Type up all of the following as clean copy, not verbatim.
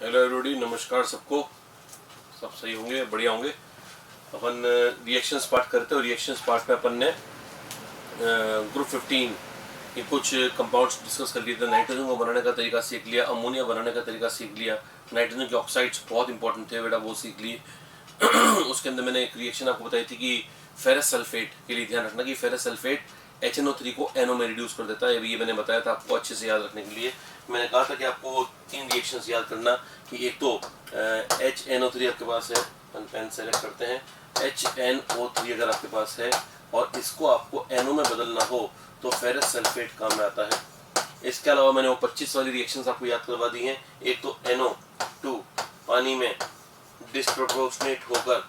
Hello everybody, नमस्कार सबको। सब सही होंगे, बढ़िया होंगे। अपन रिएक्शंस पार्ट करते हैं और रिएक्शंस पार्ट में अपन ने ग्रुप 15 के कुछ कंपाउंड्स डिस्कस कर लिए थे। नाइट्रोजन को बनाने का तरीका सीख लिया, अमोनिया बनाने का तरीका सीख लिया, नाइट्रोजन के ऑक्साइड्स बहुत इंपॉर्टेंट थे बेटा, वो सीख लिए। उसके अंदर मैंने एक रिएक्शन आपको बताई थी कि फेरस सल्फेट के लिए ध्यान रखना कि फेरस सल्फेट HNO3 को NO में रिड्यूस कर देता है। ये मैंने बताया था आपको अच्छे से याद रखने के लिए। मैंने कहा था कि आपको 3 रिएक्शंस याद करना कि एक तो HNO3 आपके पास है, पेन सेलेक्ट करते हैं, HNO3 अगर आपके पास है और इसको आपको NO में बदलना हो तो फेरस सल्फेट काम में आता है। इसके अलावा मैंने वो 25 वाली रिएक्शंस आपको याद करवा दी हैं। एक तो NO2 पानी में डिस्प्रोपोर्शनेट होकर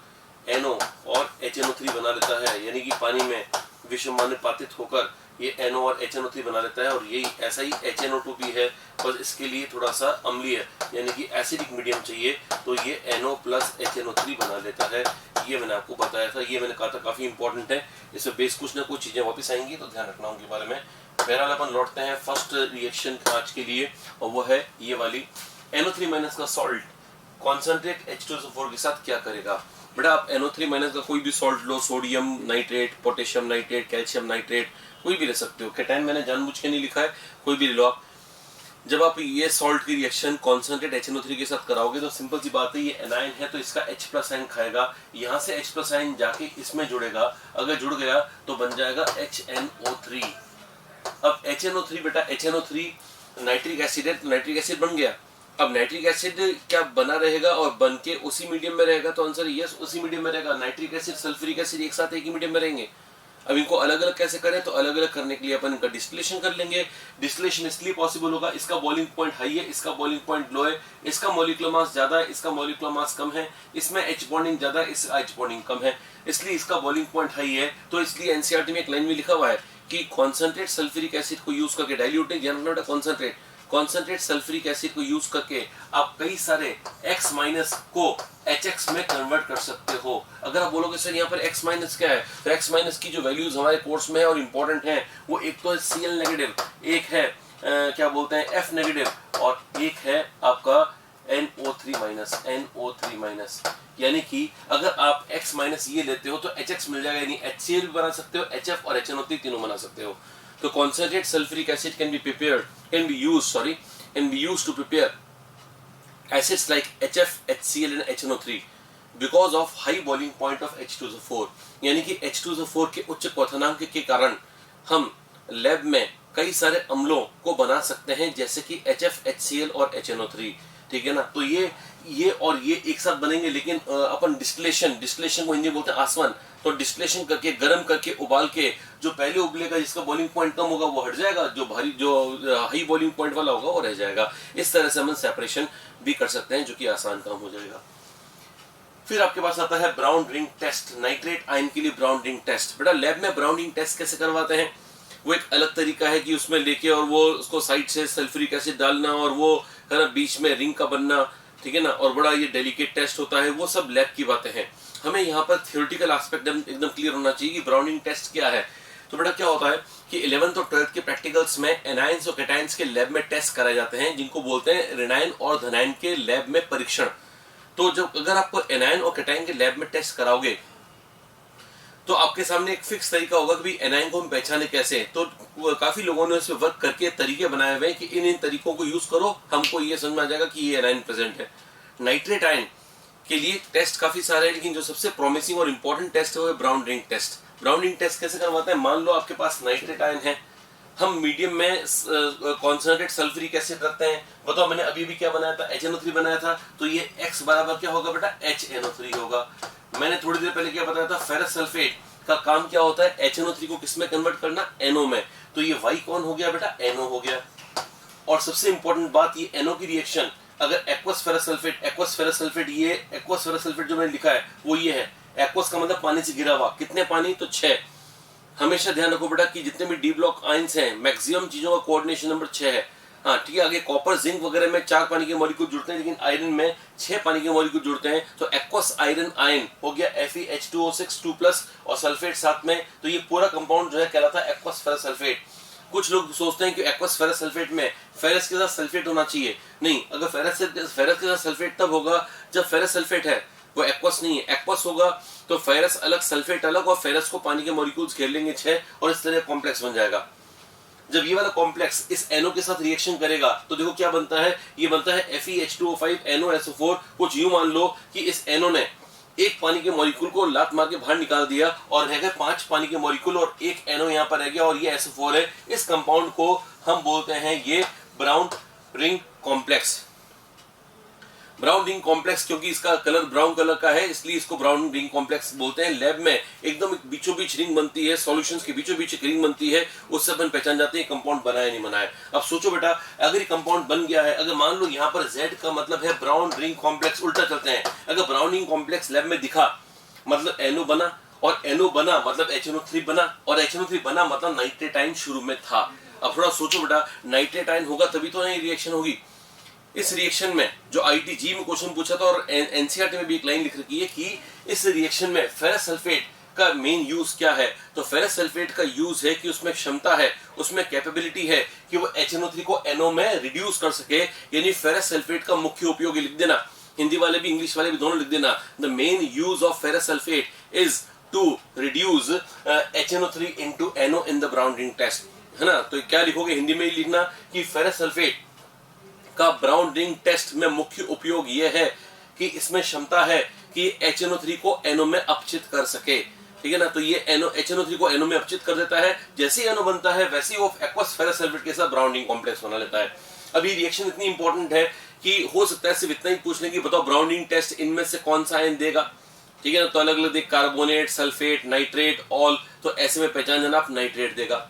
NO और HNO3 बना लेता है, यानी कि पानी में विषमानुपातित होकर ये NO और HNO3 बना लेता है। और यही ऐसा ही HNO2 भी है, बस इसके लिए थोड़ा सा अम्लीय यानी कि एसिडिक मीडियम चाहिए, तो ये NO प्लस HNO3 बना लेता है। ये मैंने आपको बताया था, ये मैंने कहा था काफ़ी इंपॉर्टेंट है। इसमें बेस कुछ ना कुछ चीज़ें वापस आएंगी तो ध्यान रखना उनके बारे में। बहरहाल अपन लौटते हैं फर्स्ट रिएक्शन आज के लिए, और वो है ये वाली NO3 माइनस का सॉल्ट कॉन्सेंट्रेट H2SO4 के साथ क्या करेगा। बेटा आप NO3 माइनस का कोई भी सॉल्ट लो, sodium nitrate, potassium nitrate, calcium nitrate, कोई भी ले सकते हो। केटाइन मैंने जानबूझ के नहीं लिखा है, कोई भी ले लो आप। जब आप ये सॉल्ट की रिएक्शन कॉन्सेंट्रेट HNO3 के साथ कराओगे तो सिंपल सी बात है, ये एनायन है तो इसका H प्लस आयन खाएगा, यहाँ से H प्लस आयन जाके इसमें जुड़ेगा, अगर जुड़ गया तो बन जाएगा HNO3। अब HNO3 बेटा, HNO3 नाइट्रिक एसिड है तो नाइट्रिक एसिड बन गया। अब नाइट्रिक एसिड क्या बना रहेगा और बन के उसी मीडियम में रहेगा, तो आंसर यस, उसी मीडियम में रहेगा। नाइट्रिक एसिड सल्फ्यूरिक एसिड एक साथ एक ही मीडियम में रहेंगे। अब इनको अलग अलग कैसे करें, तो अलग अलग करने के लिए अपन इनका डिस्टिलेशन कर लेंगे। डिस्टिलेशन इसलिए पॉसिबल होगा, इसका बॉइलिंग पॉइंट हाई है, इसका बॉइलिंग पॉइंट लो है, इसका मॉलिक्यूलर मास ज्यादा है, इसका मॉलिक्यूलर मास कम है, इसमें H बॉन्डिंग ज्यादा है, इस H बॉन्डिंग कम है, इसलिए इसका बॉइलिंग पॉइंट हाई है। तो इसलिए एनसीईआरटी में एक लाइन में लिखा हुआ है कि कॉन्सेंट्रेट सल्फ्यूरिक एसिड को यूज करके, डाइल्यूटेड ध्यान कॉन्सेंट्रेट कॉन्सेंट्रेट सल्फ्यूरिक एसिड को यूज करके आप कई सारे X माइनस को HX में कन्वर्ट कर सकते हो। अगर आप बोलोगे सर यहाँ पर X माइनस क्या है, तो X माइनस की जो वैल्यूज हमारे कोर्स में है और इंपॉर्टेंट है, वो एक तो है Cl नेगेटिव, एक है क्या बोलते हैं F नेगेटिव, और एक है आपका NO3 माइनस, NO3 माइनस। यानी कि अगर आप X माइनस ये लेते हो तो HX मिल जाएगा, यानी HCl भी बना सकते हो, HF और HNO3 तीनों बना सकते हो। तो concentrate sulfuric acid can be used to prepare acids like HF, HCl and HNO3 because of high boiling point of H2SO4। यानी कि H2SO4 के उच्च क्वथनांक के कारण हम लैब में कई सारे अम्लों को बना सकते हैं, जैसे कि HF, HCl और HNO3। ठीक है ना, तो ये और ये एक साथ बनेंगे, लेकिन अपन डिस्टिलेशन को हिंदी बोलते हैं आसवन, तो डिस्टिलेशन करके, गर्म करके, उबाल के, जो पहले उबलेगा जिसका बॉइलिंग पॉइंट कम होगा वो हट जाएगा, जो हाई बॉइलिंग पॉइंट वाला होगा वो रह जाएगा। इस तरह से हम सेपरेशन भी कर सकते हैं, जो कि आसान काम हो जाएगा। फिर आपके पास आता है brown ring test, nitrate ion के लिए ब्राउन रिंग टेस्ट। बेटा लैब में ब्राउन रिंग टेस्ट कैसे करवाते हैं, वो एक अलग तरीका है कि उसमें लेके और वो उसको साइड से सल्फ्यूरिक एसिड डालना और वो है ना बीच में रिंग का बनना, ठीक है ना, और बड़ा ये डेलिकेट टेस्ट होता है, वो सब लैब की बातें हैं। हमें यहाँ पर थियोरेटिकल एस्पेक्ट एकदम क्लियर होना चाहिए कि ब्राउनिंग टेस्ट क्या है। तो बेटा क्या होता है कि 11th और 12th के प्रैक्टिकल्स में एनायंस और कैटायंस के लैब में टेस्ट कराए जाते हैं, जिनको बोलते हैं रेनायन और धनायन के लैब में परीक्षण। तो जब अगर आपको एनायन और कैटायन के लैब में टेस्ट कराओगे तो आपके सामने एक फिक्स तरीका होगा कि एनायन को हम पहचाने कैसे। तो काफी लोगों ने उस पर वर्क करके तरीके बनाए हुए हैं कि इन तरीकों को यूज करो, हमको ये समझ में आ जाएगा कि ये एनायन प्रेजेंट है। नाइट्रेट आयन के लिए टेस्ट काफी सारे हैं, लेकिन जो सबसे प्रॉमिसिंग और इंपॉर्टेंट टेस्ट है वो है brown ring test. Brown ring test कैसे करवाते हैं, मान लो आपके पास नाइट्रेट आयन है, हम मीडियम में कॉन्सेंट्रेट सल्फ्यूरिक एसिड रखते हैं। बताओ मैंने अभी भी क्या बनाया था, HNO3 बनाया था, तो ये X बराबर क्या होगा बेटा, HNO3 होगा। मैंने थोड़ी देर पहले क्या बताया था, फेरस सल्फेट का काम क्या होता है, HNO3 को किस में कन्वर्ट करना, NO में, तो ये Y कौन हो गया बेटा, NO हो गया। और सबसे इंपॉर्टेंट बात, ये NO की रिएक्शन अगर एक्वस फेरस सल्फेट, ये एक्वस फेरस सल्फेट जो मैंने लिखा है वो ये है, एक्वस का मतलब पानी से गिरा हुआ, कितने पानी, तो 6। हमेशा ध्यान रखो बेटा कि जितने भी डी ब्लॉक आयंस हैं, मैक्सिमम चीजों का कोऑर्डिनेशन नंबर 6 है। हाँ ठीक है, आगे कॉपर जिंक वगैरह में 4 पानी के मॉलिक्यूल जुड़ते हैं, लेकिन आयरन में 6 पानी के मॉलिक्यूल जुड़ते हैं। तो एक्वस आयरन आयन हो गया FeH2O6 2+ और सल्फेट साथ में, तो ये पूरा कंपाउंड जो है कहलाता है एक्वस फेरस सल्फेट। कुछ लोग सोचते हैं कि एक्वस फेरस सल्फेट में फेरस के साथ सल्फेट होना चाहिए, नहीं, अगर फेरस के साथ सल्फेट तब होगा जब फेरस सल्फेट है, वो एक्वस नहीं है। एक्वस होगा तो फेरस अलग सल्फेट अलग, और फेरस को पानी के मॉलिक्यूल्स घेर लेंगे 6 और इस तरह कॉम्प्लेक्स बन जाएगा। जब ये वाला कॉम्प्लेक्स इस NO के साथ रिएक्शन करेगा तो देखो क्या बनता है, ये बनता है FeH2O5 NOSO4। कुछ यूं मान लो कि इस NO ने एक पानी के मॉलिक्यूल को लात मार के बाहर निकाल दिया और रह गए 5 पानी के मॉलिक्यूल और एक NO यहाँ पर रह गया और ये SO4 है। इस कंपाउंड को हम बोलते हैं ये brown ring complex. Brown ring complex क्योंकि इसका कलर ब्राउन कलर का है इसलिए इसको ब्राउन रिंग कॉम्प्लेक्स बोलते हैं। लैब में एकदम बीचों बीच रिंग बनती है, सॉल्यूशंस के बीचों बीच एक रिंग बनती है, उससे अपन पहचान जाते हैं कंपाउंड बना है नहीं बना है। अब सोचो बेटा, अगर ये कंपाउंड बन गया है, अगर मान लो यहाँ पर Z का मतलब है ब्राउन रिंग कॉम्प्लेक्स, उल्टा चलते हैं, अगर ब्राउन रिंग कॉम्प्लेक्स लैब में दिखा मतलब NO बना, और NO बना मतलब HNO3 बना, और HNO3 बना मतलब नाइट्रेटाइन शुरू में था। अब थोड़ा सोचो बेटा, नाइट्रेटाइन होगा तभी तो नहीं रिएक्शन होगी। इस रिएक्शन में जो IIT में क्वेश्चन पूछा था और NCERT में भी एक लाइन लिख रखी है कि इस रिएक्शन में फेरस सल्फेट का मेन यूज क्या है, तो फेरस सल्फेट का यूज है कि उसमें क्षमता है, उसमें कैपेबिलिटी है कि वो HNO3 को NO में रिड्यूस कर सके। यानी फेरस सल्फेट का मुख्य उपयोग लिख देना, हिंदी वाले भी इंग्लिश वाले भी दोनों लिख देना, the main use of ferrous sulphate is to reduce HNO3 into NO in the brown ring test, है ना। तो क्या लिखोगे, हिंदी में ही लिखना कि फेरस सल्फेट का ब्राउन रिंग टेस्ट में मुख्य उपयोग यह है कि इसमें क्षमता है कि HNO3 को NO में अपचित कर सके, ठीक है ना। तो ये HNO3 को NO में अपचित कर देता है, जैसे ही NO बनता है वैसे ही वो एक्वस फेरस सल्फेट के साथ ब्राउन रिंग कॉम्प्लेक्स बना लेता है। अब ये रिएक्शन इतनी इंपॉर्टेंट है कि हो सकता है सिर्फ इतना ही पूछने की बताओ ब्राउन रिंग टेस्ट इनमें से कौन सा आयन देगा, ठीक है ना। तो अलग अलग देख, कार्बोनेट, सल्फेट, नाइट्रेट, ऑल, तो ऐसे में पहचान जाना आप नाइट्रेट देगा।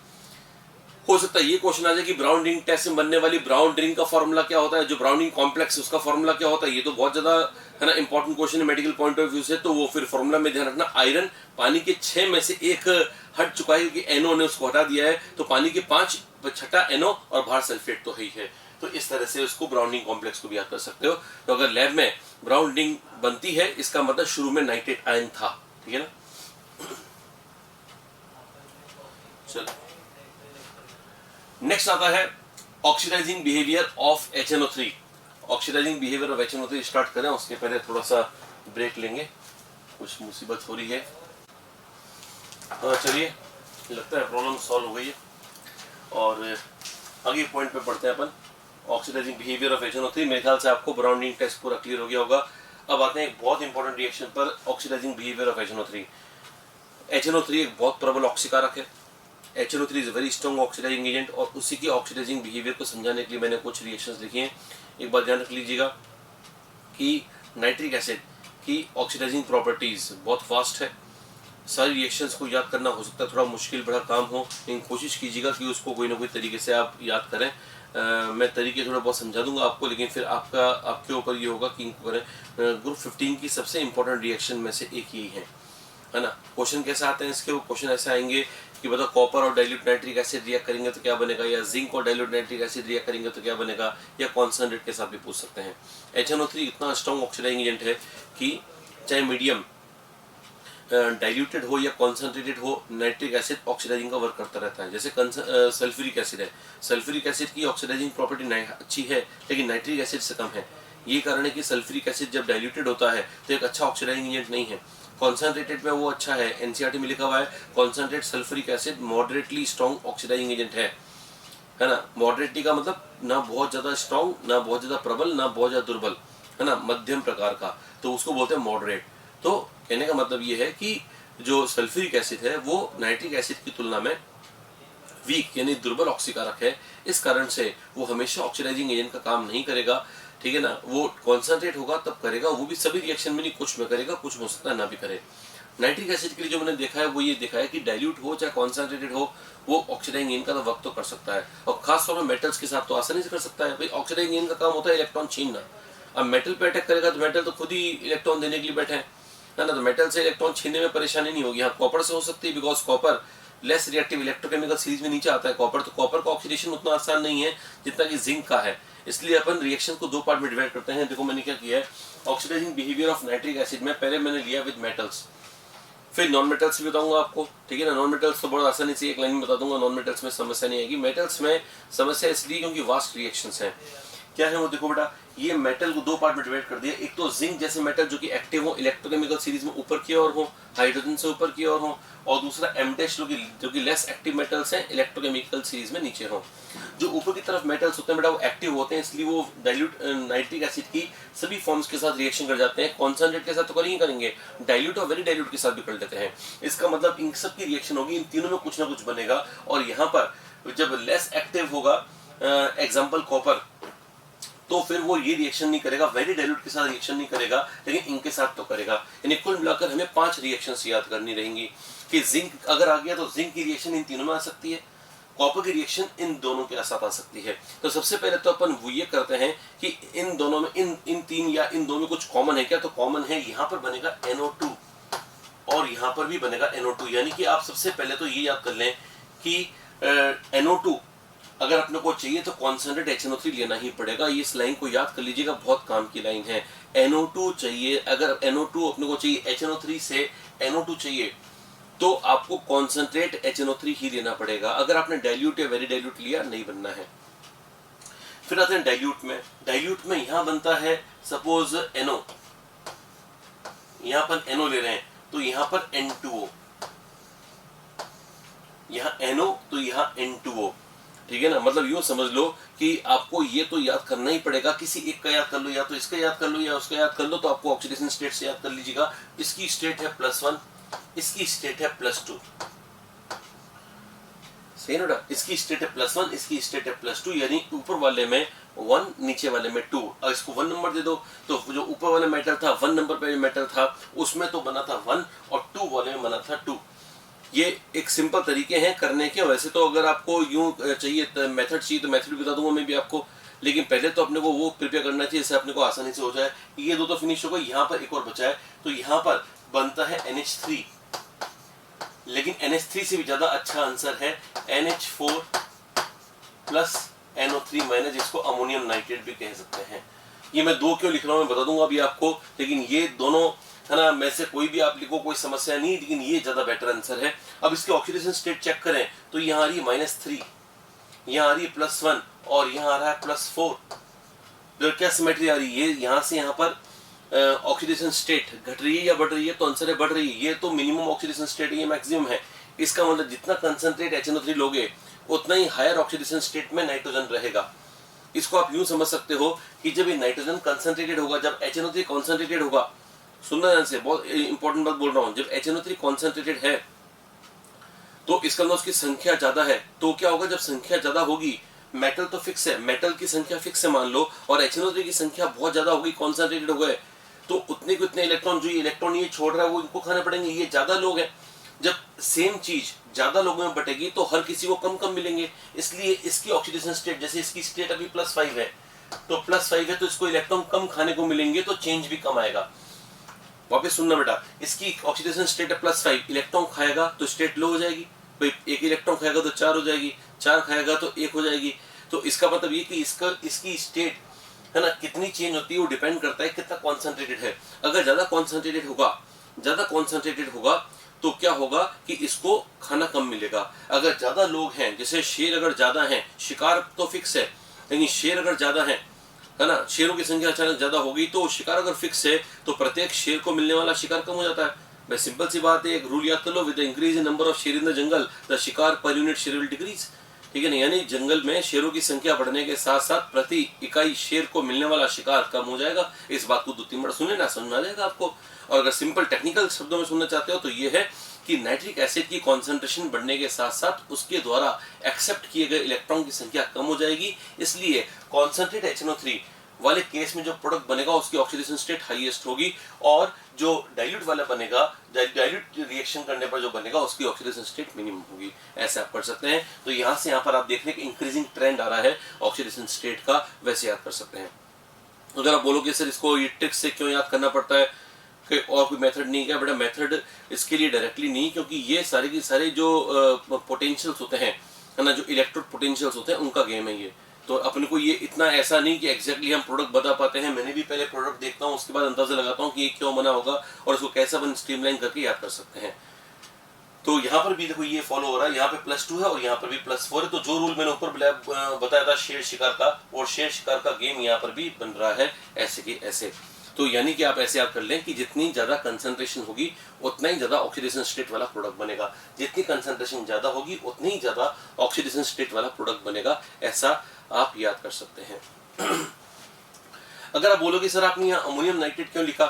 हो सकता है ये क्वेश्चन आ जाए कि ब्राउन रिंग टेस्ट में बनने वाली ब्राउन रिंग का फॉर्मूला क्या होता है, जो ब्राउन रिंग कॉम्प्लेक्स उसका फॉर्मूला क्या होता है। ये तो बहुत ज्यादा है ना इंपॉर्टेंट क्वेश्चन है मेडिकल पॉइंट ऑफ व्यू से, तो वो फिर फॉर्मूला में ध्यान रखना, आयरन पानी के 6 में से 1 हट चुका है क्योंकि NO ने उसको हटा दिया है, तो पानी के 5 छठा NO और बाहर सल्फेट तो ही है। तो इस तरह से उसको ब्राउन रिंग कॉम्प्लेक्स को भी याद कर सकते हो। तो अगर लैब में ब्राउन रिंग बनती है इसका मतलब शुरू में नाइट्रेट आयन था, ठीक है ना। चलो नेक्स्ट आता है oxidising behaviour of HNO3। Oxidising behaviour of HNO3 start करें, उसके पहले थोड़ा सा ब्रेक लेंगे, कुछ मुसीबत हो रही है। चलिए, लगता है प्रॉब्लम सॉल्व हो गई है और आगे पॉइंट पे पढ़ते हैं अपन। ऑक्सीडाइजिंग बिहेवियर ऑफ HNO3, मेरे ख्याल से आपको ब्राउन रिंग टेस्ट पूरा क्लियर हो गया होगा। अब आते हैं एक बहुत इंपॉर्टेंट रिएक्शन पर, oxidising behaviour of HNO3। HNO3 एक बहुत प्रबल ऑक्सीकारक है। HNO3 is very strong oxidising agent, और उसी की ऑक्सीडाइजिंग बिहेवियर को समझाने के लिए मैंने कुछ रिएक्शंस लिखी हैं। एक बात ध्यान रख लीजिएगा कि नाइट्रिक एसिड की ऑक्सीडाइजिंग प्रॉपर्टीज बहुत फास्ट है। सारी रिएक्शंस को याद करना हो सकता है थोड़ा मुश्किल बड़ा काम हो, लेकिन कोशिश कीजिएगा कि उसको कोई ना कोई तरीके से आप याद करें। मैं तरीके थोड़ा बहुत समझा दूंगा आपको, लेकिन फिर आपके ऊपर ये होगा कि इनको करें। ग्रुप 15 की सबसे इंपॉर्टेंट रिएक्शन में से एक यही है ना। क्वेश्चन कैसे आते हैं इसके, वो क्वेश्चन ऐसे आएंगे कि बताओ कॉपर और डाइल्यूट नाइट्रिक एसिड रिएक्ट करेंगे तो क्या बनेगा, या जिंक और डाइल्यूट नाइट्रिक एसिड रिएक्ट करेंगे तो क्या बनेगा, या कॉन्सनट्रेट के साथ भी पूछ सकते हैं। HNO3 इतना स्ट्रॉन्ग ऑक्सीडाइजिंग एजेंट है कि चाहे मीडियम डाइल्यूटेड हो या कॉन्सनट्रेटेड हो, नाइट्रिक एसिड ऑक्सीडाइजिंग का वर्क करता रहता है। जैसे सल्फ्यूरिक एसिड है, सल्फ्यूरिक एसिड की ऑक्सीडाइजिंग प्रॉपर्टी अच्छी है लेकिन नाइट्रिक एसिड से कम है। ये कारण है कि सल्फ्यूरिक एसिड जब डाइल्यूटेड होता है तो एक अच्छा ऑक्सीडाइजिंग एजेंट नहीं है। कॉन्सनट्रेटेड में वो अच्छा है, NCERT में लिखा हुआ है concentrate sulphuric acid moderately strong oxidising agent है ना। मॉडरेटली का मतलब ना बहुत ज्यादा स्ट्रॉन्ग, ना बहुत ज्यादा प्रबल, ना बहुत ज्यादा दुर्बल, है ना, मध्यम प्रकार का, तो उसको बोलते हैं मॉडरेट। तो कहने का मतलब ये है कि जो सल्फ्यूरिक एसिड है वो नाइट्रिक एसिड की तुलना में वीक यानी दुर्बल ऑक्सीकारक है। इस कारण से वो हमेशा ऑक्सीडाइजिंग एजेंट का काम नहीं करेगा, ठीक है ना। वो कॉन्सनट्रेट होगा तब करेगा, वो भी सभी रिएक्शन में नहीं, कुछ में करेगा, कुछ हो सकता है ना भी करे। नाइट्रिक एसिड के लिए जो मैंने देखा है वो ये देखा है कि डाइल्यूट हो चाहे कॉन्सनट्रेटेड हो, वो ऑक्सीडाइजिंग एजेंट का तो वर्क तो कर सकता है, और खासतौर पर मेटल्स के साथ तो आसानी से कर सकता है। भाई ऑक्सीडाइजिंग एजेंट का काम होता है इलेक्ट्रॉन छीनना। अब मेटल पे अटैक करेगा तो मेटल तो खुद ही इलेक्ट्रॉन देने के लिए बैठे हैं, है ना, तो मेटल से इलेक्ट्रॉन छीनने में परेशानी नहीं होगी। हाँ, कॉपर से हो सकती है, because copper less reactive electrochemical series में नीचे आता है कॉपर, तो कॉपर का ऑक्सीडेशन उतना आसान नहीं है जितना कि जिंक का है। इसलिए अपन रिएक्शन को 2 पार्ट में डिवाइड करते हैं। देखो मैंने क्या किया है, oxidising behaviour of nitric acid में पहले मैंने लिया विद मेटल्स, फिर नॉन मेटल्स भी बताऊंगा आपको, ठीक है ना। नॉन मेटल्स तो बहुत आसानी से एक लाइन में बता दूंगा, नॉन मेटल्स में समस्या नहीं आएगी। मेटल्स में समस्या इसलिए क्योंकि वास्ट रिएक्शंस हैं। क्या है वो, देखो बेटा, ये मेटल को दो पार्ट में डिवाइड कर दिया। एक तो जिंक जैसे मेटल जो कि एक्टिव हो इलेक्ट्रोकेमिकल सीरीज में ऊपर की ओर हो, हाइड्रोजन से ऊपर की ओर हो, और दूसरा एम डैश जो कि लेस एक्टिव मेटल्स हैं इलेक्ट्रोकेमिकल सीरीज में नीचे हो। जो ऊपर की तरफ मेटल्स होते हैं बेटा वो एक्टिव होते हैं, इसलिए वो डाइल्यूट नाइट्रिक एसिड की सभी फॉर्म्स के साथ रिएक्शन कर जाते हैं। कॉन्सेंट्रेट के साथ तो करेंगे, डाइल्यूट और वेरी डाइल्यूट के साथ भी कर लेते हैं। इसका मतलब इन सब की रिएक्शन होगी, इन तीनों में कुछ ना कुछ बनेगा। और यहाँ पर जब लेस एक्टिव होगा एग्जाम्पल कॉपर, तो फिर वो ये रिएक्शन नहीं करेगा, वेरी डाइल्यूट के साथ रिएक्शन नहीं करेगा, लेकिन इनके साथ तो करेगा। यानी कुल मिलाकर हमें 5 रिएक्शंस याद करनी रहेंगी कि जिंक अगर आ गया तो जिंक की रिएक्शन इन तीनों में आ सकती है, कॉपर की रिएक्शन इन दोनों के साथ आ सकती है। तो सबसे पहले तो अपन वो ये करते हैं कि इन दोनों में इन तीन या इन दो में कुछ कॉमन है क्या। तो कॉमन है, यहाँ पर बनेगा NO2 और यहाँ पर भी बनेगा NO2। यानी कि आप सबसे पहले तो ये याद कर लें कि NO2 अगर अपने को चाहिए तो कॉन्सेंट्रेट HNO3 लेना ही पड़ेगा। ये इस लाइन को याद कर लीजिएगा, बहुत काम की लाइन है। NO2 चाहिए, अगर NO2 अपने को चाहिए, HNO3 से NO2 चाहिए, तो आपको कॉन्सेंट्रेट HNO3 ही लेना पड़ेगा। अगर आपने डाइल्यूट या वेरी डाइल्यूट लिया, नहीं बनना है। फिर आते हैं डाइल्यूट में। डाइल्यूट में यहां बनता है सपोज NO, यहां पर NO ले रहे हैं तो यहां पर N2O, यहां NO तो यहां N2O, ठीक है ना। मतलब यूं समझ लो कि आपको ये तो याद करना ही पड़ेगा, किसी एक का याद कर लो, या तो इसका याद कर लो या उसका याद कर लो। तो आपको ऑक्सीडेशन स्टेट से याद कर लीजिएगा, इसकी स्टेट है +1, इसकी स्टेट है +2, सही ना। इसकी स्टेट है +1, इसकी स्टेट है +2, यानी ऊपर वाले में 1, नीचे वाले में 2। और इसको 1 नंबर दे दो, तो जो ऊपर वाला मेटल था 1 नंबर पे मेटल था, उसमें तो बना था 1 और 2 वाले में बना था 2। ये एक सिंपल तरीके हैं करने के। वैसे तो अगर आपको यूं चाहिए मेथड चाहिए तो मेथड भी बता दूंगा मैं भी आपको, लेकिन पहले तो अपने को वो प्रिपेयर करना चाहिए जिससे अपने को आसानी से हो जाए। ये दो तो फिनिश हो गए, यहाँ पर एक और बचा है, तो यहाँ पर बनता है NH3, लेकिन NH3 से भी ज्यादा अच्छा आंसर है NH4 प्लस NO3-, जिसको अमोनियम नाइट्रेट भी कह सकते हैं। ये मैं 2 क्यों लिख रहा हूँ मैं बता दूंगा अभी आपको, लेकिन ये दोनों है ना, में से कोई भी आप लिखो कोई समस्या नहीं, लेकिन ये ज्यादा बेटर आंसर है। अब इसके ऑक्सीडेशन स्टेट चेक करें तो यहाँ आ रही है -3, यहाँ आ रही है +1 और यहाँ आ रहा है +4। क्या सिमेट्री आ रही है, यहाँ से यहाँ पर ऑक्सीडेशन स्टेट घट रही है या बढ़ रही है, तो आंसर है बढ़ रही है। ये तो मिनिमम ऑक्सीडेशन स्टेट है, ये मैक्सिमम है। इसका मतलब जितना कंसंट्रेट HNO3 लोगे उतना ही हायर ऑक्सीडेशन स्टेट में नाइट्रोजन रहेगा। इसको आप यूं समझ सकते हो कि जब ये नाइट्रोजन कंसंट्रेटेड होगा, जब HNO3 कॉन्सेंट्रेटेड होगा, सुनना ध्यान से, बहुत इंपॉर्टेंट बात बोल रहा हूं, जब HNO3 कॉन्सेंट्रेटेड है तो इसका मतलब उसकी संख्या ज्यादा है। तो क्या होगा, जब संख्या ज्यादा होगी, मेटल तो फिक्स है, मेटल की संख्या फिक्स है मान लो, और HNO3 की संख्या बहुत ज्यादा होगी, कॉन्सेंट्रेटेड हो गए, तो उतने को इतने इलेक्ट्रॉन, जो इलेक्ट्रॉन ये छोड़ रहा है वो इनको खाने पड़ेंगे। ये ज्यादा लोग हैं, जब सेम चीज ज्यादा लोगों में बटेगी तो हर किसी को कम कम मिलेंगे, इसलिए इसकी ऑक्सीडेशन स्टेट, जैसे इसकी स्टेट अभी +5 है, तो +5 है तो इसको इलेक्ट्रॉन कम खाने को मिलेंगे, तो चेंज भी कम आएगा। वापस सुनना बेटा, इसकी ऑक्सीडेशन स्टेट है +5, इलेक्ट्रॉन खाएगा तो स्टेट लो हो जाएगी, भाई 1 इलेक्ट्रॉन खाएगा तो 4 हो जाएगी, 4 खाएगा तो 1 हो जाएगी। तो इसका मतलब ये कि इसकी स्टेट है ना कितनी चेंज होती है वो डिपेंड करता है कितना कॉन्सेंट्रेटेड है। अगर ज्यादा कॉन्सेंट्रेटेड होगा तो क्या होगा कि इसको खाना कम मिलेगा। अगर ज्यादा लोग हैं, जैसे शेर अगर ज्यादा हैं, शिकार तो फिक्स है, लेकिन शेर अगर ज्यादा है ना, शेरों की संख्या अचानक ज्यादा होगी, तो शिकार अगर फिक्स है तो प्रत्येक शेर को मिलने वाला शिकार कम हो जाता है। भाई सिंपल सी बात है, एक रूल याद कर लो, with the increase in number of share in the jungle the शिकार पर यूनिट शेर विल डिक्रीज, ठीक है ना। यानी जंगल में शेरों की संख्या बढ़ने के साथ साथ प्रति इकाई शेर को मिलने वाला शिकार कम हो जाएगा। इस बात को 2-3 बार सुने ना, समझ में आ जाएगा आपको। और अगर सिंपल टेक्निकल शब्दों में सुनना चाहते हो तो ये है कि नाइट्रिक एसिड की कॉन्सेंट्रेशन बढ़ने के साथ साथ उसके द्वारा एक्सेप्ट किए गए इलेक्ट्रॉन की संख्या कम हो जाएगी, इसलिए कॉन्सेंट्रेट HNO3 वाले केस में जो प्रोडक्ट बनेगा उसकी ऑक्सीडेशन स्टेट हाईएस्ट होगी, और जो डाइल्यूट वाला बनेगा, डाइल्यूट रिएक्शन करने पर जो बनेगा उसकी ऑक्सीडेशन स्टेट मिनिमम होगी। ऐसे आप कर सकते हैं। तो यहाँ से यहाँ पर आप देख रहे हैं कि इंक्रीजिंग ट्रेंड आ रहा है ऑक्सीडेशन स्टेट का, वैसे याद कर सकते हैं। अगर आप बोलोगे सर इसको ये ट्रिक से क्यों याद करना पड़ता है, कि और कोई मेथड नहीं है, बड़ा मेथड इसके लिए डायरेक्टली नहीं, क्योंकि ये सारे के सारे जो पोटेंशियल्स होते हैं ना, जो इलेक्ट्रोड पोटेंशियल्स होते हैं, उनका गेम है ये। तो अपने को ये इतना ऐसा नहीं कि एग्जैक्टली हम प्रोडक्ट बता पाते हैं। मैंने भी पहले प्रोडक्ट देखता हूँ, उसके बाद अंदाजा लगाता हूँ कि ये क्यों बना होगा और उसको कैसे अपन स्ट्रीमलाइन करके याद कर सकते हैं। तो यहाँ पर भी देखो ये फॉलो हो रहा है, यहाँ पे +2 है और यहाँ पर भी +4 है। तो जो रूल मैंने ऊपर बताया था शेर शिकार का, और शेर शिकार का गेम यहाँ पर भी बन रहा है ऐसे के ऐसे। तो यानी कि आप ऐसे याद कर लें कि जितनी ज्यादा कंसंट्रेशन होगी उतना ही ज्यादा ऑक्सीडेशन स्टेट वाला प्रोडक्ट बनेगा, जितनी कंसंट्रेशन ज्यादा होगी उतनी ही ज्यादा ऑक्सीडेशन स्टेट वाला प्रोडक्ट बनेगा, ऐसा आप याद कर सकते हैं। अगर आप बोलोगे सर आपने यहाँ अमोनियम नाइट्रेट क्यों लिखा,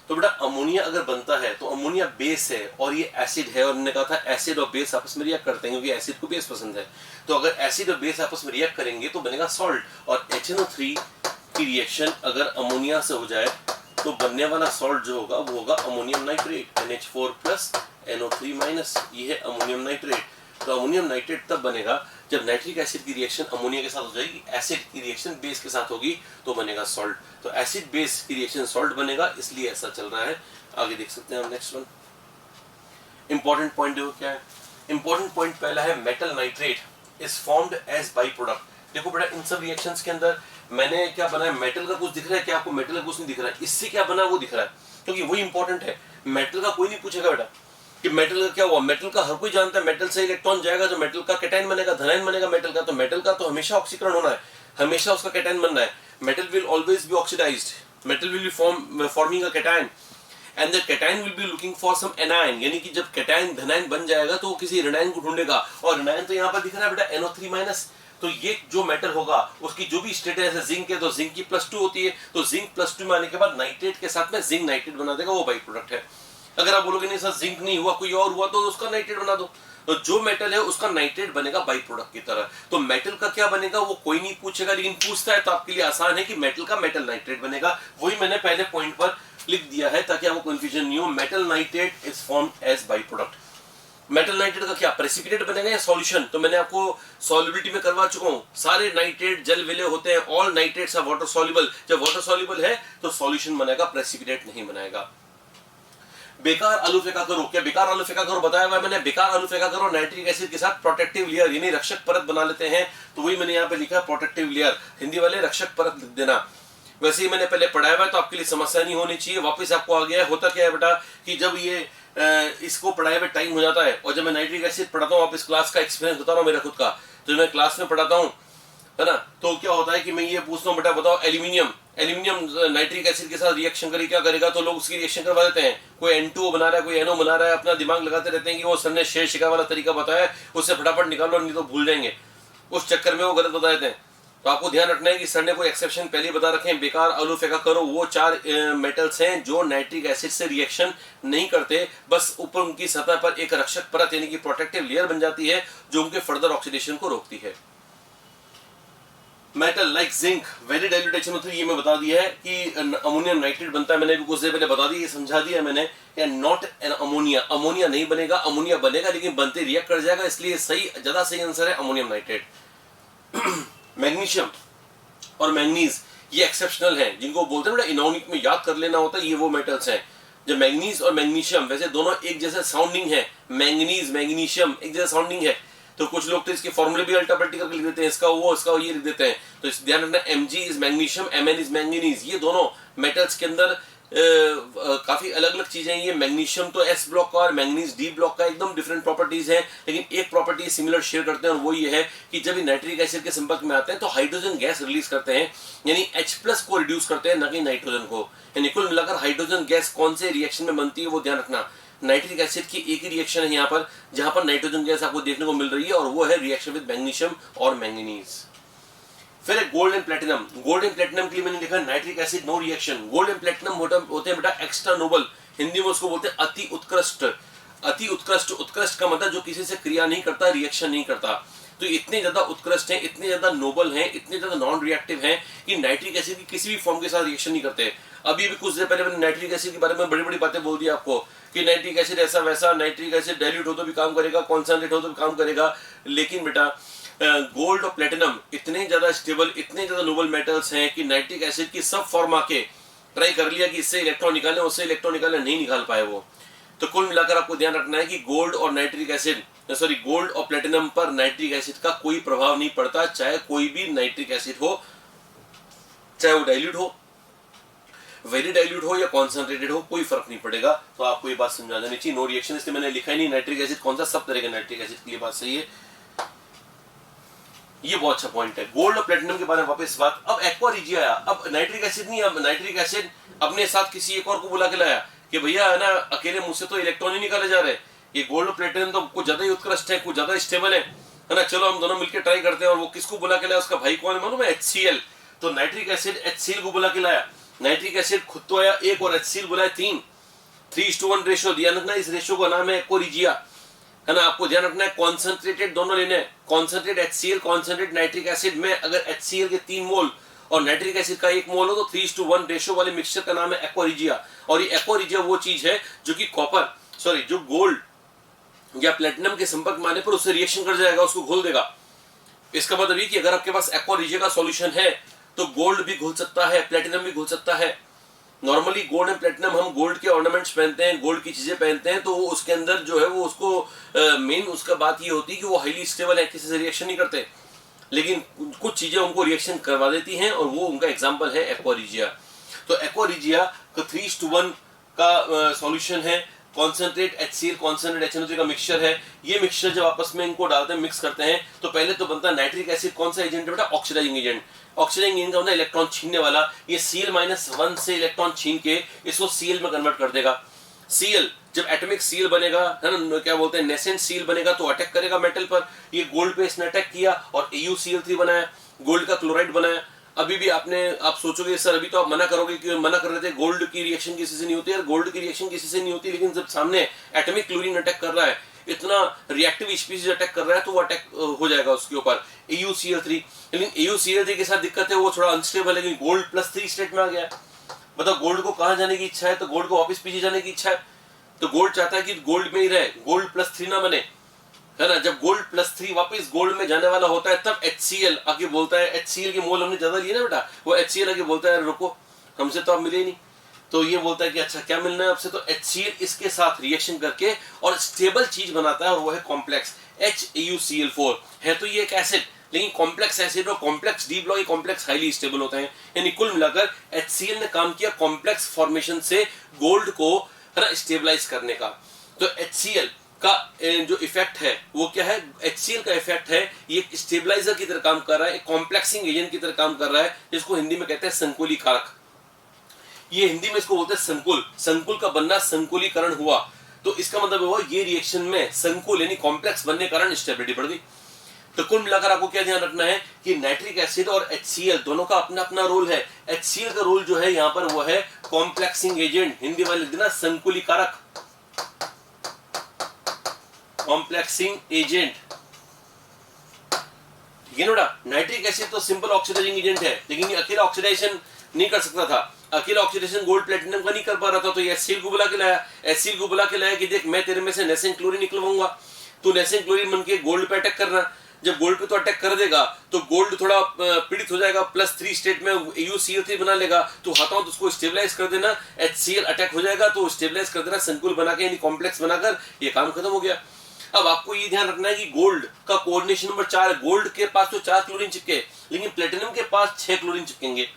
तो बेटा अमोनिया अगर बनता है तो अमोनिया बेस है और ये एसिड है, और हमने कहा था एसिड और बेस आपस में रिएक्ट करते हैं क्योंकि एसिड को बेस पसंद है। तो अगर एसिड और बेस आपस में रिएक्ट करेंगे तो बनेगा सॉल्ट, और HNO3 की रिएक्शन अगर अमोनिया से हो जाए तो बनने वाला सॉल्ट जो होगा वो होगा अमोनियम नाइट्रेट, NH4 + NO3-, ये है अमोनियम नाइट्रेट। तो अमोनियम नाइट्रेट तब बनेगा जब नाइट्रिक एसिड की रिएक्शन अमोनिया के साथ हो जाएगी, एसिड की रिएक्शन बेस के साथ होगी तो बनेगा सॉल्ट। तो एसिड बेस की रिएक्शन सॉल्ट बनेगा, इसलिए ऐसा चल रहा है। आगे देख सकते हैं हम नेक्स्ट वन। इंपॉर्टेंट पॉइंट देखो क्या है। इंपॉर्टेंट पॉइंट पहला है metal nitrate is formed as by product. देखो बेटा इन सब रिएक्शंस के अंदर मैंने क्या बनाया, मेटल का कुछ दिख रहा है क्या आपको, मेटल का कुछ नहीं दिख रहा है, इससे क्या बना वो दिख रहा है, क्योंकि वही इंपॉर्टेंट है। मेटल का कोई नहीं पूछेगा बेटा कि मेटल का क्या हुआ, मेटल का हर कोई जानता है, मेटल से इलेक्ट्रॉन जाएगा तो मेटल का कैटायन बनेगा, धनायन बनेगा मेटल का। तो मेटल का तो हमेशा ऑक्सीकरण होना है, हमेशा उसका कैटायन बनना है। Metal will always be oxidised, metal will be forming a cation and the cation will be looking for some anion, यानी कि जब कैटायन धनायन बन जाएगा तो वो किसी ऋणायन को ढूंढेगा, और ऋणायन तो यहाँ पर दिख रहा है बेटा NO3-। तो ये जो मेटल होगा उसकी जो भी स्टेट है, जैसे जिंक है तो जिंक की +2 होती है, तो जिंक +2 में आने के बाद नाइट्रेट के साथ में जिंक नाइट्रेट बना देगा, वो बाई प्रोडक्ट है। अगर आप बोलोगे नहीं सर जिंक नहीं हुआ कोई और हुआ तो उसका नाइट्रेट बना दो, तो जो मेटल है उसका नाइट्रेट बनेगा बाई प्रोडक्ट की तरह। तो मेटल का क्या बनेगा वो कोई नहीं पूछेगा, लेकिन पूछता है तो आपके लिए आसान है कि मेटल का मेटल नाइट्रेट बनेगा। वही मैंने पहले पॉइंट पर लिख दिया है ताकि आपको कंफ्यूजन नहीं हो। Metal nitrate is formed as by product. Metal nitrate का क्या प्रेसिपिटेट बनेगा या सॉल्यूशन, तो मैंने आपको सॉल्युबिलिटी में करवा चुका हूं। सारे नाइट्रेट जल विलय होते हैं, all nitrates are water soluble. जब वाटर सॉल्युबल है तो सॉल्यूशन बनेगा, प्रेसिपिटेट नहीं बनाएगा। बेकार आलू फेंका करो, क्या बेकार आलू फेंका करो बताया हुआ है मैंने। बेकार आलू फेंका करो नाइट्रिक एसिड के साथ प्रोटेक्टिव लेयर यानी रक्षक परत बना लेते हैं, तो वही मैंने यहाँ पे लिखा प्रोटेक्टिव लेयर, हिंदी वाले रक्षक परत लिख देना। वैसे ही मैंने पहले पढ़ाया हुआ है तो आपके लिए समस्या नहीं होनी चाहिए। वापस आपको आ गया है। होता क्या है बेटा कि जब ये इसको पढ़ाए हुए टाइम हो जाता है और जब मैं नाइट्रिक एसिड पढ़ाता हूँ, वापस क्लास का एक्सपीरियंस बता रहा हूँ मेरा खुद का, तो मैं क्लास में पढ़ाता हूँ है ना, तो क्या होता है कि मैं ये पूछता हूँ बेटा बताओ एल्यूमिनियम नाइट्रिक एसिड के साथ रिएक्शन करेगा क्या करेगा, तो लोग उसकी रिएक्शन करवा देते हैं। कोई N2O बना रहा है, कोई NO बना रहा है, अपना दिमाग लगाते रहते हैं कि वो सर ने शेर शिकार वाला तरीका बताया है उससे फटाफट निकालो नहीं तो भूल जाएंगे। उस चक्कर में वो गलत बता देते हैं। तो आपको ध्यान रखना है कि सर ने कोई एक्सेप्शन पहले बता रखे हैं। बेकार आलू फेंका करो वो 4 मेटल्स हैं जो नाइट्रिक एसिड से रिएक्शन नहीं करते, बस ऊपर उनकी सतह पर एक रक्षक परत यानी कि प्रोटेक्टिव लेयर बन जाती है जो उनके फर्दर ऑक्सीडेशन को रोकती है। Metal like zinc very dilute HNO3, ये मैं बता दिया है कि अमोनियम नाइट्रेट बनता है, मैंने भी कुछ देर पहले बता दिया, ये समझा दिया मैंने। नॉट एन अमोनिया, अमोनिया नहीं बनेगा, अमोनिया बनेगा लेकिन बनते रिएक्ट कर जाएगा, इसलिए सही ज्यादा सही आंसर है अमोनियम नाइट्रेट। मैग्नीशियम और मैंगनीज ये एक्सेप्शनल हैं, जिनको बोलते हैं बेटा इनॉर्गेनिक में याद कर लेना होता है, ये वो मेटल्स हैं। जब मैंगनीज और मैग्नीशियम वैसे दोनों एक जैसे साउंडिंग है, मैंगनीज मैग्नीशियम एक जैसा साउंडिंग है, तो कुछ लोग तो इसके फॉर्मूले भी अल्टा पल्टी करके लिख देते हैं, इसका वो ये लिख देते हैं। तो इस ध्यान रखना Mg is magnesium, Mn is manganese. ये दोनों मेटल्स के अंदर काफी अलग अलग चीजें हैं। ये मैग्नीशियम तो S ब्लॉक का और मैंगनीज D ब्लॉक का, एकदम डिफरेंट प्रॉपर्टीज हैं, लेकिन एक प्रॉपर्टी सिमिलर शेयर करते हैं और वो ये है कि जब ये नाइट्रिक एसिड के संपर्क में आते हैं तो हाइड्रोजन गैस रिलीज करते हैं, यानी H+ को रिड्यूस करते हैं, न कि नाइट्रोजन को। यानी कुल मिलाकर हाइड्रोजन गैस कौन से रिएक्शन में बनती है वो ध्यान रखना। नाइट्रिक एसिड की एक ही रिएक्शन है यहाँ पर जहां पर नाइट्रोजन गैस आपको देखने को मिल रही है, और वो है रिएक्शन विद मैग्नीशियम और मैंगनीज। फिर है gold and platinum. Gold and platinum के लिए मैंने लिखा nitric acid no reaction. Gold and platinum होते हैं बेटा एक्स्ट्रा नोबल, हिंदी में उसको बोलते हैं अति उत्कृष्ट। अति उत्कृष्ट, उत्कृष्ट का मतलब जो किसी से क्रिया नहीं करता, रिएक्शन नहीं करता। तो इतने ज्यादा उत्कृष्ट हैं, इतने ज्यादा नोबल हैं, इतने ज्यादा नॉन रिएक्टिव हैं कि नाइट्रिक एसिड की किसी भी फॉर्म के साथ रिएक्शन नहीं करते। अभी भी कुछ देर पहले मैंने नाइट्रिक एसिड के बारे में बड़ी बड़ी बातें बोल दी आपको कि नाइट्रिक एसिड ऐसा वैसा, नाइट्रिक एसिड डाइल्यूट हो तो भी काम करेगा, कॉन्सनट्रेट हो तो भी काम करेगा। लेकिन बेटा गोल्ड और प्लेटिनम इतने ज्यादा स्टेबल, इतने ज्यादा नोबल मेटल्स हैं कि नाइट्रिक एसिड की सब फॉर्म आके ट्राई कर लिया कि इससे इलेक्ट्रॉन निकालें, उससे इलेक्ट्रॉन निकालें, नहीं निकाल पाए वो। तो कुल मिलाकर आपको ध्यान रखना है कि गोल्ड और नाइट्रिक एसिड गोल्ड और प्लेटिनम पर नाइट्रिक एसिड का कोई प्रभाव नहीं पड़ता, चाहे कोई भी नाइट्रिक एसिड हो, चाहे वो डाइल्यूट हो, वेरी डाइल्यूट हो या कॉन्सेंट्रेटेड हो कोई फर्क नहीं पड़ेगा। तो आपको ये बात समझा देनी चाहिए। नो रिएक्शन इसलिए मैंने लिखा ही नहीं नाइट्रिक एसिड कौन सा, सब तरह के नाइट्रिक एसिड के लिए बात सही है। ये बहुत अच्छा पॉइंट है। गोल्ड और प्लेटिनम के बारे में वापस बात। अब एक्वा रिजिया आया, अब नाइट्रिक एसिड नहीं, अब नाइट्रिक एसिड अपने साथ किसी एक और को बुला के लाया कि भैया है ना अकेले मुझसे तो इलेक्ट्रॉन ही निकाले जा रहे, ये गोल्ड और प्लेटिनम तो कुछ ज्यादा ही उत्कृष्ट है, कुछ ज्यादा स्टेबल है ना, चलो हम दोनों मिलकर ट्राई करते हैं। और वो किसको बुला के लाया, उसका भाई कौन है मालूम है, HCl। तो नाइट्रिक एसिड HCl को बुला के लाया। नाइट्रिक एसिड खुद तो आया 1 और HCl बुलाया 3:1 रेशियो। ध्यान रखना इस रेशियो का नाम है एक्वा है ना। आपको ध्यान रखना है कॉन्सेंट्रेटेड दोनों लेने हैं, concentrate HCl, concentrate nitric acid में अगर HCl के 3 मोल और नाइट्रिक एसिड का 1 मोल हो तो 3:1 रेशियो वाले मिक्सचर का नाम है एक्वा। और ये एक्वा वो चीज है जो कि जो गोल्ड या प्लेटिनम के संपर्क में आने पर उससे रिएक्शन कर जाएगा, उसको घोल देगा। इसका मतलब ये कि अगर आपके पास एक्वा का सॉल्यूशन है तो गोल्ड भी घुल सकता है, प्लेटिनम भी घुल सकता है। नॉर्मली गोल्ड एंड प्लेटिनम हम गोल्ड के ऑर्नामेंट्स पहनते हैं, गोल्ड की चीजें पहनते हैं, तो उसके अंदर जो है वो उसको मेन उसका बात ये होती है कि वो हाईली स्टेबल है, किसी से रिएक्शन नहीं करते। लेकिन कुछ चीजें उनको रिएक्शन करवा देती हैं और वो उनका एग्जांपल है एक्वा। तो एक्वा का 3:1 का सॉल्यूशन है, कॉन्सेंट्रेट HCl कॉन्सेंट्रेट HNO3 का मिक्सचर है। ये मिक्सचर जब आपस में इनको डालते हैं, मिक्स करते हैं, तो पहले तो बनता है नाइट्रिक एसिड कौन सा एजेंट है बेटा, ऑक्सीडाइजिंग एजेंट। ऑक्सीडाइजिंग एजेंट का मतलब इलेक्ट्रॉन छीनने वाला। ये Cl-1 से इलेक्ट्रॉन छीन के इसको Cl में कन्वर्ट कर देगा। Cl जब एटॉमिक सील बनेगा है ना, क्या बोलते हैं नेसेंट सील बनेगा तो अटैक करेगा मेटल पर। ये गोल्ड पे इसने अटैक किया और AuCl3 बनाया, गोल्ड का क्लोराइड बनाया। अभी भी आप सोचोगे सर अभी तो आप मना करोगे कि मना कर रहे थे गोल्ड की रिएक्शन किसी से नहीं होती है, गोल्ड की रिएक्शन किसी से नहीं होती, लेकिन जब सामने एटॉमिक क्लोरीन अटैक कर रहा है, इतना रिएक्टिव स्पीशीज अटैक कर रहा है तो वो अटैक हो जाएगा उसके ऊपर AuCl3। लेकिन AuCl3 के साथ दिक्कत है, वो थोड़ा अनस्टेबल है, लेकिन गोल्ड +3 स्टेट में आ गया है। मतलब गोल्ड को कहां जाने की इच्छा है, तो गोल्ड को वापस पीछे जाने की इच्छा है, तो गोल्ड चाहता है कि गोल्ड में ही रहे, गोल्ड +3 ना बने, है ना। जब गोल्ड +3 वापस गोल्ड में जाने वाला होता है तब HCl आके बोलता है, HCl के मोल हमने ज्यादा लिए ना बेटा, वो HCl आके बोलता है रुको हमसे तो आप मिले नहीं। तो ये बोलता है कि अच्छा क्या मिलना है आपसे, तो HCl इसके साथ रिएक्शन करके और स्टेबल चीज बनाता है और वो है कॉम्प्लेक्स HAuCl4। है तो ये एक एसिड, लेकिन कॉम्प्लेक्स एसिड और complex D block complex highly stable होते हैं। यानी कुल मिलाकर HCl ने काम किया कॉम्प्लेक्स फॉर्मेशन से गोल्ड को है ना स्टेबलाइज करने का। तो HCl का जो इफेक्ट है वो क्या है, HCl का इफेक्ट है ये स्टेबलाइजर की तरह काम कर रहा है, एक कॉम्प्लेक्सिंग एजेंट की तरह काम कर रहा है, जिसको हिंदी में कहते हैं संकुली कारक। ये हिंदी में इसको बोलते हैं संकुल, संकुल का बनना संकुलीकरण हुआ, तो इसका मतलब हुआ ये रिएक्शन में संकुल यानी कॉम्प्लेक्स बनने के कारण स्टेबिलिटी बढ़ गई। तो कुल मिलाकर आपको क्या ध्यान रखना है कि नाइट्रिक एसिड और HCl दोनों का अपना अपना रोल है। HCl का रोल जो है यहाँ पर वो है कॉम्प्लेक्सिंग एजेंट, हिंदी वाले लिख देना संकुलीकारक, कॉम्प्लेक्सिंग एजेंट, ठीक है ना। नाइट्रिक एसिड तो सिंपल ऑक्सीडाइजिंग एजेंट है, लेकिन ये अकेला ऑक्सीडाइजेशन नहीं कर सकता था, अकेला ऑक्सीडेशन गोल्ड प्लेटिनम का नहीं कर पा रहा था, तो ये HCl को बुला के लाया। HCl को बुला के लाया कि देख मैं तेरे में से नेसेंट क्लोरीन निकलवाऊंगा, तो नेसेंट क्लोरीन बन के गोल्ड पे अटैक करना। जब गोल्ड पे तो अटैक कर देगा तो गोल्ड थोड़ा पीड़ित हो जाएगा, +3 स्टेट में AuCl3 बना लेगा, तो हाथों तो उसको स्टेबलाइज कर देना, HCl अटैक हो जाएगा तो स्टेबलाइज कर देना, संकुल बना के यानी कॉम्प्लेक्स बनाकर ये काम खत्म हो गया। अब आपको ये ध्यान रखना है कि गोल्ड का कोऑर्डिनेशन नंबर 4 है, गोल्ड के पास तो 4 क्लोरीन चिपके, लेकिन प्लेटिनम के पास 6 क्लोरीन चिपकेंगे।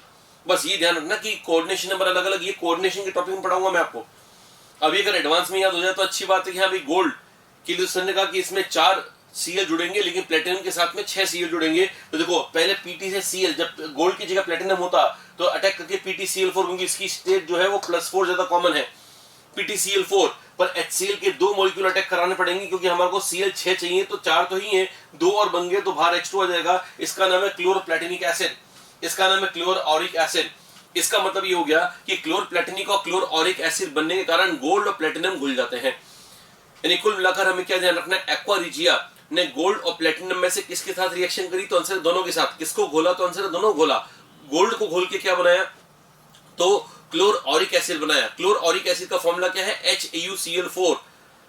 बस ये ध्यान रखना कि कोऑर्डिनेशन नंबर अलग अलग, ये कोऑर्डिनेशन के टॉपिक में पढ़ाऊंगा मैं आपको। अभी अगर एडवांस में याद हो जाए तो अच्छी बात है कि हाँ भाई गोल्ड के लिए सर ने कहा कि इसमें 4 Cl जुड़ेंगे, लेकिन प्लेटिनम के साथ में 6 Cl जुड़ेंगे। तो देखो पहले Pt से Cl, जब गोल्ड की जगह प्लेटिनम होता तो अटैक करके PtCl4, क्योंकि इसकी स्टेट जो है वो +4 ज्यादा कॉमन है, PtCl4 पर HCl के 2 मॉलिक्यूल अटैक कराने पड़ेंगे, क्योंकि हमारे को Cl 6 चाहिए, तो 4 तो ही है, 2 और बन गए तो बाहर H2 आ जाएगा। इसका नाम है क्लोरोप्लेटिनिक एसिड, इसका नाम है क्लोरऑरिक एसिड। इसका मतलब ये हो गया कि क्लोरप्लेटिनिक और क्लोरऑरिक एसिड बनने के कारण गोल्ड और प्लेटिनम घुल जाते हैं। यानी कुल मिलाकर हमें क्या ध्यान रखना है, एक्वा रिजिया ने गोल्ड और प्लेटिनम में से किसके साथ रिएक्शन करी, तो आंसर दोनों के साथ। किसको घोला, तो आंसर दोनों घोला। गोल्ड को घोल के क्या बनाया, तो क्लोरऑरिक एसिड बनाया। क्लोरऑरिक एसिड का फॉर्मूला क्या है, HAuCl4।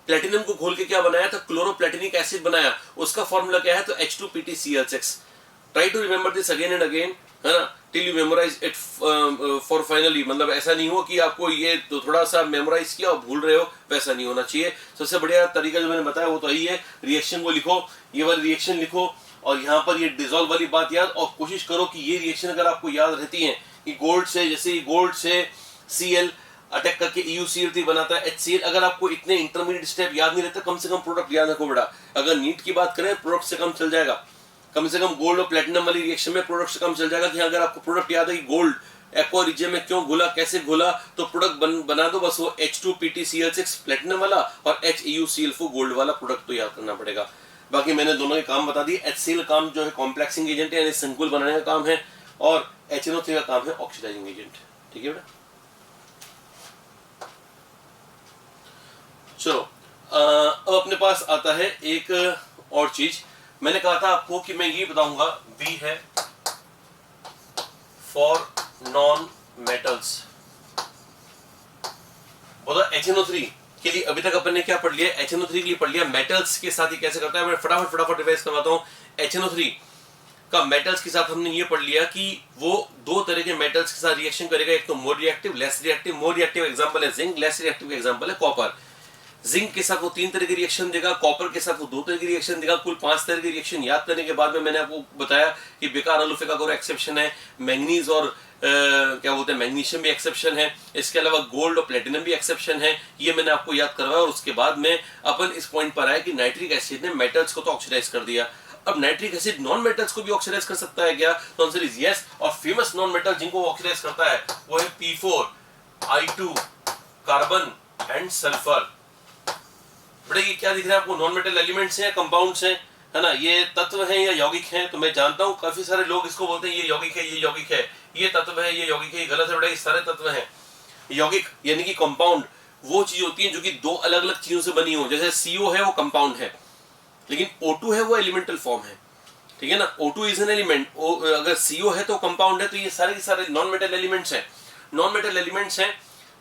प्लेटिनम को घोल के क्या बनाया, तो क्लोरोप्लेटिनिक एसिड बनाया, उसका फॉर्मूला क्या है, तो H2PtCl6। Try to remember this again and again, है ना, till you memorise it for finally. मतलब ऐसा नहीं हो कि आपको ये तो थोड़ा सा मेमोराइज किया और भूल रहे हो, वैसा नहीं होना चाहिए। सबसे बढ़िया तरीका जो मैंने बताया वो तो यही है, रिएक्शन को लिखो, ये वाली रिएक्शन लिखो, और यहाँ पर ये डिसॉल्व वाली बात याद, और कोशिश करो कि ये रिएक्शन अगर आपको याद रहती है कि गोल्ड से, जैसे गोल्ड से Cl अटैक करके EuCl3 बनाता है HCl। अगर आपको इतने इंटरमीडिएट स्टेप याद नहीं रहते, कम से कम प्रोडक्ट याद रखो बेटा। अगर नीट की बात करें प्रोडक्ट से कम चल जाएगा, कम से कम गोल्ड और प्लेटिनम वाली रिएक्शन में प्रोडक्ट से कम चल जाएगा कि अगर आपको प्रोडक्ट याद है कि गोल्ड एक्वा रीजन में क्यों घुला, कैसे घुला, तो प्रोडक्ट बना दो बस, वो H2PtCl6 प्लेटिनम वाला और HEuCl4 गोल्ड वाला प्रोडक्ट तो याद करना पड़ेगा। बाकी मैंने दोनों के काम बता दिए। HCl काम जो है कॉम्प्लेक्सिंग एजेंट है, यानी संकुल बनाने का काम है, और HNO3 का काम है ऑक्सीडाइजिंग एजेंट। ठीक है बेटा। चलो अब अपने पास आता है एक और चीज। मैंने कहा था आपको कि मैं ये बताऊंगा, B है फॉर नॉन मेटल्स। बोला HNO3 के लिए अभी तक अपन ने क्या पढ़ लिया, HNO3 के लिए पढ़ लिया मेटल्स के साथ ही कैसे करता है। मैं फटाफट रिवाइज करवाता हूँ। HNO3 का मेटल्स के साथ हमने ये पढ़ लिया कि वो दो तरह के मेटल्स के साथ रिएक्शन करेगा, एक तो more reactive, less reactive. More reactive example है जिंक, लेस रिएक्टिव का एग्जांपल है कॉपर। जिंक के साथ वो 3 तरह के रिएक्शन देगा, कॉपर के साथ वो 2 तरह के रिएक्शन देगा, कुल 5 तरह के रिएक्शन याद करने के बाद में मैंने आपको बताया कि बेकार अलुफे का एक्सेप्शन है, मैंगनीज और क्या बोलते हैं मैग्नीशियम भी एक्सेप्शन है, इसके अलावा गोल्ड और प्लेटिनम भी एक्सेप्शन है। ये मैंने आपको याद करवाया और उसके बाद में अपन इस पॉइंट पर आए कि नाइट्रिक एसिड ने मेटल्स को तो ऑक्सीडाइज कर दिया, अब नाइट्रिक एसिड नॉन मेटल्स को भी ऑक्सीडाइज कर सकता है क्या? तो आंसर इज यस। और फेमस नॉन मेटल जिनको ऑक्सीडाइज करता है वो है P4, I2, carbon and sulphur. बड़े ये क्या दिख रहा है आपको, नॉन मेटल एलिमेंट्स हैं, कंपाउंड्स हैं, है ना, ये तत्व हैं या यौगिक हैं? तो मैं जानता हूं काफी सारे लोग इसको बोलते हैं ये यौगिक है, ये यौगिक है, ये तत्व है, ये यौगिक है। ये गलत है बेटा, ये सारे तत्व हैं। यौगिक यानी कि कंपाउंड वो चीज होती है जो कि दो अलग अलग चीजों से बनी हो। जैसे CO है वो कंपाउंड है, लेकिन O2 है वो एलिमेंटल फॉर्म है। ठीक है ना, O2 इज एन एलिमेंट। अगर CO है तो कंपाउंड है, तो ये सारे के सारे नॉन मेटल एलिमेंट्स हैं। नॉन मेटल एलिमेंट्स हैं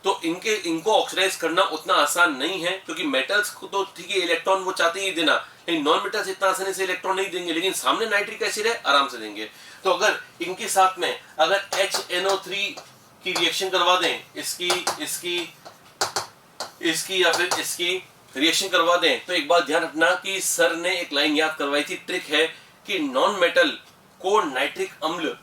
तो इनको ऑक्सीडाइज करना उतना आसान नहीं है, क्योंकि मेटल्स को तो ठीक है इलेक्ट्रॉन वो चाहते ही देना, लेकिन नॉन मेटल्स इतना आसानी से इलेक्ट्रॉन नहीं देंगे, लेकिन सामने नाइट्रिक एसिड है आराम से देंगे। तो अगर इनके साथ में अगर HNO3 की रिएक्शन करवा दें, इसकी या फिर इसकी रिएक्शन करवा दें, तो एक बात ध्यान रखना कि सर ने एक लाइन याद करवाई थी, ट्रिक है कि नॉन मेटल को नाइट्रिक अम्ल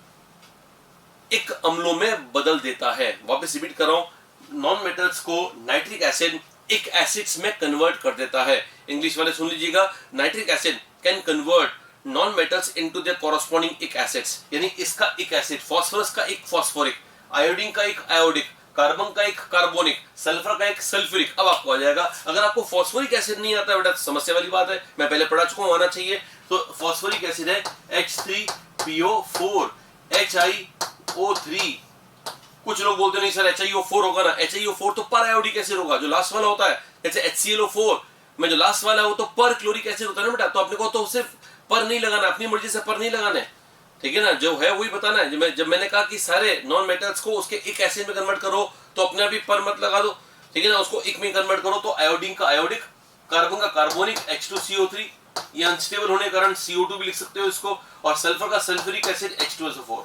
एक अम्लों में बदल देता है। वापस रिपीट कर रहा हूं, नॉन मेटल्स को नाइट्रिक एसिड एक एसिड्स में कन्वर्ट कर देता है। इंग्लिश वाले सुन लीजिएगा, nitric acid can convert non metals into their corresponding इक एसिड्स। यानी इसका इक एसिड, फास्फोरस का एक फास्फोरिक, आयोडीन का एक आयोडिक, कार्बन का एक कार्बोनिक, सल्फर का एक सल्फ्यूरिक। अब आपको आ जाएगा। अगर आपको फास्फोरिक एसिड नहीं आता बेटा तो समस्या वाली बात है, मैं पहले पढ़ा चुका हूं, आना चाहिए। तो फास्फोरिक एसिड है H3PO4 HiO3। कुछ लोग बोलते नहीं सर HiO4 होगा ना, HiO4 तो पर आयोडिक एसिड होगा जो लास्ट वाला होता है। जैसे HClO4 में जो लास्ट वाला है वो तो पर क्लोरिक एसिड होता है ना बेटा। तो अपने को तो सिर्फ पर नहीं लगाना, अपनी मर्जी से पर नहीं लगाना है, ठीक है ना, जो है वही बताना है। जब मैंने कहा कि सारे नॉन मेटल्स को उसके एक एसिड में कन्वर्ट करो तो अपने आप ही पर मत लगा दो, ठीक है ना, उसको एक में कन्वर्ट करो। तो आयोडीन का आयोडिक, कार्बन का कार्बोनिक H2CO3, ये अनस्टेबल होने के कारण CO2 भी लिख सकते हो इसको, और सल्फर का सल्फ्यूरिक एसिड H2SO4।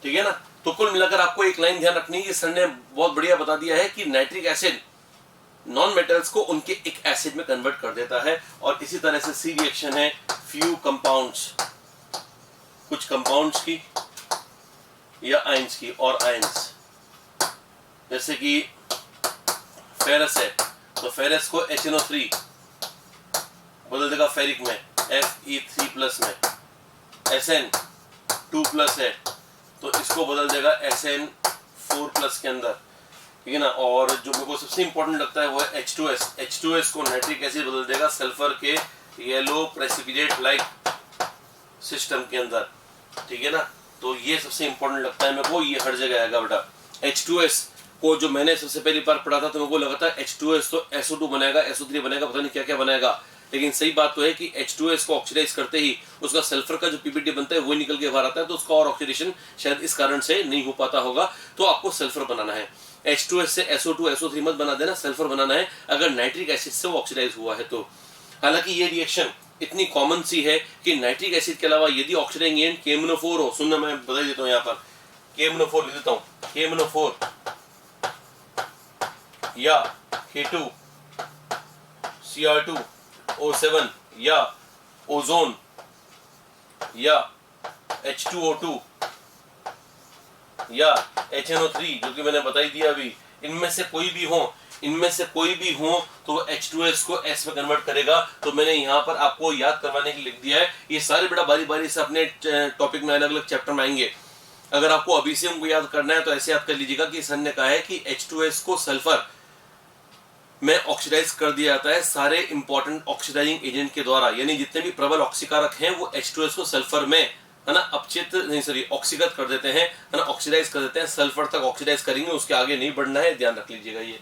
ठीक है ना। तो कुल मिलाकर आपको एक लाइन ध्यान रखनी है, सर ने बहुत बढ़िया बता दिया है कि नाइट्रिक एसिड नॉन मेटल्स को उनके एक एसिड में कन्वर्ट कर देता है। और इसी तरह से सी रिएक्शन है फ्यू कंपाउंड्स, कुछ कंपाउंड्स की या आयंस की, और आयंस जैसे कि फेरस है तो फेरस को HNO3 बदल देगा फेरिक में Fe3+ में, Sn2+ है तो इसको बदल देगा Sn4+ के अंदर, ठीक है ना। और जो मेरे को सबसे इंपॉर्टेंट लगता है वो है H2S। H2S को नाइट्रिक एसिड बदल देगा सल्फर के येलो प्रेसिपिटेट लाइक सिस्टम के अंदर, ठीक है ना। तो ये सबसे इंपॉर्टेंट लगता है मेरे को, ये हर जगह आएगा बेटा। H2S को जो मैंने सबसे पहली बार पढ़ा था तो मेरे को लगा था H2S तो SO2 बनाएगा, SO3 बनाएगा, पता नहीं क्या क्या बनाएगा, लेकिन सही बात तो है कि H2S को ऑक्सीडाइज करते ही उसका सल्फर का जो PPT बनता है वो निकल के बाहर आता है, तो उसका और ऑक्सीडेशन शायद इस कारण से नहीं हो पाता होगा। तो आपको सल्फर बनाना है, H2S से SO2 SO3 मत बना देना, सल्फर बनाना है अगर नाइट्रिक एसिड से वो ऑक्सीडाइज हुआ है तो। हालांकि ये रिएक्शन इतनी कॉमन सी है कि नाइट्रिक एसिड के अलावा यदि ऑक्सीडाइजिंग एजेंट KMnO4 हो, सुनना मैं बता देता हूँ यहाँ पर, KMnO4 लिख देता हूँ, KMnO4 या K2Cr2O7 या ओजोन या H2O2 या HNO3 जो कि मैंने बता ही दिया अभी, इनमें से कोई भी हो तो वो H2S को S में कन्वर्ट करेगा। तो मैंने यहाँ पर आपको याद करवाने के लिए लिख दिया है। ये सारे बड़ा बारी बारी से अपने टॉपिक में अलग अलग चैप्टर में आएंगे। अगर आपको अभी से उनको याद करना है तो ऐसे याद कर लीजिएगा कि सर ने कहा है कि H2S को सल्फर में ऑक्सीडाइज कर दिया जाता है सारे इंपॉर्टेंट ऑक्सीडाइजिंग एजेंट के द्वारा, यानी जितने भी प्रबल ऑक्सीकारक हैं वो H2S को सल्फर में, है ना, अपचित नहीं सॉरी ऑक्सीगत कर देते हैं, है ना, ऑक्सीडाइज कर देते हैं, सल्फर तक ऑक्सीडाइज करेंगे, उसके आगे नहीं बढ़ना है, ध्यान रख लीजिएगा ये।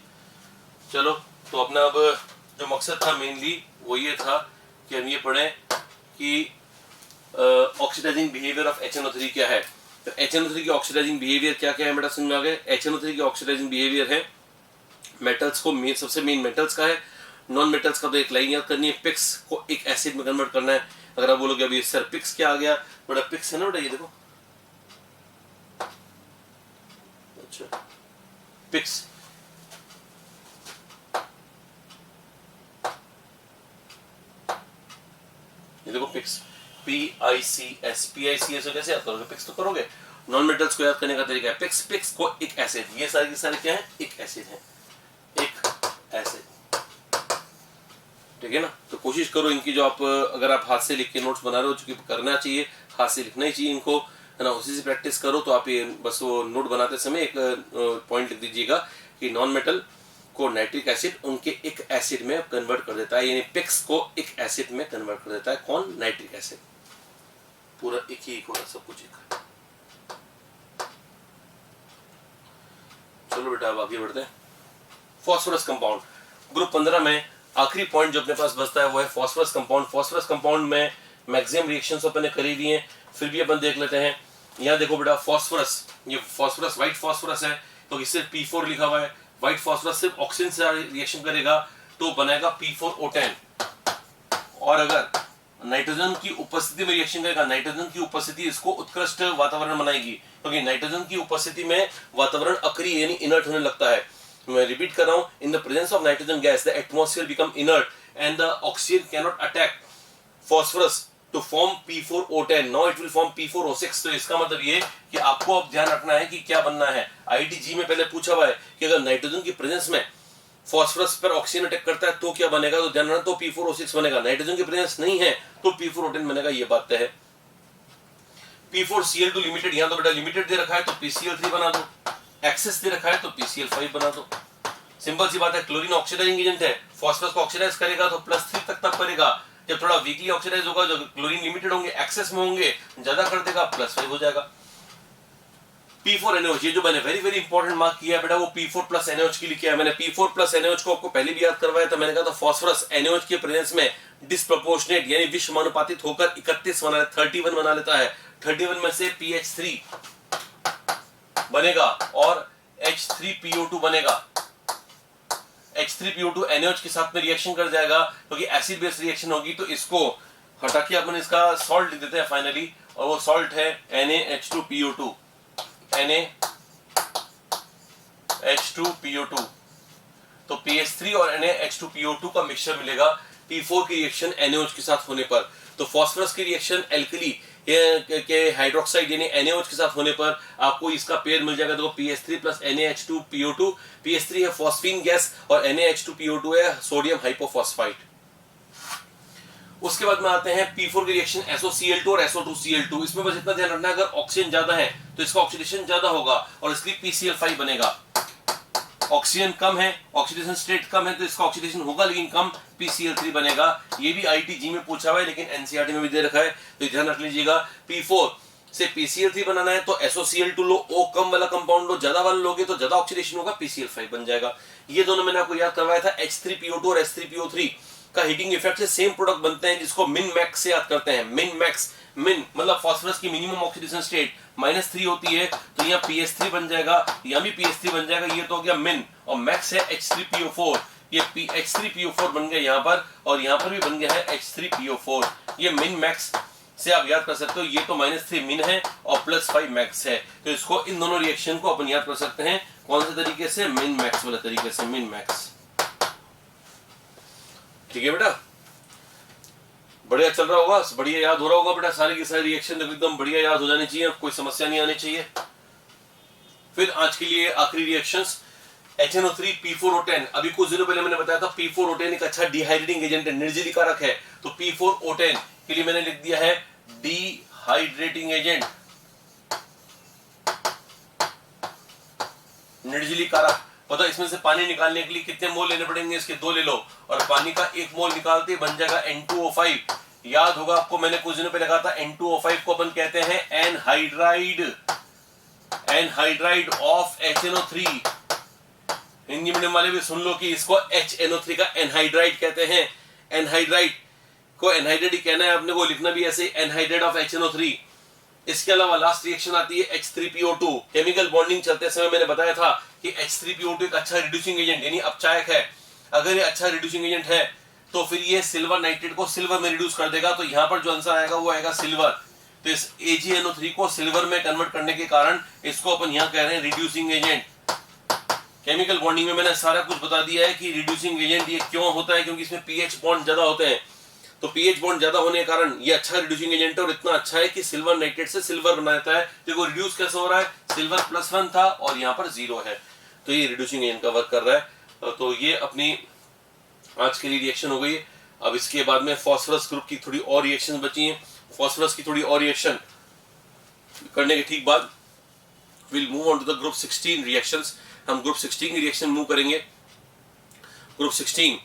चलो तो अपना अब जो मकसद था मेनली वो ये था कि हम ये पढ़ें कि ऑक्सीडाइजिंग बिहेवियर ऑफ HNO3 क्या है। तो HNO3 की ऑक्सीडाइजिंग बिहेवियर क्या क्या है बेटा समझ में आ गए। HNO3 की ऑक्सीडाइजिंग बिहेवियर है मेटल्स को सबसे मेन मेटल्स का है, नॉन मेटल्स का तो एक लाइन याद करनी है, पिक्स को एक एसिड में कन्वर्ट करना है। अगर आप बोलोगे अभी सर पिक्स क्या आ गया, बड़ा पिक्स है ना बेटा, ये देखो, अच्छा पिक्स, ये देखो पिक्स, PICS, PICS कैसे याद करोगे, पिक्स तो करोगे। नॉन मेटल्स को याद करने का तरीका है पिक्स, पिक्स को एक एसिड, ये सारे के सारे क्या है, एक एसिड है, एक एसिड, ठीक है ना। तो कोशिश करो इनकी जो आप अगर आप हाथ से लिख के नोट्स बना रहे हो, जो कि करना चाहिए, हाथ से लिखना ही चाहिए इनको, है ना, उसी से प्रैक्टिस करो। तो आप ये बस वो नोट बनाते समय एक पॉइंट लिख दीजिएगा कि नॉन मेटल को नाइट्रिक एसिड उनके एक एसिड में कन्वर्ट कर देता है, यानी पिक्स को एक एसिड में कन्वर्ट कर देता है, कौन, नाइट्रिक एसिड। पूरा एक ही होगा, सब कुछ एक। चलो बेटा अब आगे बढ़ते हैं। फॉस्फोरस कंपाउंड, ग्रुप 15 में आखिरी पॉइंट जो अपने पास बचता है वो है फॉस्फोरस कंपाउंड। फॉस्फोरस कंपाउंड में मैक्सिमम रिएक्शंस अपन ने करी दी हैं, फिर भी अपन देख लेते हैं। यहाँ देखो बेटा फॉस्फोरस, ये फॉस्फोरस व्हाइट फॉस्फोरस है तो इससे P4 लिखा हुआ है। व्हाइट फॉस्फोरस सिर्फ ऑक्सीजन से रिएक्शन करेगा तो बनेगा P4O10, और अगर नाइट्रोजन की उपस्थिति में रिएक्शन करेगा, नाइट्रोजन की उपस्थिति इसको उत्कृष्ट वातावरण बनाएगी, क्योंकि नाइट्रोजन की उपस्थिति में वातावरण अक्रिय यानी इनर्ट होने लगता है। मैं रिपीट कर रहा हूं, in the presence of nitrogen gas the atmosphere become inert and the oxygen can not attack phosphorus to form P4O10, now it will form P4O6। तो इसका मतलब ये कि आपको अब ध्यान रखना है कि क्या बनना है। IIT में पहले पूछा हुआ है कि अगर नाइट्रोजन की प्रेजेंस में फॉस्फोरस पर ऑक्सीजन अटैक करता है तो क्या बनेगा, तो ध्यान रखना, तो P4O6 बनेगा। नाइट्रोजन की प्रेजेंस नहीं है तो P4O10 बनेगा, ये बात है। P4Cl2 लिमिटेड, यहां तो बेटा लिमिटेड दे रखा है तो PCl3 बना दो, एक्सेस दे रखा है तो PCl5 बना दो। सिंपल सी बात है, क्लोरीन ऑक्सीडाइजिंग एजेंट है, फॉस्फोरस को ऑक्सीडाइज करेगा तो +3 तक करेगा। जब थोड़ा वीकली ऑक्सीडाइज होगा, जो क्लोरीन लिमिटेड होंगे, एक्सेस में होंगे, ज्यादा कर देगा, +5 हो जाएगा। P4NaOH, ये जो मैंने वेरी वेरी इंपॉर्टेंट मार्क किया है बेटा, वो P4 + NaOH के लिए किया है मैंने। P4 + NaOH को आपको पहले भी याद करवाया था, मैंने कहा था फॉस्फोरस NaOH के प्रेजेंस में डिस्प्रोपोर्शनेट यानी विषमानुपातित होकर 31 बना लेता है। 31 में से PH3 बनेगा और H3PO2 बनेगा। H3PO2 NaOH के साथ में रिएक्शन कर जाएगा, क्योंकि एसिड बेस रिएक्शन होगी, तो इसको हटा के अपन इसका सॉल्ट लिख देते हैं फाइनली, और वो सॉल्ट है NaH2PO2, NaH2PO2। तो PH3 और NaH2PO2 का मिक्सचर मिलेगा P4 की रिएक्शन NaOH के साथ होने पर। तो फॉस्फोरस की रिएक्शन एल्कली के हाइड्रोक्साइड यानी NaOH के साथ होने पर आपको इसका पेयर मिल जाएगा। देखो PH3 + NaH2PO2, PH3 है फॉस्फीन गैस और NaH2PO2 है सोडियम हाइपोफॉस्फाइड। उसके बाद में आते हैं P4 की रिएक्शन SOCl2 और SO2Cl2। इसमें बस इतना ध्यान रखना है, अगर ऑक्सीजन ज्यादा है तो इसका ऑक्सीडेशन ज्यादा होगा और इसलिए PCl5 बनेगा। ऑक्सीजन कम है, ऑक्सीडेशन स्टेट कम है, तो इसका ऑक्सीडेशन होगा लेकिन कम, PCl3 बनेगा। ये भी IIT में पूछा हुआ है लेकिन NCERT में भी दे रखा है, तो ध्यान रख लीजिएगा। P4 से PCl3 बनाना है तो SOCl2 लो, O कम वाला कंपाउंड लो, ज्यादा वाला लोगे तो ज्यादा ऑक्सीडेशन होगा, PCl5 बन जाएगा। ये दोनों मैंने आपको याद करवाया था। H3PO2 और H3PO3 का हीटिंग इफेक्ट से सेम प्रोडक्ट बनते हैं, जिसको मिन मैक्स से याद करते हैं। मिन मैक्स, मिन मतलब फॉस्फोरस की मिनिमम ऑक्सीडेशन स्टेट -3 होती है, तो यहाँ PH3 बन जाएगा, यहाँ भी PH3 बन जाएगा, ये तो हो गया मिन, और मैक्स है H3PO4, ये H3PO4 बन गया यहाँ पर, और यहाँ पर भी बन गया है H3PO4। ये मिन मैक्स से आप याद कर सकते हो, ये तो -3 मिन है और +5 मैक्स है, तो इसको इन दोनों रिएक्शन को अपन याद कर सकते हैं कौन से तरीके से, मिन मैक्स वाले तरीके से, मिन मैक्स। ठीक है बेटा, बढ़िया चल रहा होगा, बढ़िया याद हो रहा होगा बेटा, सारी की सारी रिएक्शन एकदम बढ़िया याद हो जानी चाहिए, कोई समस्या नहीं आनी चाहिए। फिर आज के लिए आखिरी रिएक्शंस HNO3 P4O10। अभी कुछ दिनों पहले मैंने बताया था P4O10 एक अच्छा डिहाइड्रेटिंग एजेंट है, निर्जली कारक है, तो P4O10 के लिए मैंने लिख दिया है डिहाइड्रेटिंग एजेंट, निर्जली कारक। पता इसमें से पानी निकालने के लिए कितने मोल लेने पड़ेंगे, इसके 2 ले लो और पानी का 1 मोल निकालते बन जाएगा N2O5। याद होगा आपको, मैंने कुछ दिनों पहले कहा था N2O5 को अपन कहते हैं anhydride of HNO3। Hindi medium वाले भी सुन लो कि इसको HNO3 का एनहाइड्राइड कहते हैं। एनहाइड्राइड को एनहाइड्राइड ही कहना है, आपने को लिखना भी ऐसे, एनहाइड्राइड ऑफ HNO3। इसके अलावा लास्ट रिएक्शन आती है H3PO2। केमिकल बॉन्डिंग चलते समय मैंने बताया था कि H3PO2 एक अच्छा रिड्यूसिंग एजेंट यानी अपचायक है। अगर ये अच्छा रिड्यूसिंग एजेंट है तो फिर ये सिल्वर नाइट्रेट को सिल्वर में रिड्यूस कर देगा, तो यहां पर जो आंसर आएगा वो आएगा सिल्वर। तो इस AgNO3 को सिल्वर में कन्वर्ट करने के कारण इसको अपन यहां कह रहे हैं रिड्यूसिंग एजेंट। केमिकल बॉन्डिंग में मैंने सारा कुछ बता दिया है कि रिड्यूसिंग एजेंट ये क्यों होता है, क्योंकि इसमें पीएच बॉन्ड ज्यादा होते हैं। तो पीएच बॉन्ड ज्यादा होने के कारण ये अच्छा रिड्यूसिंग एजेंट है और इतना अच्छा है कि सिल्वर नाइट्रेट से सिल्वर बनाता है। देखो रिड्यूस कैसे हो रहा है, सिल्वर +1 था और यहाँ पर 0 है, तो ये रिड्यूसिंग एजेंट का वर्क कर रहा है। तो ये अपनी आज के लिए रिएक्शन हो गई है। अब इसके बाद में फास्फोरस ग्रुप की थोड़ी और रिएक्शन बची हैं। फास्फोरस की थोड़ी और रिएक्शन करने के ठीक बाद will move on to the group 16 reactions. हम ग्रुप 16 की रिएक्शन मूव करेंगे। ग्रुप 16,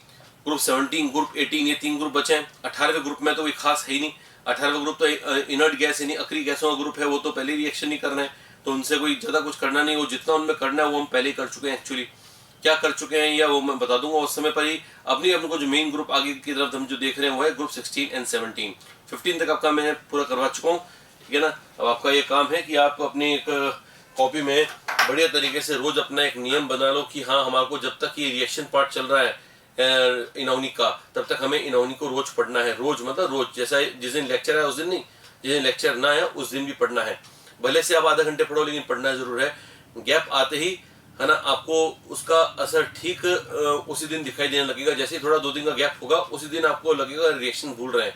ग्रुप 17, ग्रुप 18, ये 3 ग्रुप बचे हैं। 18वें ग्रुप में तो कोई खास है ही नहीं। 18वां ग्रुप तो इनर्ट गैस यानी अक्रिय गैसों का ग्रुप है, वो तो पहले रिएक्शन नहीं करना है, तो उनसे कोई ज्यादा कुछ करना नहीं। वो जितना उनमें करना है वो हम पहले ही कर चुके हैं। एक्चुअली क्या कर चुके हैं या वो मैं बता दूंगा उस समय पर ही। अपने को जो मेन ग्रुप आगे की तरफ हम जो देख रहे हैं वो है ग्रुप 16 एंड 17। 15 तक आपका मैं पूरा करवा चुका हूँ, ठीक है ना। अब आपका ये काम है कि आप अपनी एक कॉपी में बढ़िया तरीके से रोज अपना एक नियम बना लो कि हाँ हमारे को जब तक ये रिएक्शन पार्ट चल रहा है इनॉर्गेनिक का, तब तक हमें इनॉर्गेनिक को रोज पढ़ना है। रोज मतलब रोज, जैसा जिस दिन लेक्चर है उस दिन नहीं, जिस दिन लेक्चर ना है उस दिन भी पढ़ना है। भले से आप आधा घंटे पढ़ो लेकिन पढ़ना जरूर है। गैप आते ही है ना आपको उसका असर ठीक उसी दिन दिखाई देने लगेगा। जैसे थोड़ा 2 दिन का गैप होगा उसी दिन आपको लगेगा रिएक्शन भूल रहे हैं।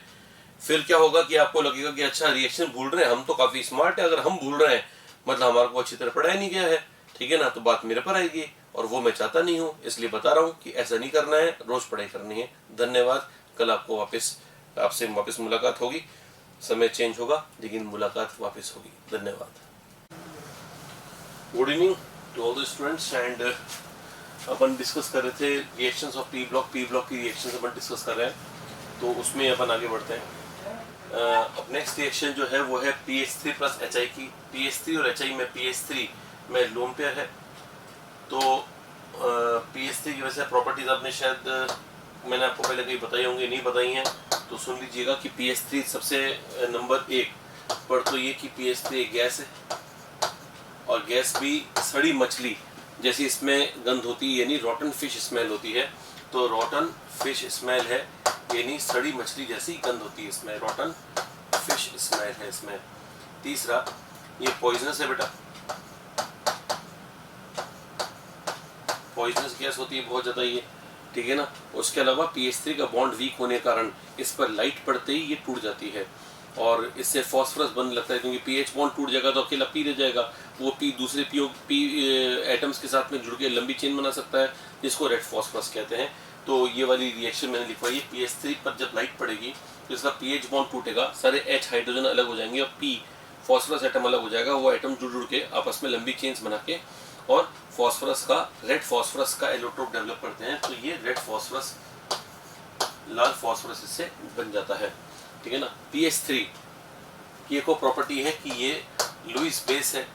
फिर क्या होगा कि आपको लगेगा कि अच्छा रिएक्शन भूल रहे हैं, हम तो काफी स्मार्ट है, अगर हम भूल रहे हैं मतलब हमारे को अच्छी तरह पढ़ाया नहीं गया है, ठीक है ना। तो बात मेरे पर आएगी और वो मैं चाहता नहीं हूँ, इसलिए बता रहा हूँ कि ऐसा नहीं करना है, रोज पढ़ाई करनी है। धन्यवाद। कल आपको आपसे वापस मुलाकात होगी। समय चेंज होगा लेकिन मुलाकात वापस होगी। धन्यवाद। Good evening to all the students and अपन डिस्कस कर रहे थे रिएक्शंस ऑफ पी ब्लॉक की रिएक्शंस अपन डिस्कस कर रहे हैं, तो उसमें अपन आगे बढ़ते हैं। अब नेक्स्ट रिएक्शन जो है वो है PH3 प्लस HI की। PH3 और HI में PH3 में लोन पेयर है, तो PH3 की वैसे प्रॉपर्टीज आपने शायद मैंने आपको पहले कहीं बताई होंगी, नहीं बताई हैं तो सुन लीजिएगा कि PH3 सबसे नंबर 1 पर तो ये कि PH3 एक गैस है और गैस भी सड़ी मछली जैसी इसमें गंध होती है, यानी रॉटन फिश स्मेल होती है। तो रॉटन फिश स्मेल है यानी सड़ी मछली जैसी गंध होती है इसमें, रॉटन फिश स्मेल है इसमें। तीसरा ये पॉइजनस है बेटा, पॉइजनस गैस होती है बहुत ज्यादा ये, ठीक है ना। उसके अलावा PH3 का बॉन्ड वीक होने के कारण इस पर लाइट पड़ते ही ये टूट जाती है और इससे फास्फोरस बनने लगता है, क्योंकि पीएच बॉन्ड टूट जाएगा तो अकेला पी रह जाएगा, वो पी दूसरे पी एटम्स के साथ में जुड़ के लंबी चेन बना सकता है जिसको रेड फास्फोरस कहते हैं। तो ये वाली रिएक्शन मैंने लिखवाई है। PH3 पर जब लाइट पड़ेगी तो इसका पीएच बॉन्ड टूटेगा, सारे H हाइड्रोजन अलग हो जाएंगे और P फास्फोरस एटम अलग हो जाएगा। वो एटम जुड़ के आपस में लंबी चेन्स बना के और फास्फोरस का रेड फास्फोरस का एलोट्रोप डेवलप करते हैं। तो ये रेड फास्फोरस लाल फास्फोरस इससे बन जाता है, ठीक है ना। PH3 की एक प्रॉपर्टी है कि ये लुईस बेस है,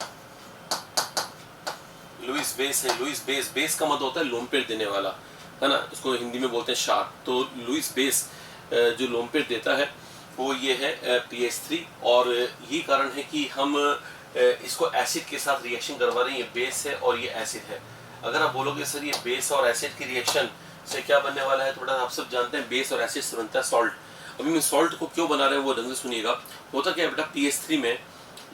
लुईस बेस है। लुईस बेस का मतलब होता है लोन पेयर देने वाला, है ना, इसको हिंदी में बोलते हैं शार्क। तो लुईस बेस जो लोन पेयर देता है वो ये है PH3, और यही कारण है कि हम इसको एसिड के साथ रिएक्शन करवा रहे हैं। ये बेस है और ये एसिड है। अगर आप बोलोगे सर ये बेस और एसिड की रिएक्शन से क्या बनने वाला है, थोड़ा आप सब जानते हैं बेस और एसिड से बनता है सॉल्ट। अभी मैं सॉल्ट को क्यों बना रहे हैं वो ढंग से सुनिएगा। होता क्या है बेटा, PH3 में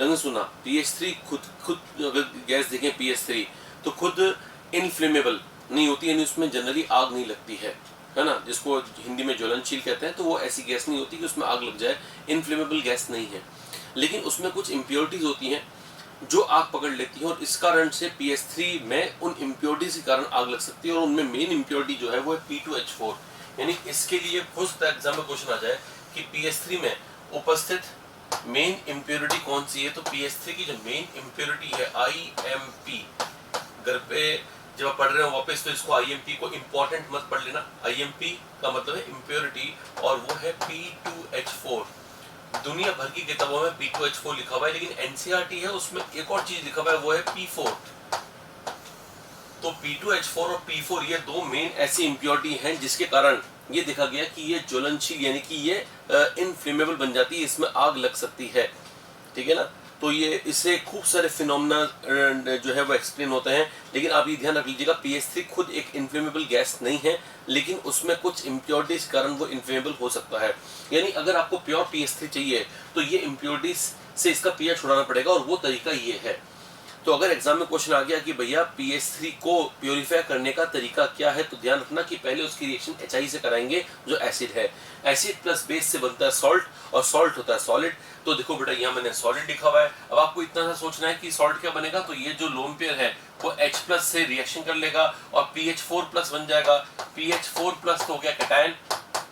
ढंग से सुना, PH3 खुद अगर गैस देखें PH3 तो खुद इनफ्लेमेबल नहीं होती, यानी उसमें जनरली आग नहीं लगती है ना, जिसको हिंदी में ज्वलनशील कहते हैं। तो वो ऐसी गैस नहीं होती कि उसमें आग लग जाए, इनफ्लेमेबल गैस नहीं है। लेकिन उसमें कुछ इम्प्योरिटीज होती हैं जो आग पकड़ लेती है, और इस कारण से PS3 में उन इम्प्योरिटीज के कारण आग लग सकती है, और उनमें मेन इम्प्योरिटी जो है वो है P2H4। यानी इसके लिए हो सकता है एग्जाम में क्वेश्चन आ जाए कि PS3 में उपस्थित मेन इम्प्योरिटी कौन सी है। तो PS3 की जो मेन इम्प्योरिटी है IMP, घर पे जब आप पढ़ रहे हो वापस तो इसको IMP को इंपॉर्टेंट मत पढ़ लेना। IMP का मतलब है इम्प्योरिटी, और वो है P2H4। दुनिया भर की किताबों में P2H4 लिखा हुआ है, लेकिन NCERT है उसमें एक और चीज लिखा हुआ है, वो है P4। तो P2H4 और P4 ये दो मेन ऐसी इम्प्योरिटी हैं जिसके कारण ये देखा गया कि ये ज्वलनशील यानी कि ये इनफ्लेमेबल बन जाती है, इसमें आग लग सकती है। ठीक है ना। तो ये इससे खूब सारे फिनोमेना जो है वो एक्सप्लेन होते हैं, लेकिन आप ये ध्यान रख लीजिएगा PS3 खुद एक इन्फ्लेमेबल गैस नहीं है, लेकिन उसमें कुछ इम्प्योरिटीज के कारण वो इन्फ्लेमेबल हो सकता है। यानी अगर आपको प्योर PS3 चाहिए तो ये इम्प्योरिटीज से इसका पीछा छुड़ाना पड़ेगा, और वो तरीका ये है। तो अगर एग्जाम में क्वेश्चन आ गया कि भैया PS3 को प्योरीफाई करने का तरीका क्या है, तो ध्यान रखना कि पहले उसकी रिएक्शन HI से कराएंगे जो एसिड है। एसिड प्लस बेस से बनता है सॉल्ट, और सॉल्ट होता है सॉलिड। तो देखो बेटा यहाँ मैंने सॉलिड लिखा हुआ है। अब आपको इतना सा सोचना है कि सॉल्ट क्या बनेगा, तो ये जो लोन पेयर है वो H प्लस से रिएक्शन कर लेगा और PH4 प्लस बन जाएगा। PH4 प्लस तो हो गया कैटायन,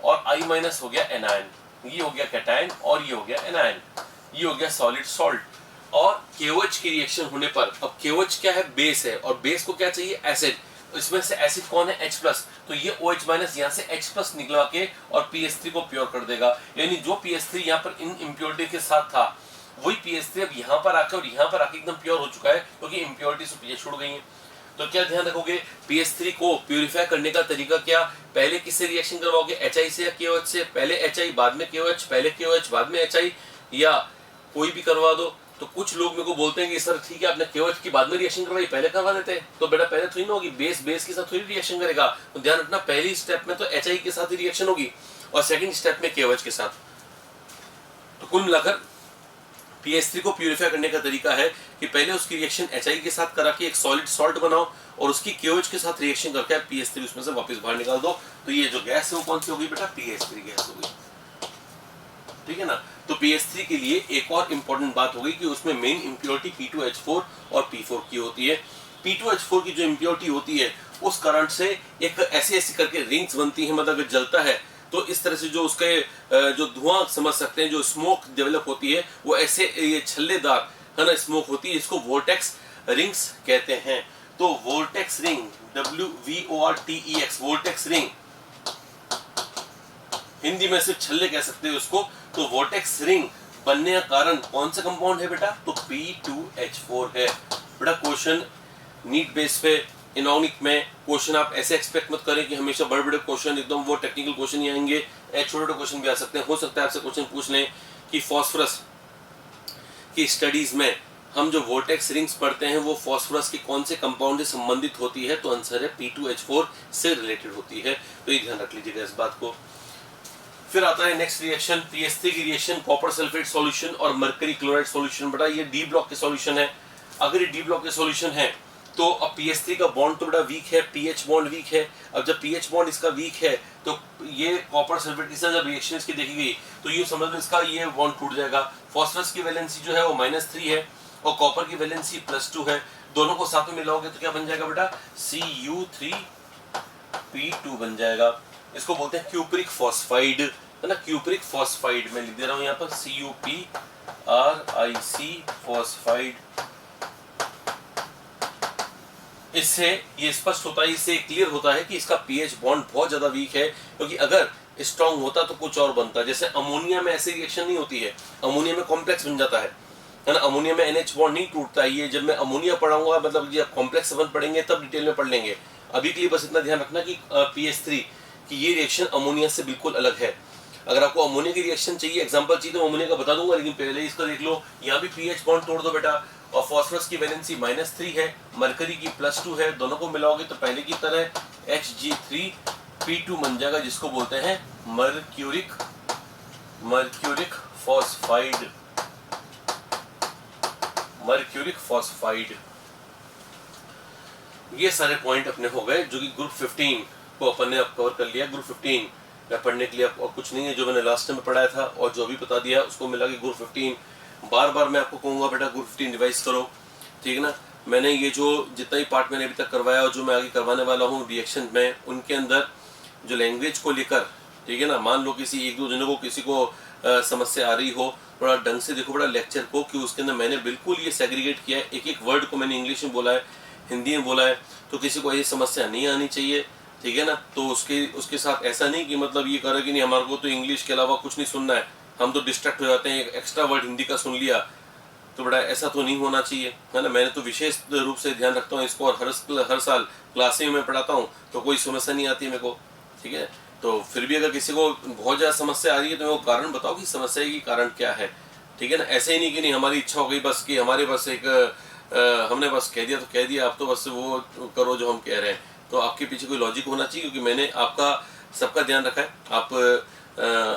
और I माइनस हो गया एनायन। ये हो गया कैटायन और ये हो गया एनायन, ये हो गया सॉलिड सॉल्ट। और KOH की रिएक्शन होने पर, अब KOH क्या है, बेस है, और बेस को क्या चाहिए, एसिड। इसमें से एसिड कौन है, H प्लस, तो ये OH माइनस यहाँ से H प्लस निकला के और PS3 को प्योर कर देगा। यानी जो PS3 यहाँ पर इन इम्प्योरिटी के साथ था, वही PS3 अब यहाँ पर आकर और यहाँ पर आके एकदम प्योर हो चुका है, क्योंकि इम्प्योरिटी से पीछे छुड़ गई है। तो क्या ध्यान रखोगे, PS3 को प्यूरिफाई करने का तरीका क्या, पहले किससे रिएक्शन करवाओगे, HI से या KOH से, पहले HI बाद में KOH, पहले KOH बाद में HI, या कोई भी करवा दो। तो कुछ लोग मेरे को बोलते हैं कि सर ठीक है आपने KOH की बाद में रिएक्शन करवाई, पहले करवा देते। तो बेटा पहले थोड़ी ना होगी, बेस के साथ थोड़ी रिएक्शन करेगा। तो ध्यान रखना पहली स्टेप में तो HI के साथ ही रिएक्शन होगी, और सेकंड स्टेप में KOH के साथ। तो कुल मिलाकर PS3 को प्यूरिफाई करने का तरीका है कि पहले उसकी रिएक्शन HI के साथ करा के एक सॉलिड सॉल्ट बनाओ, और उसकी KOH के साथ रिएक्शन करके PS3 उसमें से वापस बाहर निकाल दो। तो ये जो गैस है वो कौन सी होगी बेटा, PS3 गैस होगी। ठीक है ना। तो PS3 के लिए एक और इंपॉर्टेंट बात होगी कि उसमें मेन इंप्योरिटी P2H4 और P4 की होती है। P2H4 की जो इंप्योरिटी होती है उस कारण से एक ऐसी करके रिंग्स बनती है, मतलब अगर जलता है तो इस तरह से जो उसके जो धुआं समझ सकते हैं, जो स्मोक डेवलप होती है वो ऐसे ये छल्लेदार है ना स्मोक होती है, इसको वोर्टेक्स रिंग्स कहते हैं। तो vortex ring, WVORTEX, vortex ring, Hindi में सिर्फ छल्ले कह सकते हैं उसको। तो वोर्टेक्स रिंग बनने का कारण कौन सा कंपाउंड है बेटा, तो P2H4 है। बेटा क्वेश्चन नीट बेस पे इनऑर्गेनिक में क्वेश्चन आप ऐसे एक्सपेक्ट मत करें कि हमेशा बड़े बड़े क्वेश्चन एकदम वो टेक्निकल क्वेश्चन ही आएंगे, छोटे छोटे क्वेश्चन भी आ सकते हैं। हो सकता है आपसे क्वेश्चन पूछ लें कि फॉस्फोरस की स्टडीज में हम जो वोर्टेक्स रिंग्स पढ़ते हैं वो फॉस्फोरस के कौन से कंपाउंड से संबंधित होती है, तो आंसर है P2H4 से रिलेटेड होती है। तो ये ध्यान रख लीजिएगा इस बात को। फिर आता है नेक्स्ट रिएक्शन, PS3 की रिएक्शन, कॉपर सल्फेट सॉल्यूशन और मरकरी क्लोराइड सॉल्यूशन। बेटा ये डी ब्लॉक के सॉल्यूशन है। अगर ये डी ब्लॉक के सॉल्यूशन है तो अब PS3 का बॉन्ड तो बड़ा वीक है, पीएच बॉन्ड वीक है। अब जब पीएच बॉन्ड इसका वीक है तो ये कॉपर सल्फेट के साथ जब रिएक्शन इसकी देखी गई तो ये समझ लो इसका ये बॉन्ड टूट जाएगा। फॉस्फोरस की वैलेंसी जो है वो -3 है और कॉपर की वैलेंसी +2 है। दोनों को साथ में मिलाओगे तो क्या बन जाएगा बेटा, Cu3P2 बन जाएगा। इसको बोलते हैं क्यूप्रिक फॉस्फाइड, है ना, क्यूप्रिक फॉस्फाइड। मैं लिख दे रहा हूं यहाँ पर CuPric फॉस्फाइड। इससे ये स्पष्ट होता है, इससे क्लियर होता है कि इसका पीएच बॉन्ड बहुत ज्यादा वीक है, क्योंकि अगर स्ट्रॉन्ग होता तो कुछ और बनता। जैसे अमोनिया में ऐसी रिएक्शन नहीं होती है, अमोनिया में कॉम्प्लेक्स बन जाता है ना। अमोनिया में NH बॉन्ड नहीं टूटता है। ये जब मैं अमोनिया पढ़ाऊंगा, मतलब जब कॉम्प्लेक्स संबंध पढ़ेंगे तब डिटेल में पढ़ लेंगे। अभी के लिए बस इतना ध्यान रखना कि PS3 की ये रिएक्शन अमोनिया से बिल्कुल अलग है। अगर आपको अमोनिया की रिएक्शन चाहिए, एग्जांपल चाहिए, तो अमोनिया का बता दूंगा, लेकिन पहले इसका देख लो। यहाँ भी पीएच बॉन्ड तोड़ दो बेटा, और फॉस्फोरस की वैलेंसी -3 है, मरकरी की +2 है। दोनों को मिलाओगे तो पहले की तरह Hg3P2 बन जाएगा, जिसको बोलते हैं मर्क्यूरिक फॉस्फाइड। Mercuric phosphide. ये सारे पॉइंट अपने हो गए जो कि ग्रुप 15 को अपन ने अब कवर कर लिया। ग्रुप 15 में पढ़ने के लिए और कुछ नहीं है, जो मैंने लास्ट टाइम में पढ़ाया था और जो भी बता दिया उसको मिला के ग्रुप 15 बार बार मैं आपको कहूँगा बेटा ग्रुप 15 रिवाइज करो, ठीक है ना। मैंने ये जो जितना ही पार्ट मैंने अभी तक करवाया और जो मैं आगे करवाने वाला हूँ रिएक्शन में, उनके अंदर जो लैंग्वेज को लेकर, ठीक है ना, मान लो किसी एक दो जनों को किसी को समस्या आ रही हो, थोड़ा ढंग से देखो बड़ा लेक्चर को कि उसके अंदर मैंने बिल्कुल ये सेग्रीगेट किया है, एक एक वर्ड को मैंने इंग्लिश में बोला है, हिंदी में बोला है, तो किसी को ऐसी समस्या नहीं आनी चाहिए, ठीक है ना। तो उसके साथ ऐसा नहीं कि मतलब ये करे कि नहीं हमारे को तो इंग्लिश के अलावा कुछ नहीं सुनना है, हम तो डिस्ट्रैक्ट हो जाते हैं, एक एक्स्ट्रा वर्ड हिंदी का सुन लिया, तो बड़ा ऐसा तो नहीं होना चाहिए, है ना। मैंने तो विशेष रूप से ध्यान रखता हूँ इसको, और हर साल क्लास में मैं पढ़ाता हूँ तो कोई समस्या नहीं आती मेरे को, ठीक है। तो फिर भी अगर किसी को बहुत ज़्यादा समस्या आ रही है तो वो कारण बताओ कि समस्या की कारण क्या है, ठीक है ना। ऐसे ही नहीं कि नहीं हमारी इच्छा हो गई बस कि हमारे बस एक हमने बस कह दिया तो कह दिया, आप तो बस वो करो जो हम कह रहे हैं, तो आपके पीछे कोई लॉजिक होना चाहिए, क्योंकि मैंने आपका सबका ध्यान रखा है। आप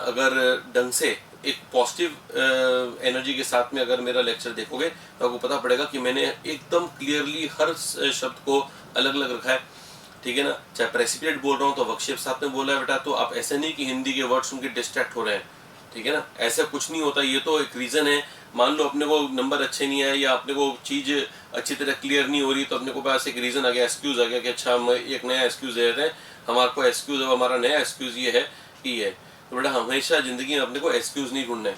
अगर ढंग से एक पॉजिटिव एनर्जी के साथ में अगर मेरा लेक्चर देखोगे तो आपको पता पड़ेगा कि मैंने एकदम क्लियरली हर शब्द को अलग अलग रखा है, ठीक है ना। चाहे प्रेसिपिटेट बोल रहा हूँ तो वक्शेप साथ में बोला है बेटा, तो आप ऐसे नहीं कि हिंदी के वर्ड सुन के डिस्ट्रैक्ट हो रहे हैं, ठीक है ना, ऐसा कुछ नहीं होता। ये तो एक रीज़न है, मान लो अपने को नंबर अच्छे नहीं आए या अपने को चीज़ अच्छी तरह क्लियर नहीं हो रही, तो अपने को पास एक रीज़न आ गया, एक्सक्यूज़ आ गया कि अच्छा हम एक नया एक्सक्यूज़ दे देते हैं, हमारे को एक्सक्यूज़, अब हमारा नया एक्सक्यूज़ ये है कि ये, तो बेटा हमेशा ज़िंदगी में अपने को एक्सक्यूज़ नहीं ढूंढना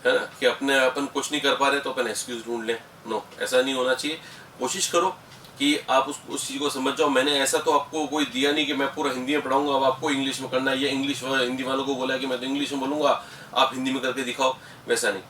है ना, कि अपन कुछ नहीं कर पा रहे तो अपन एक्सक्यूज़ ढूंढ लें, नो, ऐसा नहीं होना चाहिए। कोशिश करो कि आप उस चीज़ को समझ जाओ। मैंने ऐसा तो आपको कोई दिया नहीं कि मैं पूरा हिंदी में पढ़ाऊंगा, अब आपको इंग्लिश में करना है, या इंग्लिश हिंदी वालों को बोला है कि मैं तो इंग्लिश में बोलूँगा, आप हिंदी में करके दिखाओ, वैसा नहीं,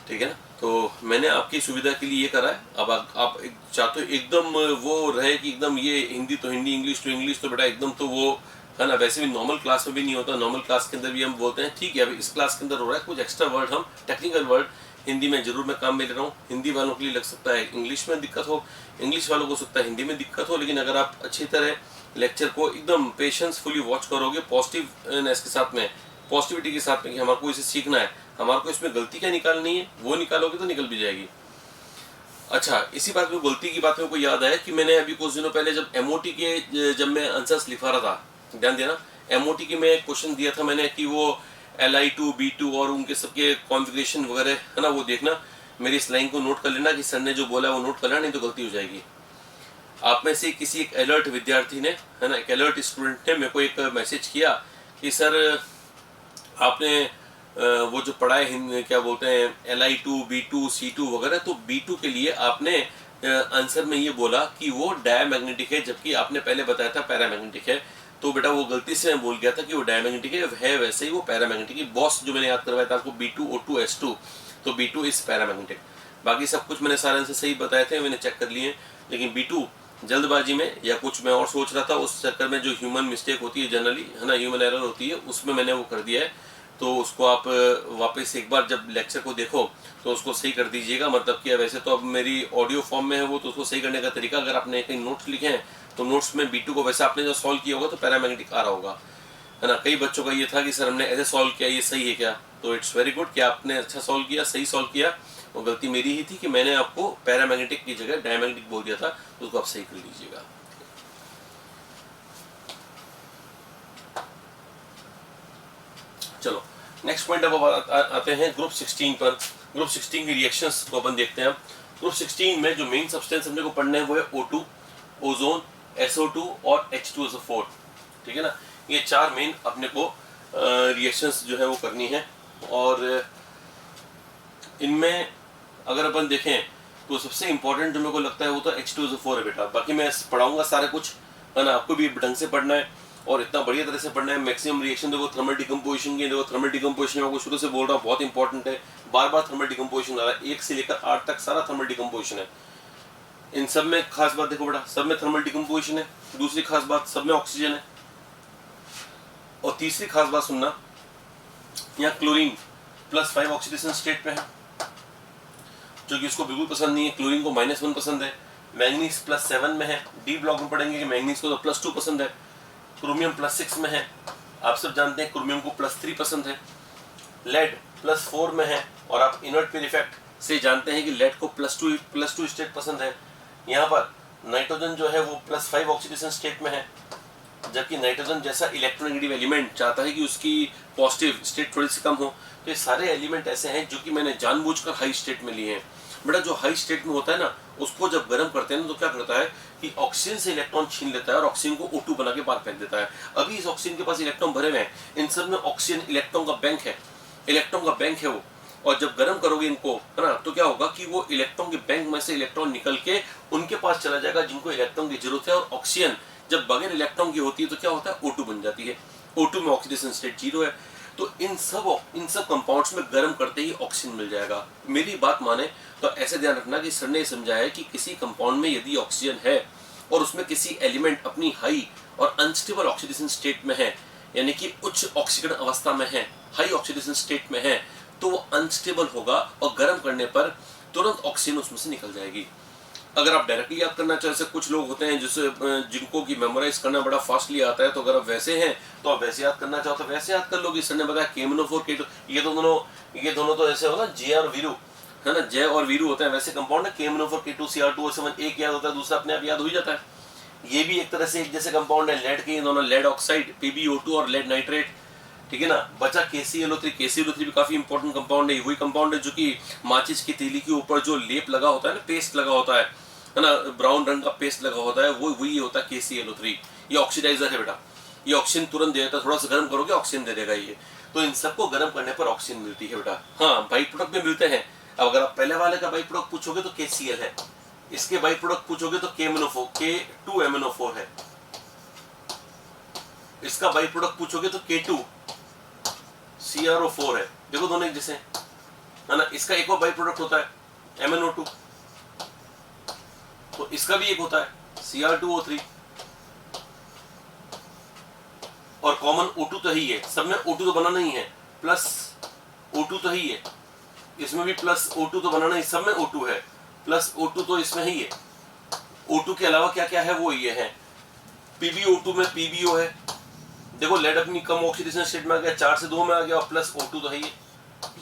ठीक है ना। तो मैंने आपकी सुविधा के लिए ये करा है। अब आप चाहते हो एकदम वो रहे कि एकदम ये हिंदी तो हिंदी, इंग्लिश तो इंग्लिश, तो बेटा एकदम तो वो है ना, वैसे भी नॉर्मल क्लास में भी नहीं होता, नॉर्मल क्लास के अंदर भी हम बोलते हैं, ठीक है। अभी इस क्लास के अंदर हो रहा है कुछ एक्स्ट्रा वर्ड, हम टेक्निकल वर्ड हिंदी में जरूर मैं काम में ले रहा हूँ। हिंदी वालों के लिए लग सकता है इंग्लिश में दिक्कत हो, इंग्लिश वालों को सकता है हिंदी में दिक्कत हो, लेकिन अगर आप अच्छी तरह लेक्चर को एकदम पेशेंसफुली वॉच करोगे, पॉजिटिवनेस के साथ में, पॉजिटिविटी के साथ में कि हमारे को इसे सीखना है, हमारे को इसमें गलती क्या निकालनी है, वो निकालोगे तो निकल भी जाएगी। अच्छा, इसी बात में गलती की बात में को याद आया कि मैंने अभी कुछ दिनों पहले जब एमओटी के जब मैं आंसर्स लिखा रहा था, ध्यान देना, एमओटी के में क्वेश्चन दिया था मैंने कि वो LI2, B2 और उनके सबके कॉन्फ़िगरेशन वगैरह, है ना, वो देखना, मेरी इस लाइन को नोट कर लेना कि सर ने जो बोला है वो नोट कर लेना, नहीं तो गलती हो जाएगी। आप में से किसी एक अलर्ट विद्यार्थी ने, है ना, एक अलर्ट स्टूडेंट ने मेरे को एक मैसेज किया कि सर आपने वो जो पढ़ा है क्या बोलते हैं LI2, B2, C2 वगैरह, तो B2 के लिए आपने आंसर में ये बोला कि वो डायमैग्नेटिक है, जबकि आपने पहले बताया था पैरामैग्नेटिक है। तो बेटा वो गलती से मैं बोल गया था कि वो डायमैग्नेटिक है, वैसे ही वो पैरामैग्नेटिक है। बॉस जो मैंने याद करवाया था आपको B2, O2, S2, तो B2 इज पैरामैग्नेटिक। बाकी सब कुछ मैंने सारे आंसर सही बताए थे, मैंने चेक कर लिए, लेकिन B2 जल्दबाजी में या कुछ मैं और सोच रहा था, उस चक्कर में जो ह्यूमन मिस्टेक होती है जनरली, है ना, ह्यूमन एरर होती है, उसमें मैंने वो कर दिया है। तो उसको आप वापस एक बार जब लेक्चर को देखो तो उसको सही कर दीजिएगा। मतलब कि वैसे तो अब मेरी ऑडियो फॉर्म में है वो, तो उसको सही करने का तरीका, अगर आपने कहीं नोट्स लिखे हैं तो नोट्स में B2 को वैसे आपने जो सॉल्व किया होगा तो पैरामैग्नेटिक आ रहा होगा, है ना। कई बच्चों का ये था कि सर हमने ऐसे सॉल्व किया, ये सही है क्या, तो इट्स वेरी गुड कि आपने अच्छा सॉल्व किया, सही सॉल्व किया। वो गलती मेरी ही थी कि मैंने आपको पैरामैग्नेटिक की जगह डायमैग्नेटिक बोल दिया था, तो उसको आप सही कर लीजिएगा। चलो नेक्स्ट पॉइंट अब आते हैं ग्रुप 16 पर। ग्रुप 16 की रिएक्शंस को अपन देखते हैं। ग्रुप 16 में जो मेन सब्सटेंस हमने को पढ़ना है वो है O2, ओजोन, SO2 और H2SO4, ठीक है ना। ये चार मेन अपने को रिएक्शंस जो है वो करनी है, और इनमें अगर अपन देखें तो सबसे इंपॉर्टेंट जो मेरे को लगता है वो तो H2SO4 है बेटा। बाकी मैं पढ़ाऊंगा सारे कुछ, है ना, आपको भी ढंग से पढ़ना है और इतना बढ़िया तरह से पढ़ना है। मैक्सिमम रिएक्शन देखो थर्मल डिकम्पोजिशन की, देखो थर्मल डिकम्पोजिशन में आपको शुरू से बोल रहा हूँ बहुत इंपॉर्टेंट है, बार बार थर्मल डिकम्पोजिशन आ रहा है, 1 से लेकर 8 तक सारा थर्मल डिकम्पोजिशन है। इन सब में खास बात देखो बेटा, सब में थर्मल डिकम्पोजिशन है। दूसरी खास बात, सब में ऑक्सीजन है। और तीसरी खास बात सुनना, यहाँ क्लोरीन +5 ऑक्सीडेशन स्टेट पे है, जो कि उसको बिल्कुल पसंद नहीं है। क्लोरीन को -1 पसंद है। मैंगनीज +7 में है, डी ब्लॉक में पढ़ेंगे कि मैंगनीज को तो +2 पसंद है। क्रोमियम +6 में है, आप सब जानते हैं क्रोमियम को +3 पसंद है। लेड +4 में है, और आप इनर्ट पेयर इफेक्ट से जानते हैं कि लेड को +2 स्टेट पसंद है। यहाँ पर नाइट्रोजन जो है वो +5 ऑक्सीडेशन स्टेट में है। जबकि नाइट्रोजन जैसा इलेक्ट्रोनेगेटिव एलिमेंट चाहता है कि उसकी पॉजिटिव स्टेट थोड़ी सी कम हो। तो ये सारे एलिमेंट ऐसे हैं जो कि मैंने जानबूझकर हाई स्टेट में लिए हैं। बेटा जो हाई स्टेट में होता है ना, उसको जब गर्म करते हैं तो क्या करता है कि ऑक्सीजन से इलेक्ट्रॉन छीन लेता है और ऑक्सीजन को O2 बना के बाहर फेंक देता है। अभी इस ऑक्सीजन के पास इलेक्ट्रॉन भरे हुए हैं, इन सब में ऑक्सीजन इलेक्ट्रॉन का बैंक है, इलेक्ट्रॉन का बैंक है वो। और जब गर्म करोगे इनको, है ना, तो क्या होगा कि वो इलेक्ट्रॉन के बैंक में से इलेक्ट्रॉन निकल के उनके पास चला जाएगा जिनको इलेक्ट्रॉन की जरूरत है। और ऑक्सीजन जब बगैर इलेक्ट्रॉन की होती है तो क्या होता है, O2 बन जाती है। O2 में ऑक्सीडेशन स्टेट 0 है। तो इन सब कंपाउंड्स में गर्म करते ही ऑक्सीजन मिल जाएगा। मेरी बात माने तो ऐसे ध्यान रखना कि सर ने समझाया कि किसी कंपाउंड में यदि ऑक्सीजन है और उसमें किसी एलिमेंट अपनी हाई और अनस्टेबल ऑक्सीडेशन स्टेट में है, यानी कि उच्च ऑक्सीकरण अवस्था में है, हाई ऑक्सीडेशन स्टेट में है, तो वो अनस्टेबल होगा और गर्म करने पर तुरंत ऑक्सीजन उसमें से निकल जाएगी। अगर आप डायरेक्टली याद करना चाहे, जैसे कुछ लोग होते हैं जिनको की मेमोराइज करना बड़ा फास्टली आता है, तो अगर आप वैसे हैं तो आप वैसे याद करना चाहो तो वैसे याद कर लो कि सर ने बताया KMnO4 K2, ये दोनों तो ऐसे होगा J और वीरू, है ना, जय और वीरू होते हैं वैसे कंपाउंड है। KMnO4 K2 Cr2O7 एक याद होता है, दूसरा अपने आप याद हो ही जाता है। ये भी एक तरह से एक जैसे कंपाउंड है। लेड के दोनों लेड ऑक्साइड PbO2 और लेड नाइट्रेट, ठीक है ना। बचा KClO3। KClO3 भी काफी इंपॉर्टेंट कंपाउंड है। वही कंपाउंड है जो कि माचिस की तीली के ऊपर जो लेप लगा होता है ना, पेस्ट लगा होता है ना, ब्राउन रंग का पेस्ट लगा होता है, वो वही होता है KClO3। ये ऑक्सीडाइजर है बेटा, ये ऑक्सीजन तुरंत दे देता है। थोड़ा सा गर्म करोगे ऑक्सीजन दे देगा ये। तो इन सबको गर्म करने पर ऑक्सीजन मिलती है बेटा। हाँ, बाई प्रोडक्ट में मिलते हैं। अब अगर आप पहले वाले का बाई प्रोडक्ट पूछोगे तो KCl है, इसके बाई प्रोडक्ट पूछोगे तो K2MnO4 है, इसका बाई प्रोडक्ट पूछोगे तो K2CrO4 है। देखो दोनों एक जैसे है ना। इसका एक और बाई प्रोडक्ट होता है MnO2, तो इसका भी एक होता है Cr2O3, और कॉमन O2 तो ही है, सब में O2 तो बना नहीं है, प्लस O2 तो ही है, इसमें भी प्लस O2 तो बना नहीं, सब में O2 है, प्लस O2 तो इसमें ही है। O2 के अलावा क्या क्या है वो ये है। PbO2 में PbO है, देखो लेड अपनी कम ऑक्सीडेशन स्टेट में आ गया, 4 से 2 में आ गया, और प्लस O2 तो है ही।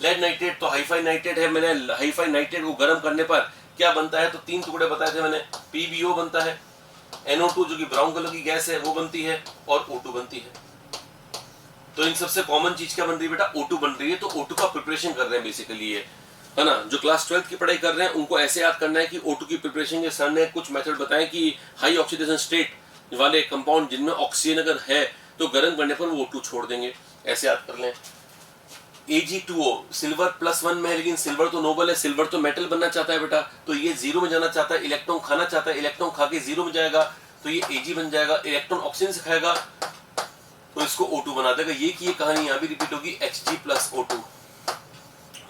लेड नाइट्रेट तो हाईफाई नाइट्रेट है। मैंने हाईफाई नाइट्रेट को गर्म करने पर क्या बनता है, तो 3 टुकड़े बताए थे मैंने। PbO बनता है, NO2 जो कि ब्राउन कलर की गैस है वो बनती है, और O2 बनती है। तो इन सबसे कॉमन चीज क्या बन रही है बेटा, O2 बन रही है। तो O2 का प्रिपरेशन कर रहे हैं बेसिकली ये, है ना। जो क्लास 12 की पढ़ाई कर रहे हैं उनको ऐसे याद करना है कि O2 की प्रिपरेशन के सर ने कुछ मेथड बताए कि हाई ऑक्सीडेशन स्टेट वाले कंपाउंड जिनमें ऑक्सीजन अगर है तो गर्म करने पर वो O2 छोड़ देंगे, ऐसे याद कर लें। Ag2O सिल्वर +1 में है, लेकिन सिल्वर तो नोबल है, सिल्वर तो मेटल बनना चाहता है बेटा, तो ये 0 में जाना चाहता है, इलेक्ट्रॉन खाना चाहता है, इलेक्ट्रॉन खा के 0 में जाएगा, तो ये Ag बन जाएगा। इलेक्ट्रॉन ऑक्सीजन से खाएगा तो इसको O2 बना देगा। ये की ये कहानी यहाँ भी रिपीट होगी, Hg+O2।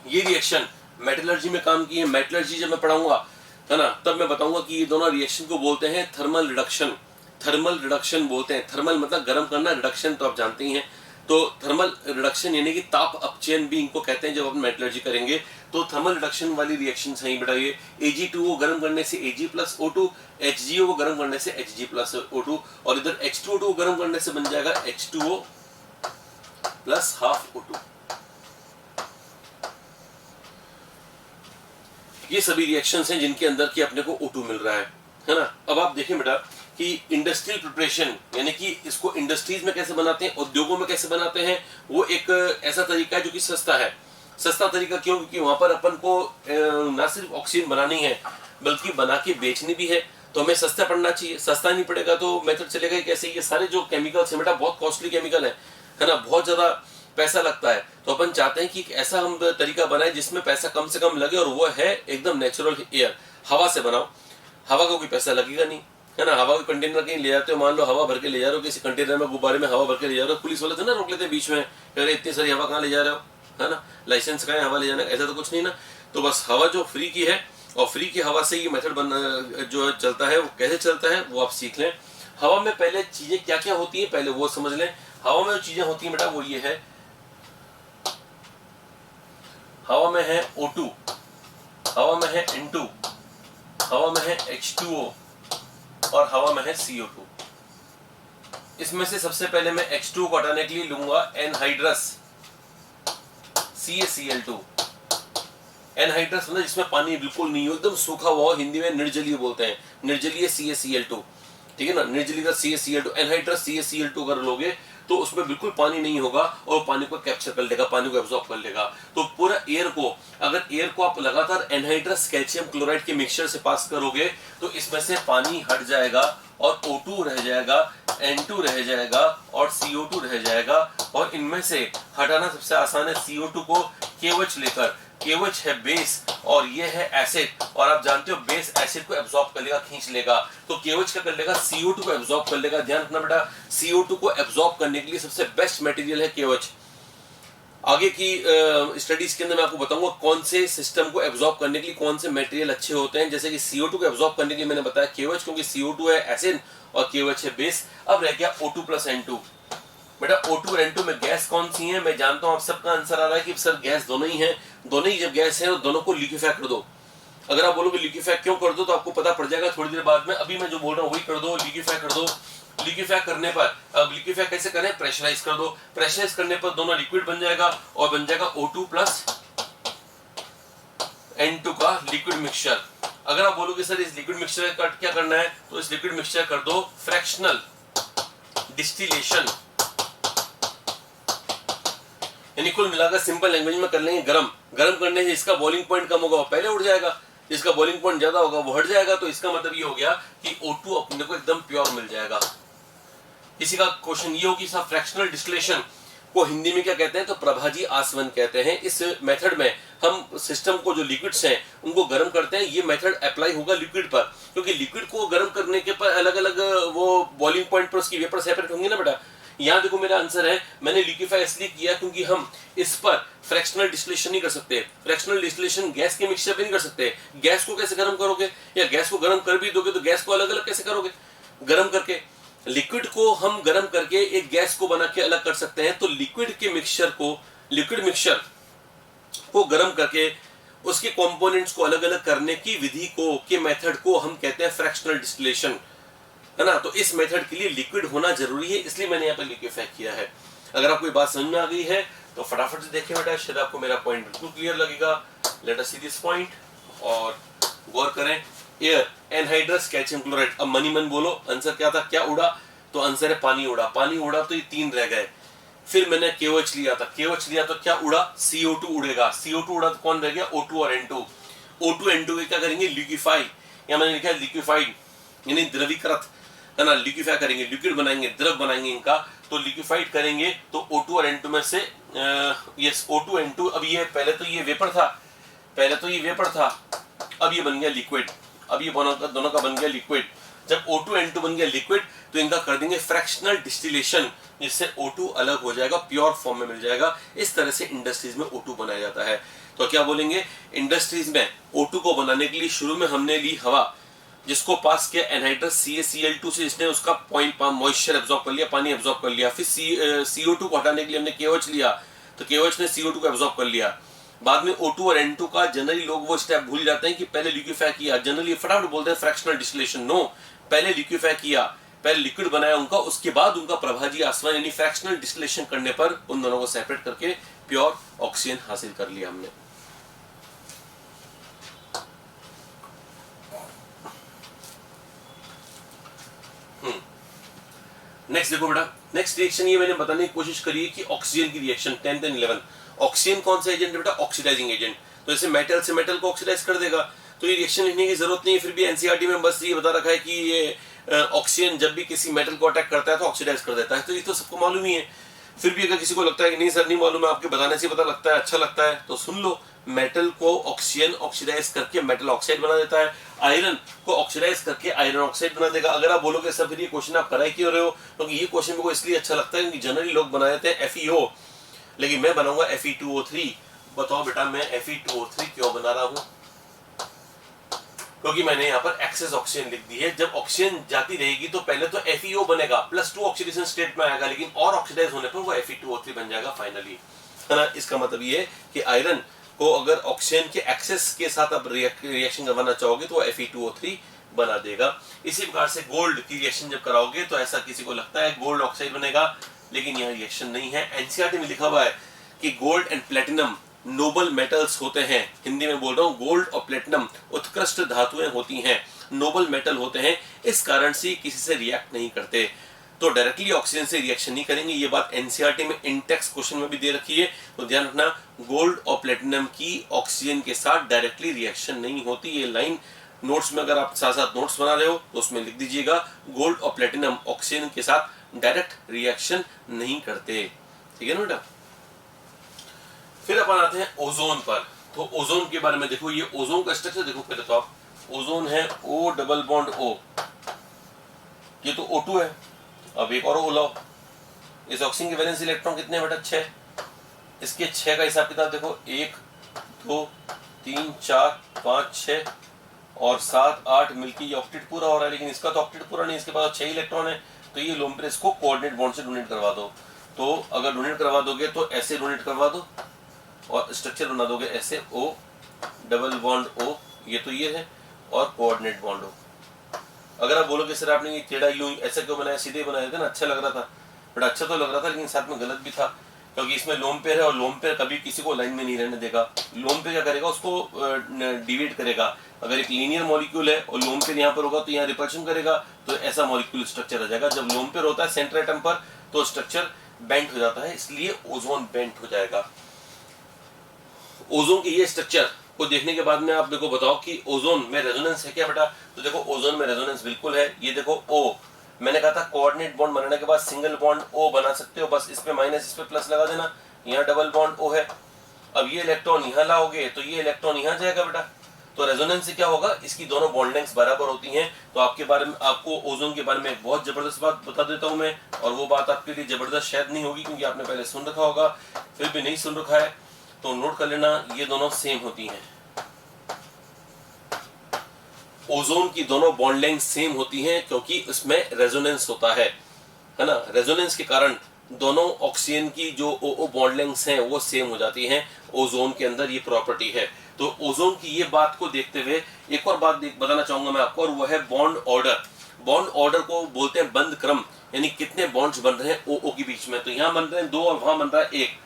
ये रिएक्शन मेटलर्जी में काम की है। मेटलर्जी जब मैं पढ़ाऊंगा, है ना, तब मैं बताऊंगा कि ये दोनों रिएक्शन को बोलते हैं थर्मल रिडक्शन। थर्मल रिडक्शन बोलते हैं। थर्मल मतलब गर्म करना, रिडक्शन तो आप जानते ही हैं। तो थर्मल रिडक्शन यानी कि ताप अपचयन भी इनको कहते हैं जब अपन मेटलर्जी करेंगे। तो थर्मल रिडक्शन वाली रिएक्शन है बेटा ये। Ag2O गर्म करने से Ag+O2, HgO को गर्म करने से Hg+O2, और इधर H2O2 को गर्म करने से बन जाएगा H2O +½ O2। ये सभी रिएक्शंस हैं जिनके अंदर की अपने को O2 मिल रहा है ना। अब आप देखें बेटा कि इंडस्ट्रियल प्रिपरेशन यानी कि इसको इंडस्ट्रीज में कैसे बनाते हैं, उद्योगों में कैसे बनाते हैं, वो एक ऐसा तरीका है जो कि सस्ता है। सस्ता तरीका क्यों, क्योंकि वहां पर अपन को ना सिर्फ ऑक्सीजन बनानी है बल्कि बना के बेचनी भी है, तो हमें सस्ता पड़ना चाहिए। सस्ता नहीं पड़ेगा तो मेथड चलेगा कैसे। ये सारे जो केमिकल्स हैं बेटा बहुत कॉस्टली केमिकल है ना, बहुत ज्यादा पैसा लगता है। तो अपन चाहते हैं कि एक ऐसा हम तरीका बनाए जिसमें पैसा कम से कम लगे, और वो है एकदम नेचुरल एयर। हवा से बनाओ, हवा का कोई पैसा लगेगा नहीं, है ना। हवा के कंटेनर कहीं ले जाते हो, मान लो हवा भर के ले जा रहे हो किसी कंटेनर में, गुब्बारे में हवा भर के ले जा रहे हो, पुलिस वाले तो ना रोक लेते हैं बीच में, अरे इतनी सारी हवा कहाँ ले जा रहे हो, है ना, लाइसेंस का है हवा ले जाने का, ऐसा तो कुछ नहीं ना। तो बस हवा जो फ्री की है, और फ्री की हवा से ये मेथड जो चलता है वो कैसे चलता है वो आप सीख लें। हवा में पहले चीजें क्या क्या होती है पहले वो समझ लें। हवा में जो चीजें होती है बेटा वो ये है, हवा में है O2, हवा में है N2, हवा में है H2O, और हवा में है CO2। इसमें से सबसे पहले मैं H2O को हटाने के लिए लूंगा एनहाइड्रस CaCl2। एनहाइड्रस मतलब जिसमें पानी बिल्कुल नहीं हो, एकदम सूखा हुआ, हिंदी में निर्जलीय बोलते हैं, निर्जलीय CaCl2। ठीक है ना। निर्जलीकरण CaCl2, एनहाइड्रस CaCl2 अगर लोगे तो उसमें बिल्कुल पानी नहीं होगा और पानी को कैप्चर कर लेगा, पानी को एब्जॉर्ब कर लेगा। तो पूरा एयर को, अगर एयर को आप लगातार एनहाइड्रस कैल्शियम क्लोराइड के मिक्सचर से पास करोगे तो इसमें से पानी हट जाएगा और O2 रह जाएगा, N2 रह जाएगा और CO2 रह जाएगा। और इनमें से हटाना सबसे आसान है CO2 को KOH लेकर। KOH है बेस और ये है एसिड, और आप जानते हो बेस एसिड को एब्जॉर्ब कर लेगा, खींच लेगा। तो KOH क्या कर लेगा, CO2 को एब्जॉर्ब कर लेगा। ध्यान रखना बेटा, CO2 को एब्जॉर्ब करने के लिए सबसे बेस्ट मटेरियल है KOH। आगे की स्टडीज के अंदर मैं आपको बताऊंगा कौन से सिस्टम को एब्जॉर्ब करने के लिए कौन से मटेरियल अच्छे होते हैं। जैसे कि CO2 को एब्जॉर्ब करने के लिए मैंने बताया KOH, क्योंकि CO2 है एसिड और KOH है बेस। अब रह गया O2 प्लस N2। बेटा O2 और N2 में गैस कौन सी है? मैं जानता हूं आप सबका आंसर आ रहा है कि सर गैस दोनों ही है। दोनों ही जब गैस है तो दोनों को लिक्विफाई कर दो। अगर आप बोलोगे लिक्विफाई क्यों कर दो तो आपको पता पड़ जाएगा थोड़ी देर बाद में। अभी मैं जो बोल रहा हूँ वही कर दो, लिक्विफाई कर दो। लिक्विफाई करने पर, अब लिक्विफाई कैसे करें, प्रेशराइज कर दो। प्रेशराइज करने पर दोनों लिक्विड बन जाएगा और बन जाएगा O2 प्लस N2 का लिक्विड मिक्सचर। अगर आप बोलोगे सर इस लिक्विड मिक्सचर का क्या करना है, तो इस लिक्विड मिक्सचर कर दो फ्रैक्शनल डिस्टिलेशन, यानी कुल मिलाकर सिंपल लैंग्वेज में कर लेंगे गरम। गरम करने से इसका बॉइलिंग पॉइंट कम होगा, वो पहले उड़ जाएगा। इसका बॉइलिंग पॉइंट ज्यादा होगा, वो हट जाएगा। तो इसका मतलब ये हो गया कि O2 अपने को एकदम प्योर मिल जाएगा। किसी का क्वेश्चन ये हो कि साहब फ्रैक्शनल डिस्टिलेशन को हिंदी में क्या कहते हैं, तो प्रभाजी आसवन कहते हैं। इस मेथड में हम सिस्टम को जो लिक्विड्स हैं उनको गर्म करते हैं। ये मेथड अप्लाई होगा लिक्विड पर, क्योंकि लिक्विड को गर्म करने के पर अलग अलग वो बॉइलिंग पॉइंट पर उसकी वेपर सेपरेट होंगी ना बेटा। यहाँ देखो मेरा आंसर है, मैंने लिक्विफाई इसलिए किया क्योंकि हम इस पर फ्रैक्शनल डिस्टिलेशन नहीं कर सकते। फ्रैक्शनल डिस्टिलेशन गैस के मिक्सचर पे नहीं कर सकते। गैस को कैसे गर्म करोगे, या गैस को गर्म कर भी दोगे तो गैस को अलग अलग कैसे करोगे गर्म करके। लिक्विड को हम गर्म करके एक गैस को बना के अलग कर सकते हैं। तो लिक्विड के मिक्सचर को, लिक्विड मिक्सचर को गर्म करके उसके कंपोनेंट्स को अलग अलग करने की विधि को, के मेथड को हम कहते हैं फ्रैक्शनल डिस्टिलेशन, है ना। तो इस मेथड के लिए लिक्विड होना जरूरी है, इसलिए मैंने यहाँ पे लिक्विफाई किया है। अगर आपको ये बात समझ में आ गई है तो फटाफट से देखें बेटा, शायद आपको मेरा पॉइंट बिल्कुल क्लियर लगेगा। Let us see this point और गौर करें। Air, anhydrous calcium chloride. अब मनी मन बोलो आंसर क्या था, क्या उड़ा, तो आंसर है पानी उड़ा। पानी उड़ा तो ये 3 रह गए। फिर मैंने KOH लिया था, KOH लिया तो क्या उड़ा, CO2 उड़ेगा। CO2 उड़ा तो कौन रह गया, O2 और N2। O2 N2 के क्या करेंगे, लिक्विफाई, या मैंने लिखा है लिक्विफाइड, यानी द्रवीकृत, है ना। लिक्विफाई करेंगे, लिक्विड बनाएंगे, द्रव बनाएंगे इनका। तो लिक्विफाइड करेंगे तो O2 और N2 में से यस O2 N2। अब ये पहले तो ये वेपर था, पहले तो ये वेपर था, अब ये बन गया लिक्विड। अब ये दोनों का बन गया लिक्विड। जब O2 N2 बन गया लिक्विड तो इनका कर देंगे फ्रैक्शनल डिस्टिलेशन, जिससे O2 अलग हो जाएगा, प्योर फॉर्म में मिल जाएगा। इस तरह से इंडस्ट्रीज में O2 बनाया जाता है। तो क्या बोलेंगे, इंडस्ट्रीज में O2 को बनाने के लिए शुरू में हमने ली हवा, जिसको पास किया एनहाइड्रस CaCl2 से, इसने उसका पॉइंट मॉइस्चर एब्जॉर्ब कर लिया, पानी एब्जॉर्ब कर लिया। फिर CO2 को हटाने के लिए हमने KOH लिया, तो KOH ने CO2 को एब्जॉर्ब कर लिया। बाद में O2 और N2 का जनरली लोग वो स्टेप भूल जाते हैं कि पहले लिक्विफाई किया। जनरली फटाफट बोलते हैं फ्रैक्शनल डिस्टिलेशन। नो, पहले लिक्विफाई किया, पहले लिक्विड बनाया उनका, उसके बाद उनका प्रभाजी आसवन यानी फ्रैक्शनल डिस्टिलेशन करने पर उन दोनों को सेपरेट करके प्योर ऑक्सीजन हासिल कर लिया हमने। नेक्स्ट देखो बेटा, नेक्स्ट रिएक्शन ये मैंने बताने की कोशिश करी है कि ऑक्सीजन की रिएक्शन 10th एंड 11। ऑक्सीजन कौन सा एजेंट है बेटा, ऑक्सीडाइजिंग एजेंट। तो जैसे मेटल से मेटल को ऑक्सीडाइज कर देगा, तो ये रिएक्शन लिखने की जरूरत नहीं है। फिर भी एनसीईआरटी में बस ये बता रखा है कि ये ऑक्सीजन जब भी किसी मेटल को अटैक करता है तो ऑक्सीडाइज कर देता है। तो ये तो सबको मालूम ही है। फिर भी अगर किसी को लगता है कि नहीं सर नहीं मालूम है, आपके बताने से पता लगता है, अच्छा लगता है, तो सुन लो। मेटल को ऑक्सीजन ऑक्सीडाइज करके मेटल ऑक्साइड बना देता है, आयरन को ऑक्सीडाइज करके आयरन ऑक्साइड बना देगा। अगर आप बोलोगे सर फिर ये क्वेश्चन आप कराई क्यों रहे हो, क्योंकि ये क्वेश्चन मेरे को इसलिए अच्छा लगता है क्योंकि जनरली लोग बना देते हैं FeO, लेकिन मैं बनाऊंगा Fe2O3। बताओ बेटा मैं Fe2O3 क्यों बना रहा हूं, क्योंकि मैंने यहाँ पर एक्सेस ऑक्सीजन लिख दी है। जब ऑक्सीजन जाती रहेगी तो पहले तो FeO बनेगा, +2 ऑक्सीडेशन स्टेट में आएगा, लेकिन और ऑक्सीडाइज होने पर वो Fe2O3 बन जाएगा फाइनली, है ना। इसका मतलब ये है कि आयरन को अगर ऑक्सीजन के एक्सेस के साथ आप रिएक्शन करवाना चाहोगे तो Fe2O3 बना देगा। इसी प्रकार से गोल्ड की रिएक्शन जब कराओगे तो ऐसा किसी को लगता है गोल्ड ऑक्साइड बनेगा, लेकिन यह रिएक्शन नहीं है। एनसीईआरटी में लिखा हुआ है कि gold and platinum noble metals होते हैं। हिंदी में बोल रहा हूँ, गोल्ड और प्लेटिनम उत्कृष्ट धातुएं होती हैं। नोबल मेटल होते हैं, इस कारण से किसी से रिएक्ट नहीं करते, तो डायरेक्टली ऑक्सीजन से रिएक्शन नहीं करेंगे। ये बात एनसीईआरटी में इंटेक्स क्वेश्चन में भी दे रखी है, तो ध्यान रखना गोल्ड और प्लेटिनम की ऑक्सीजन के साथ डायरेक्टली रिएक्शन नहीं होती। ये लाइन नोट्स में अगर आप साथ साथ नोट्स बना रहे हो तो उसमें लिख दीजिएगा, गोल्ड और प्लेटिनम ऑक्सीजन के साथ डायरेक्ट रिएक्शन नहीं करते, ठीक है ना बेटा। फिर अपन आते हैं ओजोन पर। तो ओजोन के बारे में देखो, ये ओजोन का स्ट्रक्चर देखो पहले तो आप, ओजोन है O डबल बॉन्ड O, ये तो O2 है। अब एक और O लाओ, इस ऑक्सीजन के वैलेंस इलेक्ट्रॉन कितने बेटा 6, इसके 6 का हिसाब किताब देखो 1 2 3 4 5 6 और 7 8 मिलकर ये ऑक्टेट पूरा हो रहा है, लेकिन इसका तो ऑक्टेट पूरा नहीं, इसके पास 6 इलेक्ट्रॉन है, तो ये लोन पेयर इसको कोऑर्डिनेट बॉन्ड से डोनेट करवा दो। तो अगर डोनेट करवा दोगे तो ऐसे डोनेट करवा दो और स्ट्रक्चर बना दोगे ऐसे O डबल बॉन्ड O, ये तो ये है, और कोऑर्डिनेट बॉन्ड O। अगर आप बोलोगे सर आपने ये टेढ़ा यूं ऐसा क्यों बनाया, सीधे बनाया था ना, अच्छा लग रहा था, बट अच्छा तो लग रहा था लेकिन साथ में गलत भी था, क्योंकि इसमें लोन पेयर है और लोन पेयर कभी किसी को लाइन में नहीं रहने देगा। लोन पेयर क्या करेगा, उसको डिवाइड करेगा। अगर एक लीनियर मॉलिक्यूल है और लोन पेयर यहाँ पर होगा तो यहाँ रिपल्शन करेगा, तो ऐसा मॉलिक्यूल स्ट्रक्चर आ जाएगा। जब लोन पेयर होता है सेंटर एटम पर तो स्ट्रक्चर बेंट हो जाता है, इसलिए ओजोन बेंट हो जाएगा। ओजोन की ये स्ट्रक्चर को देखने के बाद में आप देखो बताओ कि ओजोन में रेजोनेंस है क्या बेटा, तो देखो ओजोन में रेजोनेंस बिल्कुल है। ये देखो O, मैंने कहा था कोऑर्डिनेट बॉन्ड बनाने के बाद सिंगल बॉन्ड O बना सकते हो, बस इस पे माइनस इस पे प्लस लगा देना, यहाँ डबल बॉन्ड O है। अब ये इलेक्ट्रॉन यहाँ लाओगे तो ये इलेक्ट्रॉन यहाँ जाएगा बेटा, तो रेजोनेंस से क्या होगा, इसकी दोनों बॉन्ड लेंथ्स बराबर होती हैं। तो आपके बारे में, आपको ओजोन के बारे में एक बहुत जबरदस्त बात बता देता हूं मैं, और वो बात आपके लिए जबरदस्त शायद नहीं होगी क्योंकि आपने पहले सुन रखा होगा, फिर भी नहीं सुन रखा है तो नोट कर लेना, ये दोनों सेम होती हैं। ओजोन की दोनों बॉन्ड लेंथ सेम होती हैं क्योंकि इसमें रेजोनेंस होता है ना। रेजोनेंस के कारण दोनों ऑक्सीजन की जो ओ बॉन्ड लेंथ्स हैं वो सेम हो जाती हैं। ओजोन के अंदर ये प्रॉपर्टी है। तो ओजोन की ये बात को देखते हुए एक और बात बताना चाहूंगा मैं आपको, और वो है बॉन्ड ऑर्डर। बॉन्ड ऑर्डर को बोलते हैं बंद क्रम, यानी कितने बॉन्ड्स बन रहे हैं ओ के बीच में। तो यहाँ बन रहे हैं 2 और वहां बन रहा है 1,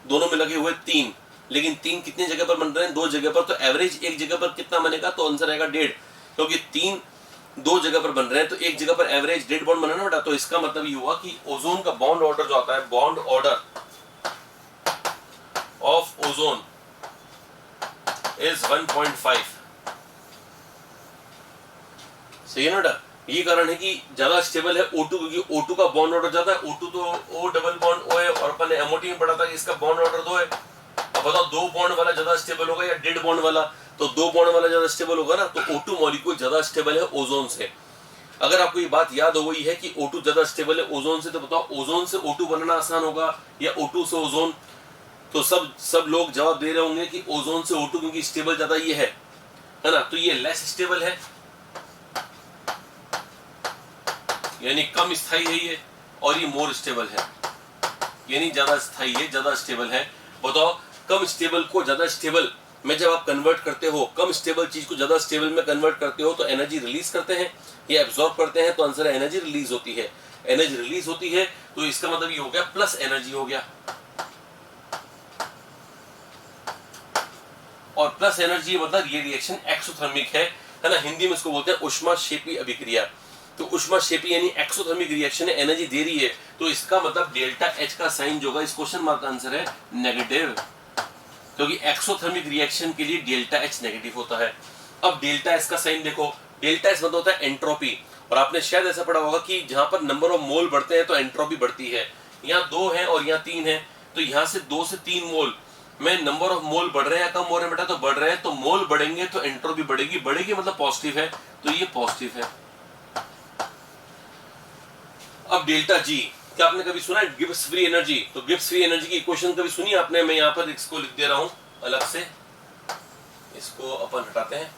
दोनों में लगे हुए 3, लेकिन 3 कितनी जगह पर बन रहे हैं, 2 जगह पर। तो एवरेज एक जगह पर कितना बनेगा, तो आंसर आएगा 1.5, क्योंकि 3 2 जगह पर बन रहे हैं तो एक जगह पर एवरेज 1.5 बॉन्ड बना ना बेटा। तो इसका मतलब ये हुआ कि ओजोन का बॉन्ड ऑर्डर जो आता है, bond order of ozone is 1.5। सही है ना बेटा। ये कारण है कि ज्यादा स्टेबल है O2, क्योंकि O2 का बॉन्ड ऑर्डर ज्यादा है। O2 तो O डबल बॉन्ड O है, और अपन ने MOT में पढ़ा था कि इसका बॉन्ड ऑर्डर 2 है। अब बताओ 2 बॉन्ड वाला ज्यादा स्टेबल होगा या 1.5 बॉन्ड वाला, तो 2 बॉन्ड वाला ज्यादा स्टेबल होगा ना। तो O2 मॉलिक्यूल ज्यादा स्टेबल है ओजोन से। अगर आपको ये बात याद हो गई है कि O2 ज्यादा स्टेबल है ओजोन से, तो बताओ ओजोन से O2 बनना आसान होगा या O2 से ओजोन। तो सब लोग जवाब दे रहे होंगे कि ओजोन से O2, क्योंकि स्टेबल ज्यादा ये है ना। तो ये लेस स्टेबल है, यानी कम स्थायी है ये, और ये मोर स्टेबल है, यानी ज्यादा स्थायी है, ज्यादा स्टेबल है। बताओ कम स्टेबल को ज्यादा स्टेबल में जब आप कन्वर्ट करते हो, कम स्टेबल चीज को ज्यादा स्टेबल में कन्वर्ट करते हो, तो एनर्जी रिलीज करते हैं या एब्जॉर्ब करते हैं, तो आंसर है एनर्जी रिलीज होती है। एनर्जी रिलीज होती है तो इसका मतलब ये हो गया प्लस एनर्जी हो गया, और प्लस एनर्जी मतलब ये रिएक्शन एक्सोथर्मिक है ना। हिंदी में इसको बोलते हैं ऊष्माक्षेपी अभिक्रिया। तो ऊष्माक्षेपी यानी एक्सोथर्मिक रिएक्शन है, एनर्जी दे रही है, तो इसका मतलब डेल्टा एच का साइन जो होगा इस क्वेश्चन मार्क का आंसर है नेगेटिव, क्योंकि एक्सोथर्मिक रिएक्शन के लिए डेल्टा एच नेगेटिव होता है। अब डेल्टा एच का साइन देखो, डेल्टा एच मतलब होता है एंट्रोपी, और आपने शायद ऐसा पढ़ा होगा कि जहां पर नंबर ऑफ मोल बढ़ते हैं तो एंट्रोपी बढ़ती है। यहाँ 2 है और यहाँ 3 है, तो यहाँ से 2 से 3 मोल में नंबर ऑफ मोल बढ़ रहे हैं कम हो रहे हैं बेटा, तो बढ़ रहे हैं, तो मोल बढ़ेंगे तो एंट्रोपी बढ़ेगी, बढ़ेगी मतलब पॉजिटिव है, तो ये पॉजिटिव है। अब डेल्टा जी, क्या आपने कभी सुना है गिब्स फ्री एनर्जी? तो गिब्स फ्री एनर्जी की इक्वेशन कभी सुनी आपने? मैं यहाँ पर इसको लिख दे रहा हूं अलग से, इसको अपन हटाते हैं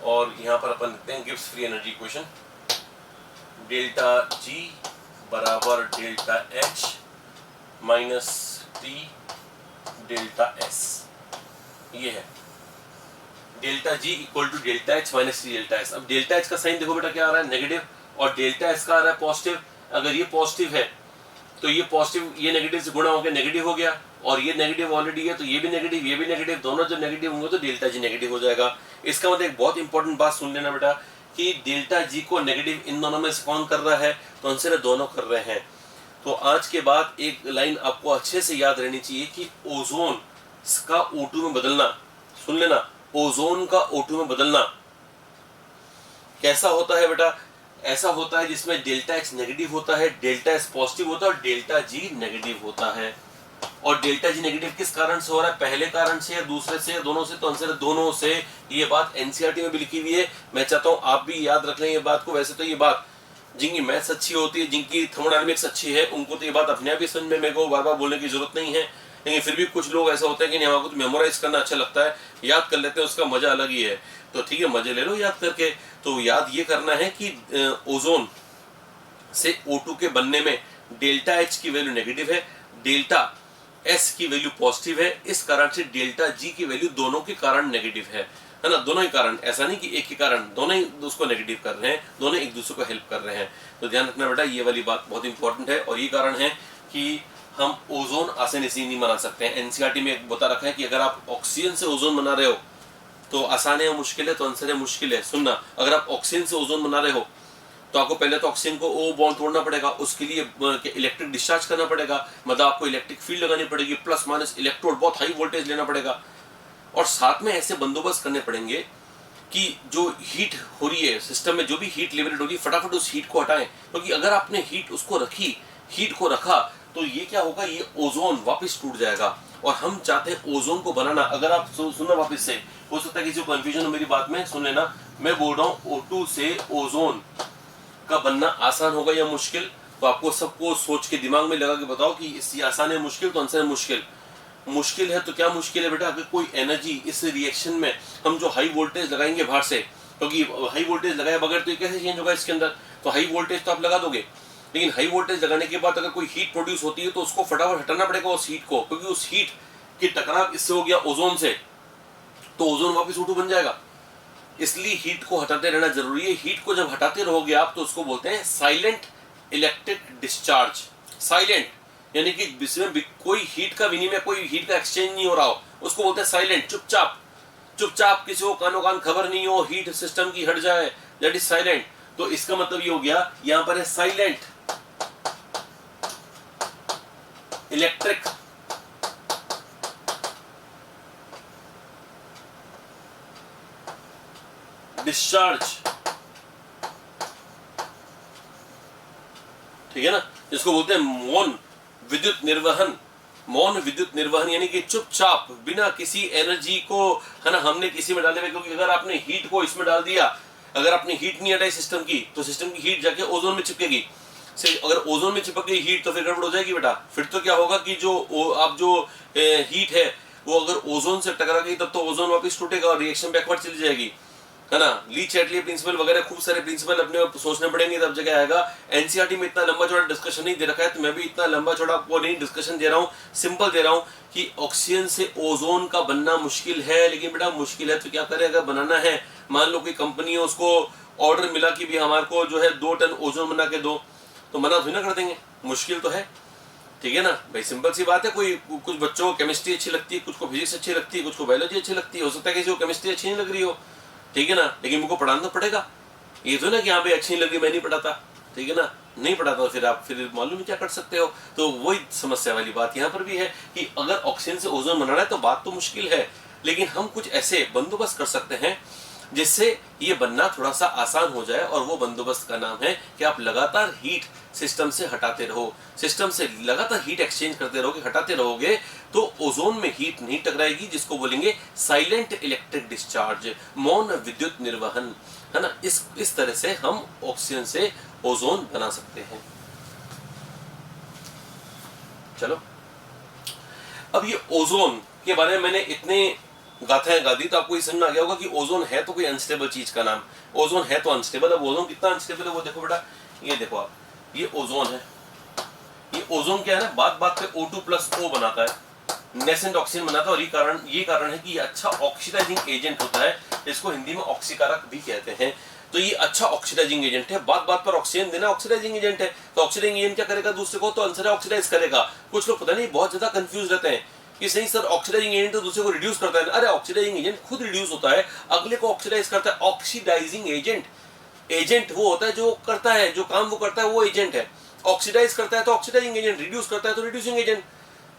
और यहाँ पर अपन लिखते हैं Gibbs free energy equation. Delta G बराबर delta H minus T delta S, ये है delta G equal to delta H minus T delta S. अब डेल्टा एच का साइन देखो बेटा क्या आ रहा है, नेगेटिव, और डेल्टा एस का आ रहा है पॉजिटिव। अगर ये पॉजिटिव है तो ये पॉजिटिव, ये नेगेटिव से गुणा हो गया, नेगेटिव हो गया, और ये नेगेटिव ऑलरेडी है तो ये भी नेगेटिव, ये भी नेगेटिव, दोनों जब नेगेटिव होंगे तो डेल्टा जी नेगेटिव हो जाएगा। इसका मतलब एक बहुत इंपॉर्टेंट बात सुन लेना बेटा कि डेल्टा जी को नेगेटिव इन दोनों में से कौन कर रहा है, तो आंसर है दोनों कर रहे हैं। तो आज के बाद एक लाइन आपको अच्छे से याद रहनी चाहिए कि ओजोन का O2 में बदलना, सुन लेना, ओजोन का O2 में बदलना कैसा होता है बेटा, ऐसा होता है जिसमें डेल्टा H नेगेटिव होता है, डेल्टा S पॉजिटिव होता है और डेल्टा G नेगेटिव होता है। और डेल्टा G नेगेटिव किस कारण से हो रहा है, पहले कारण से या दूसरे से या दोनों से, तो आंसर है दोनों से। ये बात एनसीईआरटी में भी लिखी हुई है, मैं चाहता हूं आप भी याद रख लें ये बात को। वैसे तो ये बात जिनकी मैथ्स अच्छी होती है, जिनकी थर्मोडायनामिक्स अच्छी है, उनको तो ये बात अपने आप ही समझ में, मेरे को बार बार बोलने की जरूरत नहीं है। लेकिन फिर भी कुछ लोग ऐसा होता है कि नहीं हमको तो मेमोराइज करना अच्छा लगता है, याद कर लेते हैं, उसका मजा अलग ही है। तो ठीक है, मजे ले लो याद करके। तो याद ये करना है कि ओजोन से O2 के बनने में डेल्टा H की वैल्यू नेगेटिव है, डेल्टा S की वैल्यू पॉजिटिव है, इस कारण से डेल्टा G की वैल्यू दोनों के कारण नेगेटिव है ना, दोनों ही कारण, ऐसा नहीं कि एक के कारण, दोनों ही उसको नेगेटिव कर रहे हैं, दोनों एक दूसरे को हेल्प कर रहे हैं। तो ध्यान रखना बेटा, ये वाली बात बहुत इंपॉर्टेंट है। और ये कारण है कि हम ओजोन आसानी से नहीं बना सकते हैं। एनसीईआरटी में एक बता रखा है कि अगर आप ऑक्सीजन से ओजोन बना रहे हो तो आसान है या मुश्किल है, तो आंसर है मुश्किल है। सुनना, अगर आप ऑक्सीजन से ओजोन बना रहे हो तो आपको पहले तो ऑक्सीजन को O बॉन्ड तोड़ना पड़ेगा, उसके लिए इलेक्ट्रिक डिस्चार्ज करना पड़ेगा, मतलब आपको इलेक्ट्रिक फील्ड लगानी पड़ेगी, प्लस माइनस इलेक्ट्रोड, बहुत हाई वोल्टेज लेना पड़ेगा। और साथ में ऐसे बंदोबस्त करने पड़ेंगे कि जो हीट हो रही है सिस्टम में, जो भी हीट लिबरेट हो रही है, फटाफट उस हीट को हटाएं। क्योंकि अगर आपने हीट को रखा तो ये क्या होगा, ये ओजोन वापस टूट जाएगा। और हम चाहते हैं ओजोन को बनाना। अगर आप सुनना वापस से, हो सकता है किसी को कंफ्यूजन हो मेरी बात में, सुन लेना, मैं बोल रहा हूँ O2 से ओजोन का बनना आसान होगा या मुश्किल, तो आपको सबको सोच के दिमाग में लगा के बताओ कि इससे आसान है मुश्किल, तो आंसर है मुश्किल। मुश्किल है तो क्या मुश्किल है बेटा, अगर कोई एनर्जी इस रिएक्शन में हम जो हाई वोल्टेज लगाएंगे बाहर से, क्योंकि हाई वोल्टेज लगाए बगैर तो ये कैसे चेंज होगा इसके अंदर, तो हाई वोल्टेज तो आप लगा दोगे, लेकिन हाई वोल्टेज लगाने के बाद अगर कोई हीट प्रोड्यूस होती है तो उसको फटाफट हटाना पड़ेगा उस हीट को, क्योंकि उस हीट की टकराव इससे हो गया ओजोन से, तो ओजोन वापस O2 बन जाएगा। इसलिए हीट को हटाते रहना जरूरी है। हीट को जब हटाते रहोगे आप तो उसको बोलते हैं साइलेंट इलेक्ट्रिक डिस्चार्ज। साइलेंट यानी कि जिसमें कोई हीट का विनिमय, कोई हीट का एक्सचेंज नहीं हो रहा हो, उसको बोलते हैं साइलेंट। चुपचाप चुपचाप, किसी को कानो कान खबर नहीं हो, हीट सिस्टम की हट जाए, दैट इज साइलेंट। तो इसका मतलब ये हो गया, यहां पर है साइलेंट इलेक्ट्रिक डिस्चार्ज, ठीक है ना, जिसको बोलते हैं मौन विद्युत निर्वहन। मौन विद्युत निर्वहन यानी कि चुपचाप बिना किसी एनर्जी को, है ना, हमने किसी में डाले हुए, क्योंकि अगर आपने हीट को इसमें डाल दिया, अगर आपने हीट नहीं हटाई सिस्टम की, तो सिस्टम की हीट जाके ओजोन में चिपकेगी। अगर ओजोन में चिपक गई हीट तो फिर गड़बड़ हो जाएगी बेटा। फिर तो क्या होगा कि जो हीट है वो अगर ओजोन से टकरा गई तब तो ओजोन वापस टूटेगा और रिएक्शन बैकवर्ड चली जाएगी, है ना। ली चैटली प्रिंसिपल वगैरह खूब सारे प्रिंसिपल अपने सोचने पड़ेंगे तब जगह आएगा। एनसीईआरटी में इतना लंबा चौड़ा डिस्कशन नहीं दे रखा है, तो मैं भी इतना लंबा चौड़ा आपको नहीं डिस्कशन दे रहा हूँ, सिंपल दे रहा हूँ कि ऑक्सीजन से ओजोन का बनना मुश्किल है। लेकिन बेटा मुश्किल है तो क्या करें, अगर बनाना है, मान लो कोई कंपनी है, उसको ऑर्डर मिला कि भी हमारे को जो है 2 टन ओजोन बना के दो, तो मना थोड़ी ना कर देंगे, मुश्किल तो है, ठीक है ना भाई, सिंपल सी बात है। कुछ बच्चों को केमिस्ट्री अच्छी लगती है, कुछ को फिजिक्स अच्छी लगती है, कुछ को बायोलॉजी अच्छी लगती है, हो सकता है किसी को केमिस्ट्री अच्छी नहीं लग रही हो, ठीक है ना, लेकिन मुझको पढ़ाना पड़ेगा। ये तो ना कि हाँ भाई अच्छी नहीं लग रही मैं नहीं पढ़ाता, ठीक है ना, नहीं पढ़ाता, फिर आप फिर मालूम ही क्या कर सकते हो। तो वही समस्या वाली बात यहाँ पर भी है कि अगर ऑक्सीजन से ओजोन बनाना है तो बात तो मुश्किल है, लेकिन हम कुछ ऐसे बंदोबस्त कर सकते हैं जिससे ये बनना थोड़ा सा आसान हो जाए। और वो बंदोबस्त का नाम है कि आप लगातार हीट सिस्टम से हटाते रहो, सिस्टम से लगातार हीट एक्सचेंज करते रहोगे, हटाते रहोगे, तो ओजोन में हीट नहीं टकराएगी, जिसको बोलेंगे साइलेंट इलेक्ट्रिक डिस्चार्ज, मौन विद्युत निर्वहन, है ना। इस तरह से हम ऑक्सीजन से ओजोन बना सकते हैं। चलो, अब ये ओजोन के बारे में मैंने इतने गाथाएं गा दी, तो आपको ये समझ में आ गया होगा कि ओजोन है तो कोई अनस्टेबल चीज का नाम, ओजोन है तो अनस्टेबल। अब ओजोन कितना अनस्टेबल है वो देखो बेटा, ये देखो आप, ये ओजोन है, ये ओजोन क्या है ना, बात बात पे O2+O बनाता है, नेसेंट ऑक्सीजन बनाता है, और ये कारण है कि ये अच्छा ऑक्सीडाइजिंग एजेंट होता है, इसको हिंदी में ऑक्सीकारक भी कहते हैं। तो ये अच्छा ऑक्सीडाइजिंग एजेंट है, बात बात पर ऑक्सीजन देना ऑक्सीडाइजिंग एजेंट है, तो ऑक्सीडाइजिंग एजेंट क्या करेगा दूसरे को, तो आंसर है ऑक्सीडाइज करेगा। कुछ लोग पता नहीं बहुत ज्यादा कंफ्यूज रहते हैं कि नहीं सर ऑक्सीडाइजिंग एजेंट तो दूसरे को रिड्यूस करता है। अरे ऑक्सीडाइजिंग एजेंट खुद रिड्यूस होता है, अगले को ऑक्सीडाइज करता है। ऑक्सीडाइजिंग एजेंट, एजेंट वो होता है जो करता है, जो काम वो करता है वो एजेंट है। ऑक्सीडाइज करता है तो ऑक्सीडाइजिंग एजेंट, रिड्यूस करता है तो रिड्यूसिंग एजेंट,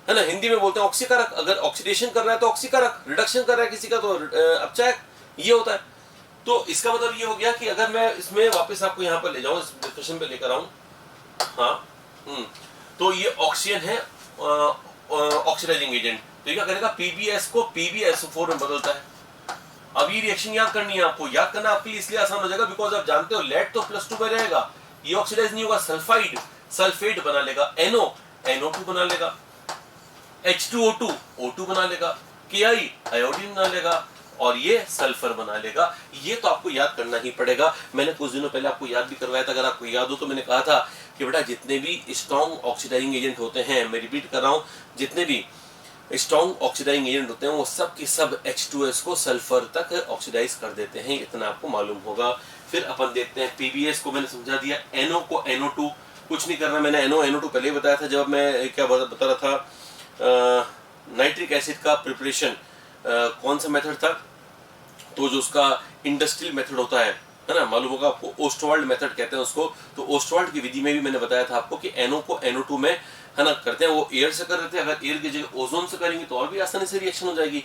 है ना। हिंदी में बोलते हैं ऑक्सीकारक। अगर ऑक्सीडेशन कर रहा है तो ऑक्सीकारक, रिडक्शन कर रहा है किसी का तो अपचायक, ये होता है। तो इसका मतलब ये हो गया कि अगर मैं इसमें वापस आपको यहाँ पर ले जाऊं, इस डिस्कशन पे लेकर आऊं, हाँ, तो ये ऑक्सीजन है ऑक्सीडाइजिंग एजेंट। तो ये क्या करेगा, पीबीएस को पीबीएसओ4 में बदलता है। अब ये रिएक्शन याद करनी है आपको, याद करना आपके लिए इसलिए आसान हो जाएगा बिकॉज आप जानते हो लेड तो +2 में रहेगा, ये ऑक्सीडाइज नहीं होगा, सल्फाइड सल्फेट बना लेगा, NO NO2 बना लेगा, H2O2 O2 बना लेगा, Ki आयोडीन बना लेगा, और ये सल्फर बना लेगा। ये तो आपको याद करना ही पड़ेगा। मैंने कुछ दिनों पहले आपको याद भी करवाया था, अगर आपको याद हो तो मैंने कहा था कि बेटा जितने भी स्ट्रॉन्ग ऑक्सीडाइजिंग एजेंट होते हैं, मैं रिपीट कर रहा हूं, जितने भी स्ट्रॉन्ग ऑक्सीडाइजिंग एजेंट होते हैं वो सब के सब H2S को सल्फर तक ऑक्सीडाइज कर देते हैं, इतना आपको मालूम होगा। फिर अपन देखते हैं पीबीएस को मैंने समझा दिया, NO को NO2, कुछ नहीं करना, मैंने NO NO2 पहले ही बताया था जब मैं क्या बता रहा था, नाइट्रिक एसिड का प्रिपरेशन कौन सा मेथड था, तो जो उसका इंडस्ट्रियल मेथड होता है ना, मालूम होगा आपको, ओस्टवाल्ड मेथड कहते हैं उसको। तो ओस्टवाल्ड की विधि में भी मैंने बताया था आपको कि NO को NO2 में, है ना, करते हैं, वो एयर से कर रहे थे, अगर एयर की जगह ओजोन से करेंगे तो और भी आसानी से रिएक्शन हो जाएगी।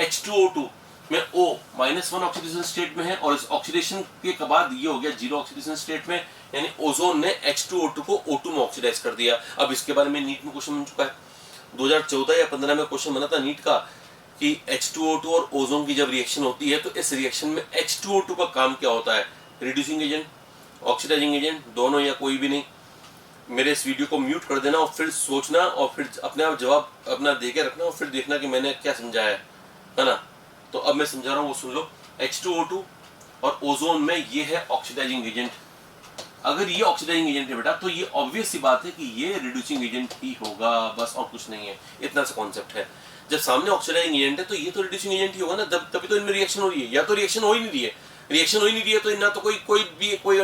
H2O2 में O -1 ऑक्सीडेशन स्टेट में है, और इस ऑक्सीडेशन के बाद ये हो गया 0 ऑक्सीडेशन स्टेट में, यानी ओजोन ने H2O2 को O2 में ऑक्सीडाइज कर दिया। अब इसके बारे में नीट में क्वेश्चन बन चुका है, 2014 या 15 में क्वेश्चन बना था नीट का कि H2O2 और ओजोन की जब रिएक्शन होती है तो इस रिएक्शन में H2O2 का काम क्या होता है, रिड्यूसिंग एजेंट, ऑक्सीडाइजिंग एजेंट, दोनों या कोई भी नहीं। मेरे इस वीडियो को म्यूट कर देना और फिर सोचना और फिर अपने आप जवाब अपना दे के रखना और फिर देखना कि मैंने क्या समझाया है ना। तो अब मैं समझा रहा हूँ वो सुन लो। H2O2 और ओजोन में ये है ऑक्सीडाइजिंग एजेंट। अगर ये ऑक्सीडाइजिंग एजेंट है बेटा तो ये ऑब्वियस सी बात है कि ये रिड्यूसिंग एजेंट ही होगा, बस और कुछ नहीं है, इतना सा कॉन्सेप्ट है। जब सामने ऑक्सीडाइजिंग एजेंट है तो ये तो रिड्यूसिंग एजेंट ही होगा ना, तभी तो इनमें रिएक्शन हो रही है, या तो रिएक्शन हो ही नहीं रही है। रिएक्शन हो ही नहीं रही है तो ना तो कोई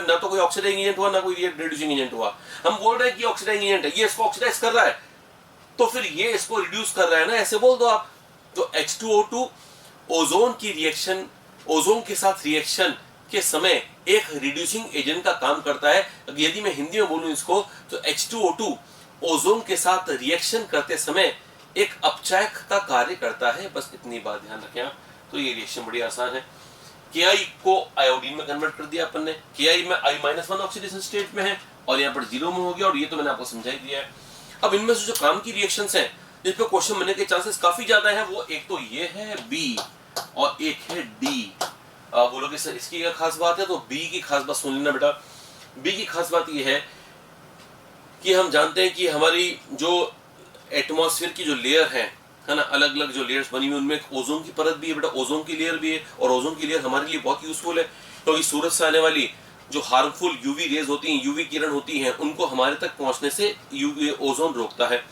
ना तो कोई ऑक्सीडाइजिंग एजेंट हुआ ना कोई रिड्यूसिंग एजेंट हुआ। हम बोल रहे हैं कि ऑक्सीडाइजिंग एजेंट है, ये इसको ऑक्सीडाइज कर रहा है तो फिर ये इसको रिड्यूस कर रहा है ना, ऐसे बोल दो आप। तो H2O2 ओजोन की रिएक्शन, ओजोन के साथ रिएक्शन के समय एक रिड्यूसिंग एजेंट का काम करता है। यदि मैं हिंदी में बोलूं इसको तो H2O2 ओजोन के साथ रिएक्शन करते समय एक अपचायक का कार्य करता है, बस इतनी बात ध्यान रखें आप। तो ये रिएक्शन बड़ी आसान है। Ki को आयोडीन में कन्वर्ट कर दिया अपन ने, Ki में I-1 ऑक्सीडेशन स्टेट में है और यहाँ पर 0 में हो गया, और ये तो मैंने आपको समझा ही दिया है। अब इनमें से जो काम की रिएक्शंस हैं जिस पे क्वेश्चन बनने के चांसेस काफी ज्यादा हैं, वो एक तो ये है B और एक है D। बोलोगे सर इसकी क्या खास बात है, तो B की खास बात सुन लेना बेटा। B की खास बात ये है कि हम जानते हैं कि हमारी जो एटमॉस्फेयर की जो लेयर है ना, अलग अलग जो लेयर्स बनी हुई उनमें एक ओजोन की परत भी है बेटा, ओजोन की लेयर भी है। और ओजोन की लेयर हमारे लिए बहुत यूजफुल है क्योंकि सूरज से आने वाली जो हार्मफुल यूवी रेज होती हैं, यूवी किरण होती हैं, उनको हमारे तक पहुंचने से ओजोन रोकता है।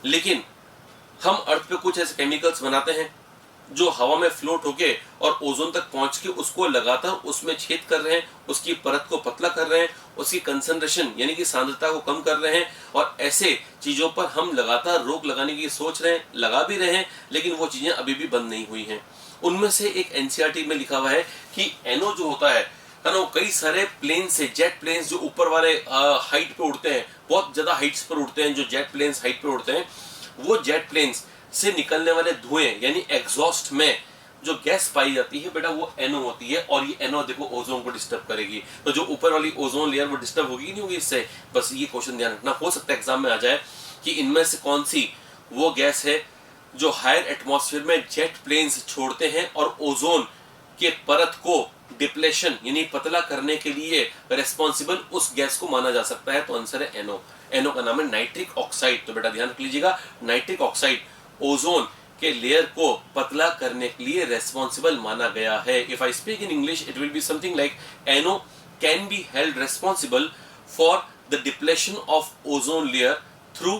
लेकिन हम अर्थ पे कुछ ऐसे केमिकल्स बनाते हैं जो हवा में फ्लोट होके और ओजोन तक पहुंच के उसको लगातार उसमें छेद कर रहे हैं, उसकी परत को पतला कर रहे हैं, उसकी कंसंट्रेशन यानी कि सांद्रता को कम कर रहे हैं। और ऐसे चीजों पर हम लगातार रोक लगाने की सोच रहे हैं, लगा भी रहे हैं, लेकिन वो चीजें अभी भी बंद नहीं हुई हैं। उनमें से एक NCERT में लिखा हुआ है कि NO जो होता है ना, कई सारे प्लेन से, जेट प्लेन्स जो ऊपर वाले हाइट पे उड़ते हैं, बहुत ज्यादा हाइट्स पर उड़ते हैं, जो जेट प्लेन्स हाइट पे उड़ते हैं, वो जेट प्लेन्स से निकलने वाले धुएं यानी एग्जॉस्ट में जो गैस पाई जाती है बेटा वो NO होती है। और ये NO देखो ओजोन को डिस्टर्ब करेगी, तो जो ऊपर वाली ओजोन लेयर वो डिस्टर्ब होगी नहीं होगी इससे। बस ये क्वेश्चन ध्यान रखना, हो सकता है एग्जाम में आ जाए कि इनमें से कौन सी वो गैस है जो हायर एटमॉस्फेयर में जेट प्लेन्स छोड़ते हैं और ओजोन के परत को डिप्लेशन यानी पतला करने के लिए रेस्पॉन्सिबल उस गैस को माना जा सकता है। तो आंसर है NO। NO का नाम है नाइट्रिक ऑक्साइड। तो बेटा ध्यान रख लीजिएगा, नाइट्रिक ऑक्साइड ओजोन के लेयर को पतला करने के लिए रेस्पॉन्सिबल माना गया है। If I speak in English it will be something like NO can be held responsible for the depletion of ozone layer through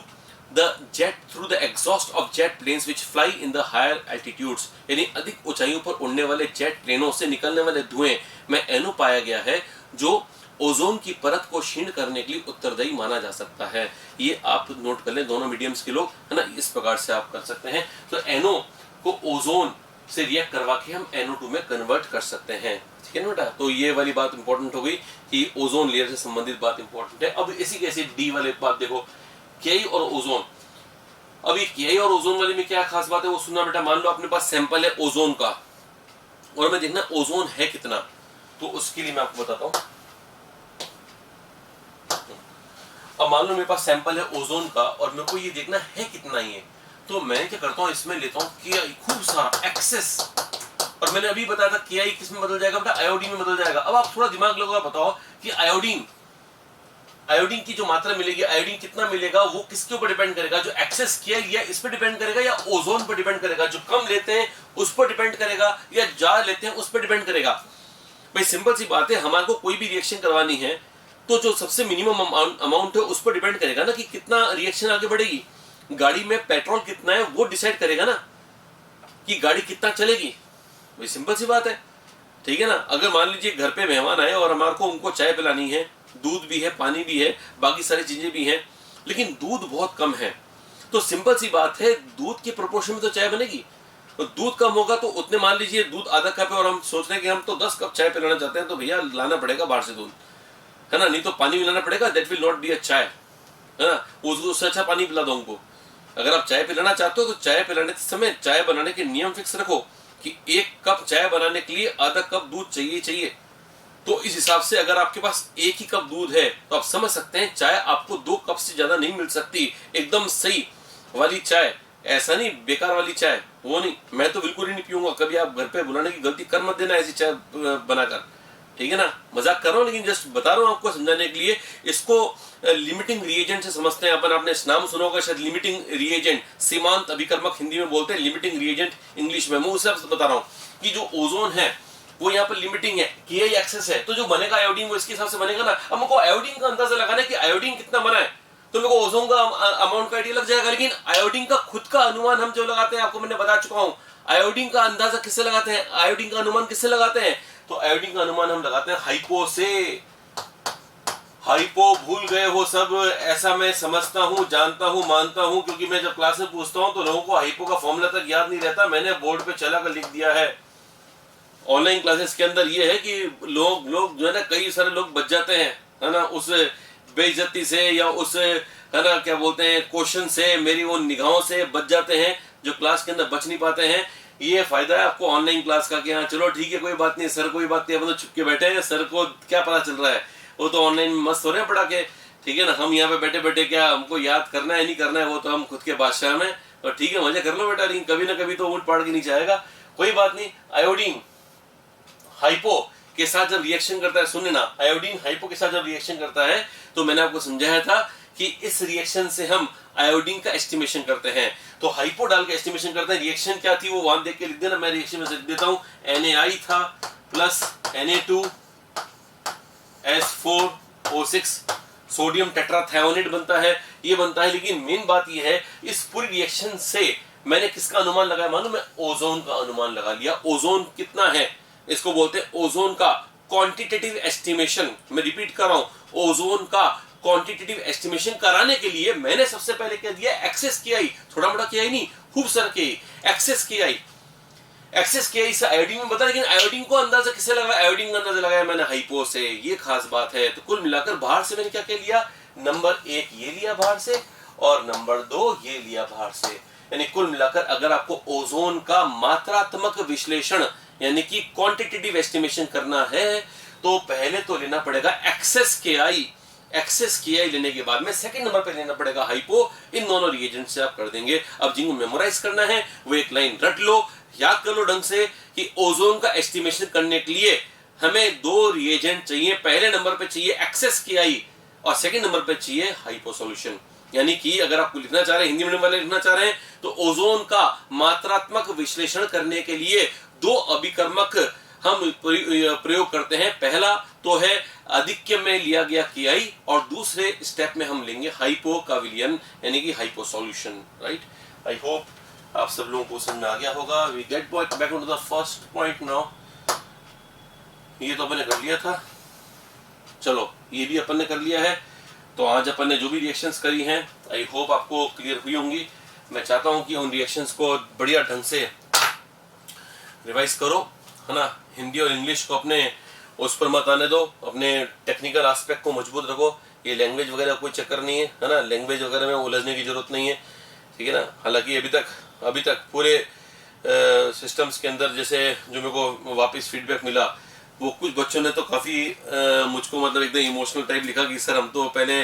the exhaust of jet planes which fly in the higher altitudes। यानी अधिक ऊंचाइयों पर उड़ने वाले jet प्लेनों से निकलने वाले धुएं में NO पाया गया है जो ओजोन की परत को क्षीण करने के लिए उत्तरदायी माना जा सकता है। ये आप नोट कर लें, दोनों मीडियम्स के लोग, है ना, इस प्रकार से आप कर सकते हैं। तो NO को ओजोन से रिएक्ट करवा के हम NO2 में कन्वर्ट कर सकते हैं, ठीक है ना बेटा। तो ये वाली बात इंपॉर्टेंट हो गई कि ओजोन लेयर से संबंधित बात इंपॉर्टेंट है। अब इसी कैसे डी वाले बात देखो, KI और ओजोन। अब ये KI और ओजोन वाले में क्या खास बात है वो सुनना बेटा। मान लो अपने पास सैंपल है ओजोन का और हमें देखना ओजोन है कितना, तो उसके लिए मैं आपको बताता हूं। अब मान लो मेरे पास सैंपल है ओजोन का और मेरे को ये देखना है कितना ही है, तो मैं क्या करता हूं, इसमें लेता हूं KI खूब सारा एक्सेस, और मैंने अभी बताया था KI किस में बदल जाएगा बेटा, आयोडीन में बदल जाएगा। अब आप थोड़ा दिमाग लगाओ, बताओ कि आयोडीन की जो मात्रा मिलेगी, आयोडीन कितना मिलेगा, वो किसके ऊपर डिपेंड करेगा, जो एक्सेस किया गया इस पर डिपेंड करेगा या ओजोन पर डिपेंड करेगा, जो कम लेते हैं उस पर डिपेंड करेगा या ज्यादा लेते हैं उस पर डिपेंड करेगा। भाई सिंपल सी बात है, हमारे को कोई भी रिएक्शन करवानी है तो जो सबसे मिनिमम अमाउंट है उस पर डिपेंड करेगा ना कि कितना रिएक्शन आगे बढ़ेगी। गाड़ी में पेट्रोल कितना है वो डिसाइड करेगा ना कि गाड़ी कितना चलेगी। भाई सिंपल सी बात है, ठीक है ना। अगर मान लीजिए घर पे मेहमान आए और हमारे को उनको चाय पिलानी है, दूध भी है, पानी भी है, बाकी सारी चीजें भी हैं, लेकिन दूध बहुत कम है, तो सिंपल सी बात है दूध के प्रोपोर्शन में तो चाय बनेगी। तो दूध कम होगा तो उतने, मान लीजिए दूध आधा कप है और हम सोच रहे हैं कि हम तो 10 कप चाय पिलाना चाहते हैं, तो भैया लाना पड़ेगा बाहर से दूध, है ना, नहीं तो पानी मिलाना पड़ेगा। That will not be a चाय, है ना, उससे अच्छा पानी पिला दो उनको। अगर आप चाय पिलाना चाहते हो तो चाय पिलाने के समय चाय बनाने के नियम फिक्स रखो कि 1 कप चाय बनाने के लिए आधा कप दूध चाहिए। तो इस हिसाब से अगर आपके पास 1 ही कप दूध है तो आप समझ सकते हैं चाय आपको 2 कप से ज्यादा नहीं मिल सकती। एकदम सही वाली चाय, ऐसा नहीं बेकार वाली चाय, वो नहीं। मैं तो बिल्कुल ही नहीं पीऊंगा, कभी आप घर पे बुलाने की गलती कर मत देना ऐसी चाय बनाकर, ठीक है ना। मजाक कर रहा हूँ लेकिन जस्ट बता रहा हूँ आपको समझाने के लिए। इसको लिमिटिंग रिएजेंट से समझते हैं अपन। आपने नाम सुना होगा शायद, लिमिटिंग रिएजेंट, सीमांत अभिकर्मक हिंदी में बोलते हैं, लिमिटिंग रिएजेंट इंग्लिश में। मैं उससे बता रहा हूँ कि जो ओजोन है वो यहाँ पर लिमिटिंग है, KI एक्सेस है, तो जो बनेगा आयोडीन वो इसके हिसाब से बनेगा ना। अब मुझको आयोडीन का अंदाजा लगाना है कि आयोडीन कितना बना है, तो मेरे को ओजोन का अमाउंट का आइडिया लग जाएगा। लेकिन आयोडीन का खुद का अनुमान हम जो लगाते हैं, आपको मैंने बता चुका हूँ, आयोडीन का अंदाजा किससे लगाते हैं, आयोडीन का अनुमान किससे लगाते हैं, तो आयोडीन का अनुमान हम लगाते हैं हाइपो से। हाइपो भूल गए हो सब, ऐसा मैं समझता हूँ, जानता हूँ, मानता हूँ, क्योंकि मैं जब क्लास में पूछता हूँ तो लोगों को हाइपो का फॉर्मूला तक याद नहीं रहता, मैंने बोर्ड पे चला कर लिख दिया है। ऑनलाइन क्लासेस के अंदर ये है कि लोग जो है ना, कई सारे लोग बच जाते हैं, है ना, उस बेइज्जती से या उस, है ना, क्या बोलते हैं, क्वेश्चन से, मेरी वो निगाहों से बच जाते हैं, जो क्लास के अंदर बच नहीं पाते हैं। ये फायदा है आपको ऑनलाइन क्लास का कि हाँ चलो ठीक है, कोई बात नहीं सर, कोई बात नहीं, अपन तो छुप के बैठे हैं, सर को क्या पता चल रहा है, वो तो ऑनलाइन मस्त हो रहे हैं पढ़ा के, ठीक है ना। हम यहाँ पे बैठे बैठे क्या हमको याद करना है नहीं करना है, वो तो हम खुद के बादशाह में, और ठीक है मजे कर लो बेटा, लेकिन कभी ना कभी तो ऊँट पहाड़ के नीचे आएगा, कोई बात नहीं। आयोडीन हाइपो के साथ जब रिएक्शन करता है, सुनने ना, आयोडीन हाइपो के साथ जब रिएक्शन करता है तो मैंने आपको समझाया था कि इस रिएक्शन से हम आयोडीन का एस्टिमेशन करते हैं। तो हाइपो डाल के एस्टिमेशन करते हैं। रिएक्शन क्या थी वो वहां देख के लिख देना, मैं रिएक्शन में लिख देता हूं। NaI था प्लस Na2S4O6 सोडियम टेट्राथायोनेट बनता है, ये बनता है। लेकिन मेन बात ये है, इस पूरी रिएक्शन से मैंने किसका अनुमान लगाया, मालूम, मैं ओजोन का अनुमान लगा लिया। ओजोन कितना है, इसको बोलते हैं ओजोन का क्वांटिटेटिव एस्टिमेशन। मैं रिपीट कर रहा हूं, ओजोन का क्वांटिटेटिव एस्टिमेशन कराने के लिए मैंने सबसे पहले क्या दिया, एक्सेस KI, थोड़ा मोटा KI नहीं, खूब सारा KI, एक्सेस KI से आयोडीन में बता। लेकिन आयोडीन को अंदाजा किससे लगाया, आयोडीन का अंदाजा लगाया मैंने हाइपो से, ये खास बात है। तो कुल मिलाकर बाहर से मैंने क्या क्या लिया, नंबर 1 ये लिया बाहर से और नंबर 2 ये लिया बाहर से। यानी कुल मिलाकर अगर आपको ओजोन का मात्रात्मक विश्लेषण यानी कि क्वांटिटेटिव एस्टिमेशन करना है तो पहले तो लेना पड़ेगा एक्सेस KI लेने के बाद में सेकंड नंबर पे लेना पड़ेगा हाइपो। इन दोनों रिएजेंट से आप कर देंगे। अब जिनको मेमोराइज करना है वो एक लाइन रट लो, याद कर लो ढंग से कि ओजोन का एस्टिमेशन करने के लिए हमें 2 रिएजेंट चाहिए। पहले नंबर पे चाहिए एक्सेस KI और सेकंड नंबर पे चाहिए हाइपो सॉल्यूशन। यानी कि अगर आपको लिखना चाह रहे हैं, हिंदी मीडियम वाले लिखना चाह रहे हैं, तो ओजोन का मात्रात्मक विश्लेषण करने के लिए 2 अभिकर्मक हम प्रयोग करते हैं। पहला तो है आधिक्य में लिया गया KI और दूसरे स्टेप में हम लेंगे हाइपो का विलयन यानी कि hypo solution. Right, I hope आप सब लोगों को समझ में आ गया होगा। We get back to the first point now. ये तो मैंने कर लिया था। चलो ये भी अपन ने कर लिया है। तो आज अपन ने जो भी रिएक्शंस करी हैं आई होप आपको क्लियर हुई होंगी। मैं चाहता हूँ कि उन रिएक्शंस को बढ़िया ढंग से रिवाइज करो, है ना। हिंदी और इंग्लिश को अपने उस पर मत आने दो, अपने टेक्निकल एस्पेक्ट को मजबूत रखो। ये लैंग्वेज वगैरह कोई चक्कर नहीं है ना, लैंग्वेज वगैरह में उलझने की जरूरत नहीं है, ठीक है ना। हालांकि अभी तक पूरे सिस्टम्स के अंदर जैसे जो मेरे को वापस फीडबैक मिला, वो कुछ बच्चों ने तो काफ़ी मुझको मतलब एकदम इमोशनल टाइप लिखा कि सर हम तो पहले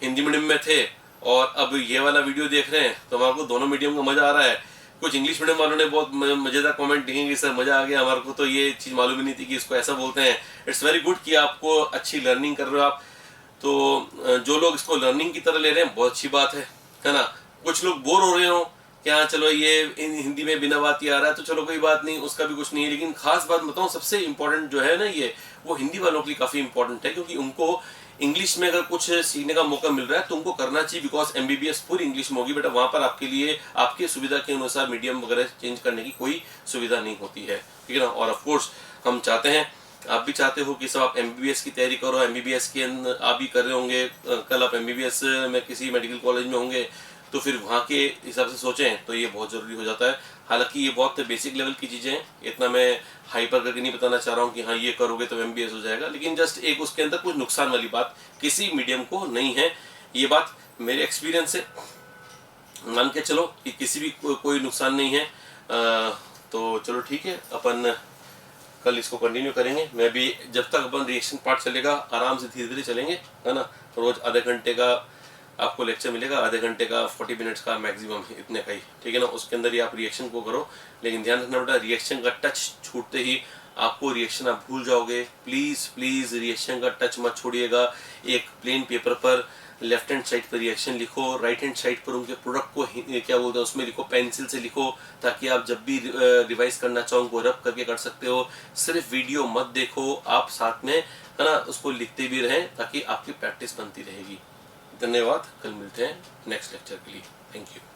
हिंदी मीडियम में थे और अब ये वाला वीडियो देख रहे हैं तो हमारे को दोनों मीडियम का मज़ा आ रहा है। कुछ इंग्लिश मीडियम वालों ने बहुत मज़ेदार कमेंट लिखे कि सर मज़ा आ गया, हमारे को तो ये चीज़ मालूम ही नहीं थी कि इसको ऐसा बोलते हैं। इट्स वेरी गुड कि आपको अच्छी लर्निंग कर रहे हो आप। तो जो लोग इसको लर्निंग की तरह ले रहे हैं बहुत अच्छी बात है ना। कुछ लोग बोर हो रहे हो कि हाँ चलो ये हिंदी में बिना बात ही आ रहा है तो चलो कोई बात नहीं, उसका भी कुछ नहीं है। लेकिन खास बात बताऊँ, सबसे इम्पोर्टेंट जो है ना ये, वो हिंदी वालों के लिए काफ़ी इंपॉर्टेंट है, क्योंकि उनको इंग्लिश में अगर कुछ सीखने का मौका मिल रहा है तो उनको करना चाहिए, बिकॉज MBBS पूरी इंग्लिश में होगी बेटा। वहाँ पर आपके लिए आपकी सुविधा के अनुसार मीडियम वगैरह चेंज करने की कोई सुविधा नहीं होती है, ठीक है ना। और ऑफकोर्स हम चाहते हैं, आप भी चाहते हो कि सब आप MBBS की तैयारी करो। MBBS के अंदर आप भी कर रहे होंगे, कल आप MBBS में किसी मेडिकल कॉलेज में होंगे तो फिर वहाँ के हिसाब से सोचें तो ये बहुत ज़रूरी हो जाता है। हालांकि ये बहुत बेसिक लेवल की चीज़ें हैं, इतना मैं हाइपर करके नहीं बताना चाह रहा हूँ कि हाँ ये करोगे तो MBBS हो जाएगा, लेकिन जस्ट एक उसके अंदर कुछ नुकसान वाली बात किसी मीडियम को नहीं है। ये बात मेरे एक्सपीरियंस से मान के चलो कि किसी भी कोई नुकसान नहीं है। तो चलो ठीक है, अपन कल इसको कंटिन्यू करेंगे। मैं भी जब तक अपन रिएक्शन पार्ट चलेगा आराम से धीरे धीरे चलेंगे, है ना। रोज आधे घंटे का आपको लेक्चर मिलेगा, आधे घंटे का 40 मिनट्स का मैक्सिमम, इतने का ही, ठीक है ना। उसके अंदर ही आप रिएक्शन को करो, लेकिन ध्यान रखना बेटा रिएक्शन का टच छूटते ही आपको रिएक्शन आप भूल जाओगे। प्लीज़ प्लीज़ रिएक्शन का टच मत छोड़िएगा। एक प्लेन पेपर पर लेफ्ट हैंड साइड पर रिएक्शन लिखो, राइट हैंड साइड पर उनके प्रोडक्ट को क्या बोलते हैं उसमें लिखो, पेंसिल से लिखो, ताकि आप जब भी रिवाइज करना चाहो उनको रब करके कर सकते हो। सिर्फ वीडियो मत देखो, आप साथ में, है ना, उसको लिखते भी रहें ताकि आपकी प्रैक्टिस बनती रहेगी। धन्यवाद, कल मिलते हैं नेक्स्ट लेक्चर के लिए। Thank you.